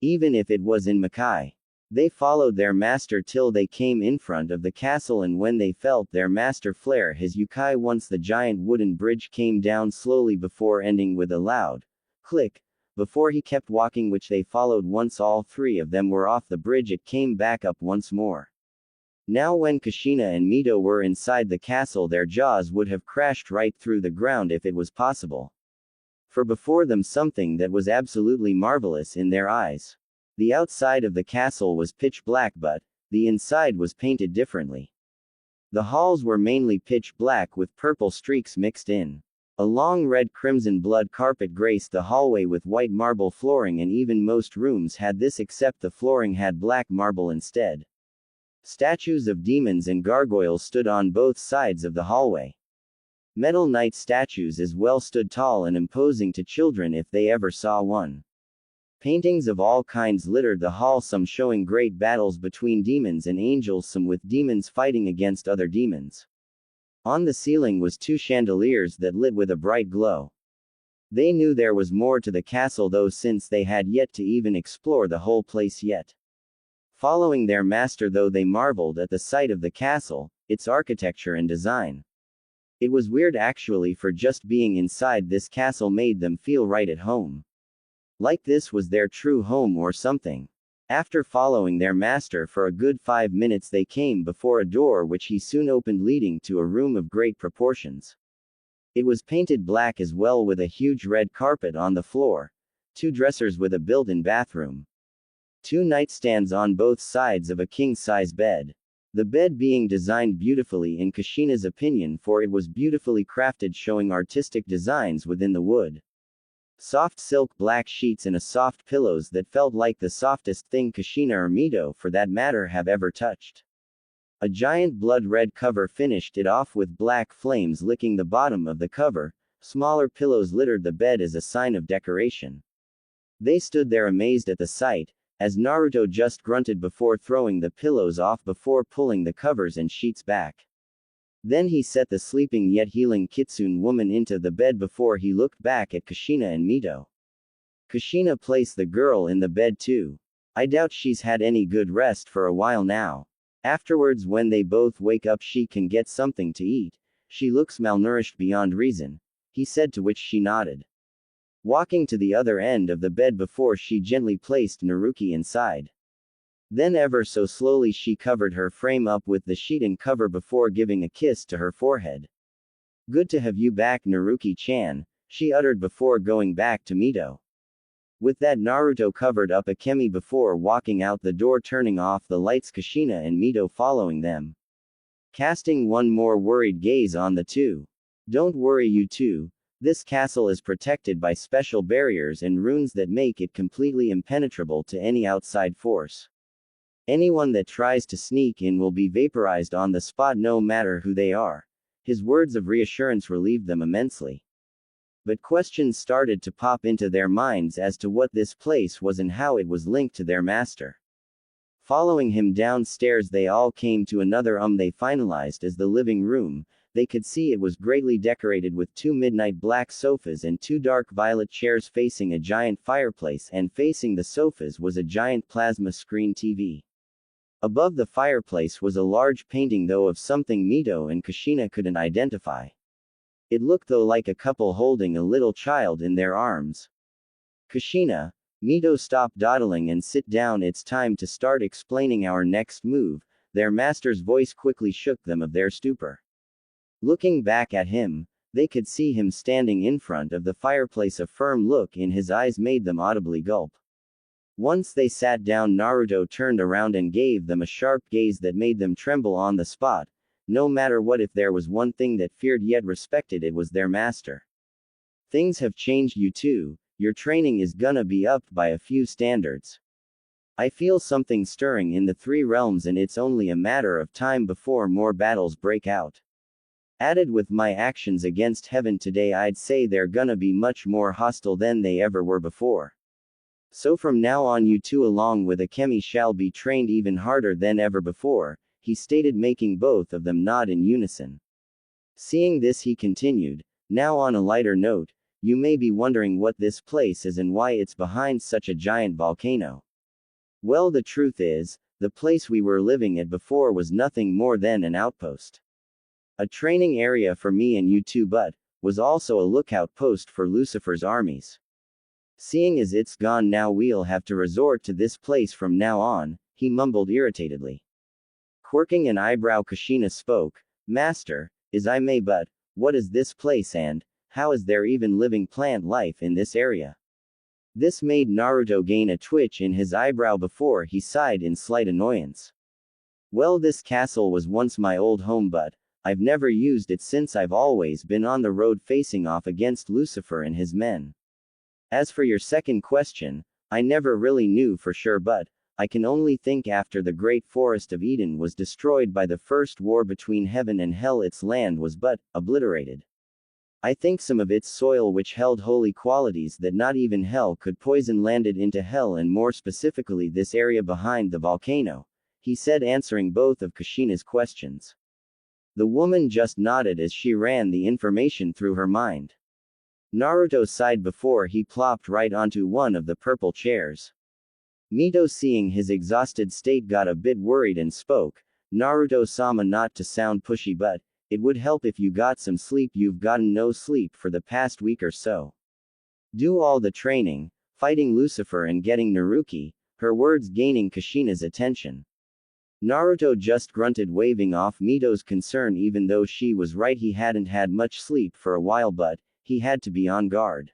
Even if it was in Makai. They followed their master till they came in front of the castle, and when they felt their master flare his yukai once, the giant wooden bridge came down slowly before ending with a loud click. Before he kept walking, which they followed. Once all three of them were off the bridge, it came back up once more. Now when Kushina and Mito were inside the castle, their jaws would have crashed right through the ground if it was possible. For before them something that was absolutely marvelous in their eyes. The outside of the castle was pitch black, but the inside was painted differently. The halls were mainly pitch black with purple streaks mixed in. A long red crimson blood carpet graced the hallway with white marble flooring, and even most rooms had this except the flooring had black marble instead. Statues of demons and gargoyles stood on both sides of the hallway. Metal knight statues as well stood tall and imposing to children if they ever saw one. Paintings of all kinds littered the hall, some showing great battles between demons and angels, some with demons fighting against other demons. On the ceiling was two chandeliers that lit with a bright glow. They knew there was more to the castle though, since they had yet to even explore the whole place yet. Following their master though, they marveled at the sight of the castle, its architecture and design. It was weird actually, for just being inside this castle made them feel right at home. Like this was their true home or something. After following their master for a good 5 minutes, they came before a door which he soon opened, leading to a room of great proportions. It was painted black as well, with a huge red carpet on the floor, 2 dressers with a built-in bathroom, 2 nightstands on both sides of a king-size bed. The bed being designed beautifully in Kushina's opinion, for it was beautifully crafted, showing artistic designs within the wood. Soft silk black sheets and a soft pillows that felt like the softest thing Kushina or Mito for that matter have ever touched. A giant blood red cover finished it off with black flames licking the bottom of the cover. Smaller pillows littered the bed as a sign of decoration. They stood there amazed at the sight, as Naruto just grunted before throwing the pillows off before pulling the covers and sheets back. Then he set the sleeping yet healing Kitsune woman into the bed before he looked back at Kushina and Mito. Kushina placed the girl in the bed too. I doubt she's had any good rest for a while now. Afterwards, when they both wake up, she can get something to eat. She looks malnourished beyond reason, he said, to which she nodded. Walking to the other end of the bed before she gently placed Naruki inside. Then ever so slowly she covered her frame up with the sheet and cover before giving a kiss to her forehead. Good to have you back, Naruki-chan, she uttered before going back to Mito. With that, Naruto covered up Akemi before walking out the door, turning off the lights, Kushina and Mito following them. Casting one more worried gaze on the two. Don't worry, you two. This castle is protected by special barriers and runes that make it completely impenetrable to any outside force. Anyone that tries to sneak in will be vaporized on the spot no matter who they are. His words of reassurance relieved them immensely. But questions started to pop into their minds as to what this place was and how it was linked to their master. Following him downstairs, they all came to another they finalized as the living room. They could see it was greatly decorated with 2 midnight black sofas and 2 dark violet chairs facing a giant fireplace, and facing the sofas was a giant plasma screen TV. Above the fireplace was a large painting, though of something Mito and Kushina couldn't identify. It looked though like a couple holding a little child in their arms. Kushina, Mito, stop dawdling and sit down, it's time to start explaining our next move. Their master's voice quickly shook them of their stupor. Looking back at him, they could see him standing in front of the fireplace. A firm look in his eyes made them audibly gulp. Once they sat down, Naruto turned around and gave them a sharp gaze that made them tremble on the spot. No matter what, if there was one thing that feared yet respected, it was their master. Things have changed, you two. Your training is gonna be upped by a few standards. I feel something stirring in the 3 realms, and it's only a matter of time before more battles break out. Added with my actions against heaven today, I'd say they're gonna be much more hostile than they ever were before. So from now on, you two along with Akemi shall be trained even harder than ever before, he stated, making both of them nod in unison. Seeing this, he continued, now on a lighter note, you may be wondering what this place is and why it's behind such a giant volcano. Well, the truth is, the place we were living at before was nothing more than an outpost. A training area for me and you two, but was also a lookout post for Lucifer's armies. Seeing as it's gone now, we'll have to resort to this place from now on, he mumbled irritatedly. Quirking an eyebrow, Kushina spoke, Master, as I may, but what is this place, and how is there even living plant life in this area? This made Naruto gain a twitch in his eyebrow before he sighed in slight annoyance. Well, this castle was once my old home, but I've never used it since I've always been on the road facing off against Lucifer and his men. As for your second question, I never really knew for sure, but I can only think after the great forest of Eden was destroyed by the first war between heaven and hell, its land was but obliterated. I think some of its soil, which held holy qualities that not even hell could poison, landed into hell, and more specifically this area behind the volcano, he said, answering both of Kushina's questions. The woman just nodded as she ran the information through her mind. Naruto sighed before he plopped right onto one of the purple chairs. Mito, seeing his exhausted state, got a bit worried and spoke, Naruto-sama, not to sound pushy, but it would help if you got some sleep. You've gotten no sleep for the past week or so. Do all the training, fighting Lucifer and getting Naruki, her words gaining Kushina's attention. Naruto just grunted, waving off Mito's concern. Even though she was right, he hadn't had much sleep for a while, but he had to be on guard.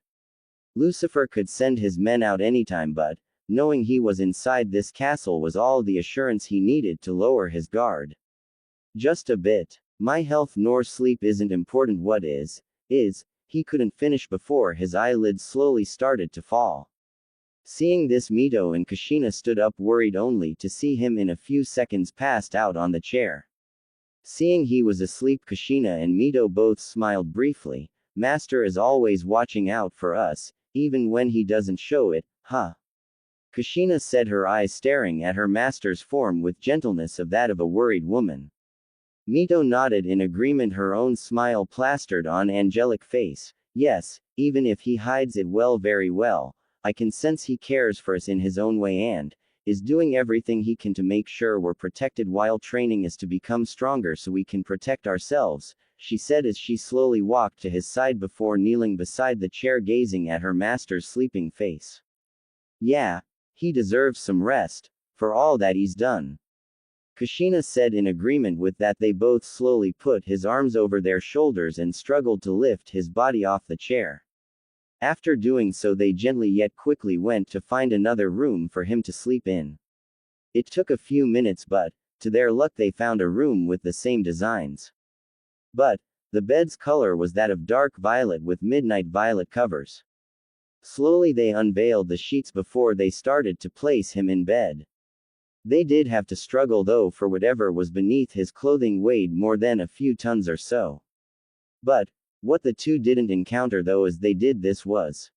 Lucifer could send his men out anytime, but knowing he was inside this castle was all the assurance he needed to lower his guard. Just a bit. My health nor sleep isn't important, what is, he couldn't finish before his eyelids slowly started to fall. Seeing this, Mito and Kushina stood up, worried only to see him in a few seconds passed out on the chair. Seeing he was asleep, Kushina and Mito both smiled briefly. Master is always watching out for us, even when he doesn't show it, huh? Kushina said, her eyes staring at her master's form with gentleness of that of a worried woman. Mito nodded in agreement, her own smile plastered on angelic face. Yes, even if he hides it well, very well, I can sense he cares for us in his own way and is doing everything he can to make sure we're protected while training us to become stronger so we can protect ourselves, she said as she slowly walked to his side before kneeling beside the chair, gazing at her master's sleeping face. Yeah, he deserves some rest, for all that he's done. Kushina said in agreement with that. They both slowly put his arms over their shoulders and struggled to lift his body off the chair. After doing so, they gently yet quickly went to find another room for him to sleep in. It took a few minutes, but to their luck they found a room with the same designs. But The bed's color was that of dark violet with midnight violet covers. Slowly they unveiled the sheets before they started to place him in bed. They did have to struggle though, for whatever was beneath his clothing weighed more than a few tons or so. But what the two didn't encounter though as they did this was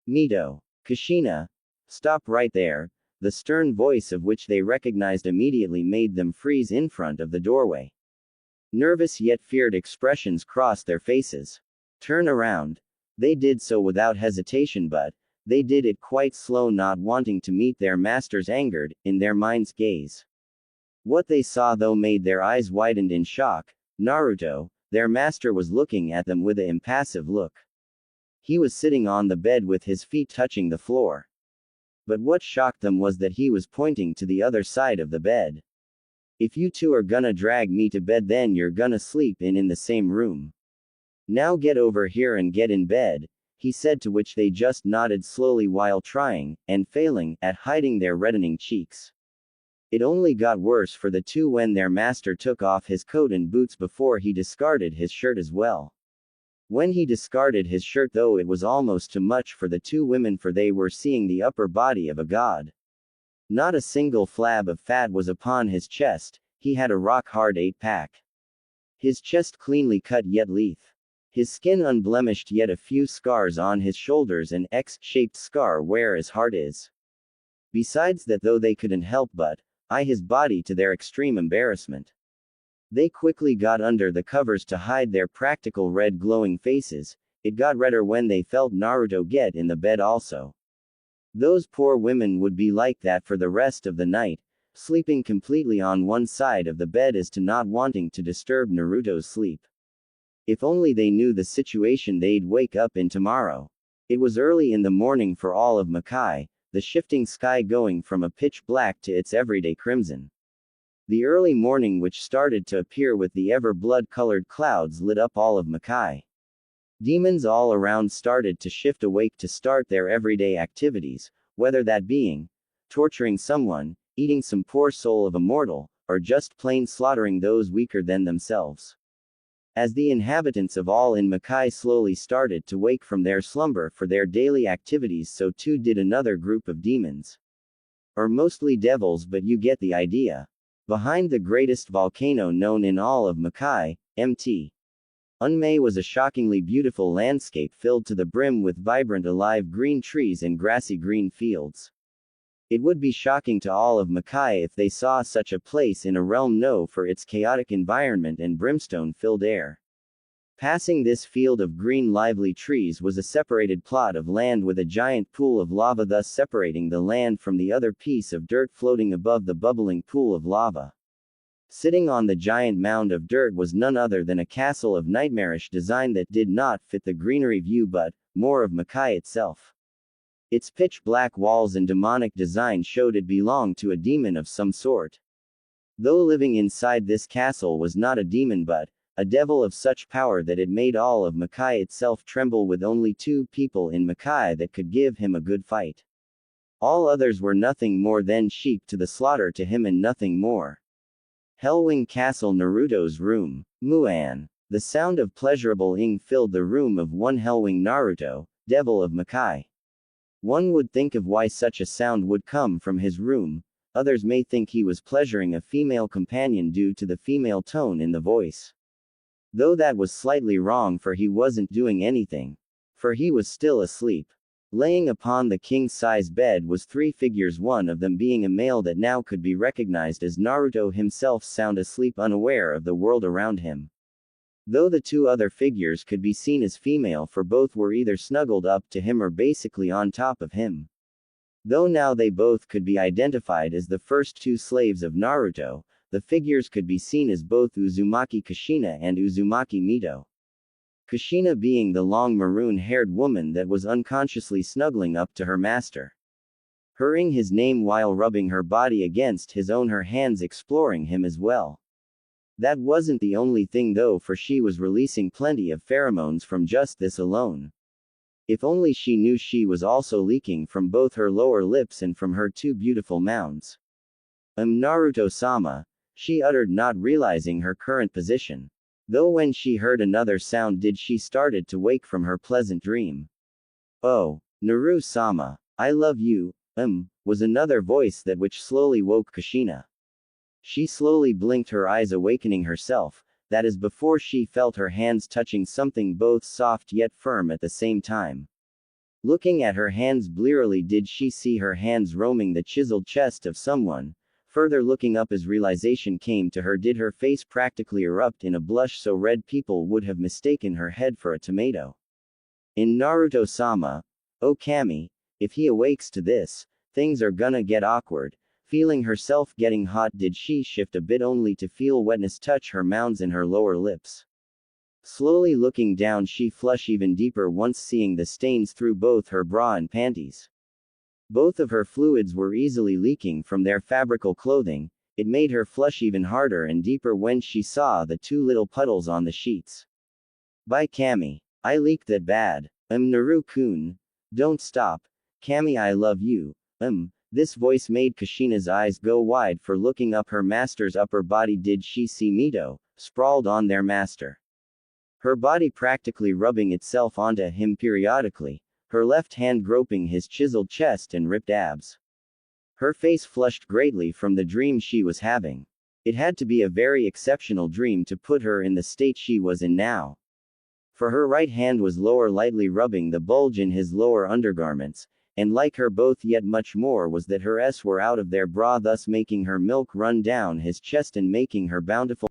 Mito. Kushina. Stop right there. The stern voice of which they recognized immediately made them freeze in front of the doorway. Nervous yet feared expressions crossed their faces. Turn around. They did so without hesitation, but they did it quite slow, not wanting to meet their master's angered, in their mind's gaze. What they saw though made their eyes widened in shock. Naruto, their master, was looking at them with an impassive look. He was sitting on the bed with his feet touching the floor. But what shocked them was that he was pointing to the other side of the bed. If you two are gonna drag me to bed, then you're gonna sleep in the same room. Now get over here and get in bed, he said, to which they just nodded slowly while trying, and failing, at hiding their reddening cheeks. It only got worse for the two when their master took off his coat and boots before he discarded his shirt as well. When he discarded his shirt though, it was almost too much for the two women, for they were seeing the upper body of a god. Not a single flab of fat was upon his chest, he had a rock-hard 8-pack. His chest cleanly cut yet lithe. His skin unblemished, yet a few scars on his shoulders, an X-shaped scar where his heart is. Besides that though they couldn't help but eye his body to their extreme embarrassment. They quickly got under the covers to hide their practical red glowing faces. It got redder when they felt Naruto get in the bed also. Those poor women would be like that for the rest of the night, sleeping completely on one side of the bed as to not wanting to disturb Naruto's sleep. If only they knew the situation they'd wake up in tomorrow. It was early in the morning for all of Makai, the shifting sky going from a pitch black to its everyday crimson. The early morning which started to appear with the ever blood-colored clouds lit up all of Makai. Demons all around started to shift awake to start their everyday activities, whether that being torturing someone, eating some poor soul of a mortal, or just plain slaughtering those weaker than themselves. As the inhabitants of all in Makai slowly started to wake from their slumber for their daily activities, so too did another group of demons. Or mostly devils, but you get the idea. Behind the greatest volcano known in all of Makai, Mt. Unmei, was a shockingly beautiful landscape filled to the brim with vibrant alive green trees and grassy green fields. It would be shocking to all of Makai if they saw such a place in a realm known for its chaotic environment and brimstone-filled air. Passing this field of green lively trees was a separated plot of land with a giant pool of lava, thus separating the land from the other piece of dirt floating above the bubbling pool of lava. Sitting on the giant mound of dirt was none other than a castle of nightmarish design that did not fit the greenery view but more of Makai itself. Its pitch-black walls and demonic design showed it belonged to a demon of some sort. Though living inside this castle was not a demon but a devil of such power that it made all of Makai itself tremble, with only 2 people in Makai that could give him a good fight. All others were nothing more than sheep to the slaughter to him and nothing more. Hellwing Castle, Naruto's room. Muan. The sound of pleasurable ing filled the room of one Hellwing Naruto, devil of Makai. One would think of why such a sound would come from his room. Others may think he was pleasuring a female companion due to the female tone in the voice. Though that was slightly wrong, for he wasn't doing anything. For he was still asleep. Laying upon the king-size bed was 3 figures, one of them being a male that now could be recognized as Naruto himself, sound asleep, unaware of the world around him. Though the 2 other figures could be seen as female, for both were either snuggled up to him or basically on top of him. Though now they both could be identified as the first 2 slaves of Naruto, the figures could be seen as both Uzumaki Kushina and Uzumaki Mito. Kushina being the long maroon-haired woman that was unconsciously snuggling up to her master, hurrying his name while rubbing her body against his own, her hands exploring him as well. That wasn't the only thing though, for she was releasing plenty of pheromones from just this alone. If only she knew she was also leaking from both her lower lips and from her 2 beautiful mounds. Naruto-sama, she uttered, not realizing her current position. Though when she heard another sound did she started to wake from her pleasant dream. Oh, Naru-sama, I love you, was another voice that which slowly woke Kushina. She slowly blinked her eyes awakening herself, that is before she felt her hands touching something both soft yet firm at the same time. Looking at her hands blearily did she see her hands roaming the chiseled chest of someone. Further looking up as realization came to her did her face practically erupt in a blush so red people would have mistaken her head for a tomato. In Naruto-sama, oh Kami, if he awakes to this, things are gonna get awkward. Feeling herself getting hot did she shift a bit only to feel wetness touch her mounds and her lower lips. Slowly looking down she flushed even deeper once seeing the stains through both her bra and panties. Both of her fluids were easily leaking from their fabrical clothing. It made her flush even harder and deeper when she saw the two little puddles on the sheets. By Kami, I leaked that bad. Naru-kun. Don't stop. Kami, I love you. This voice made Kushina's eyes go wide for looking up her master's upper body did she see Mito, sprawled on their master. Her body practically rubbing itself onto him periodically, her left hand groping his chiseled chest and ripped abs. Her face flushed greatly from the dream she was having. It had to be a very exceptional dream to put her in the state she was in now. For her right hand was lower lightly rubbing the bulge in his lower undergarments, and like her both yet much more was that her s were out of their bra thus making her milk run down his chest and making her bountiful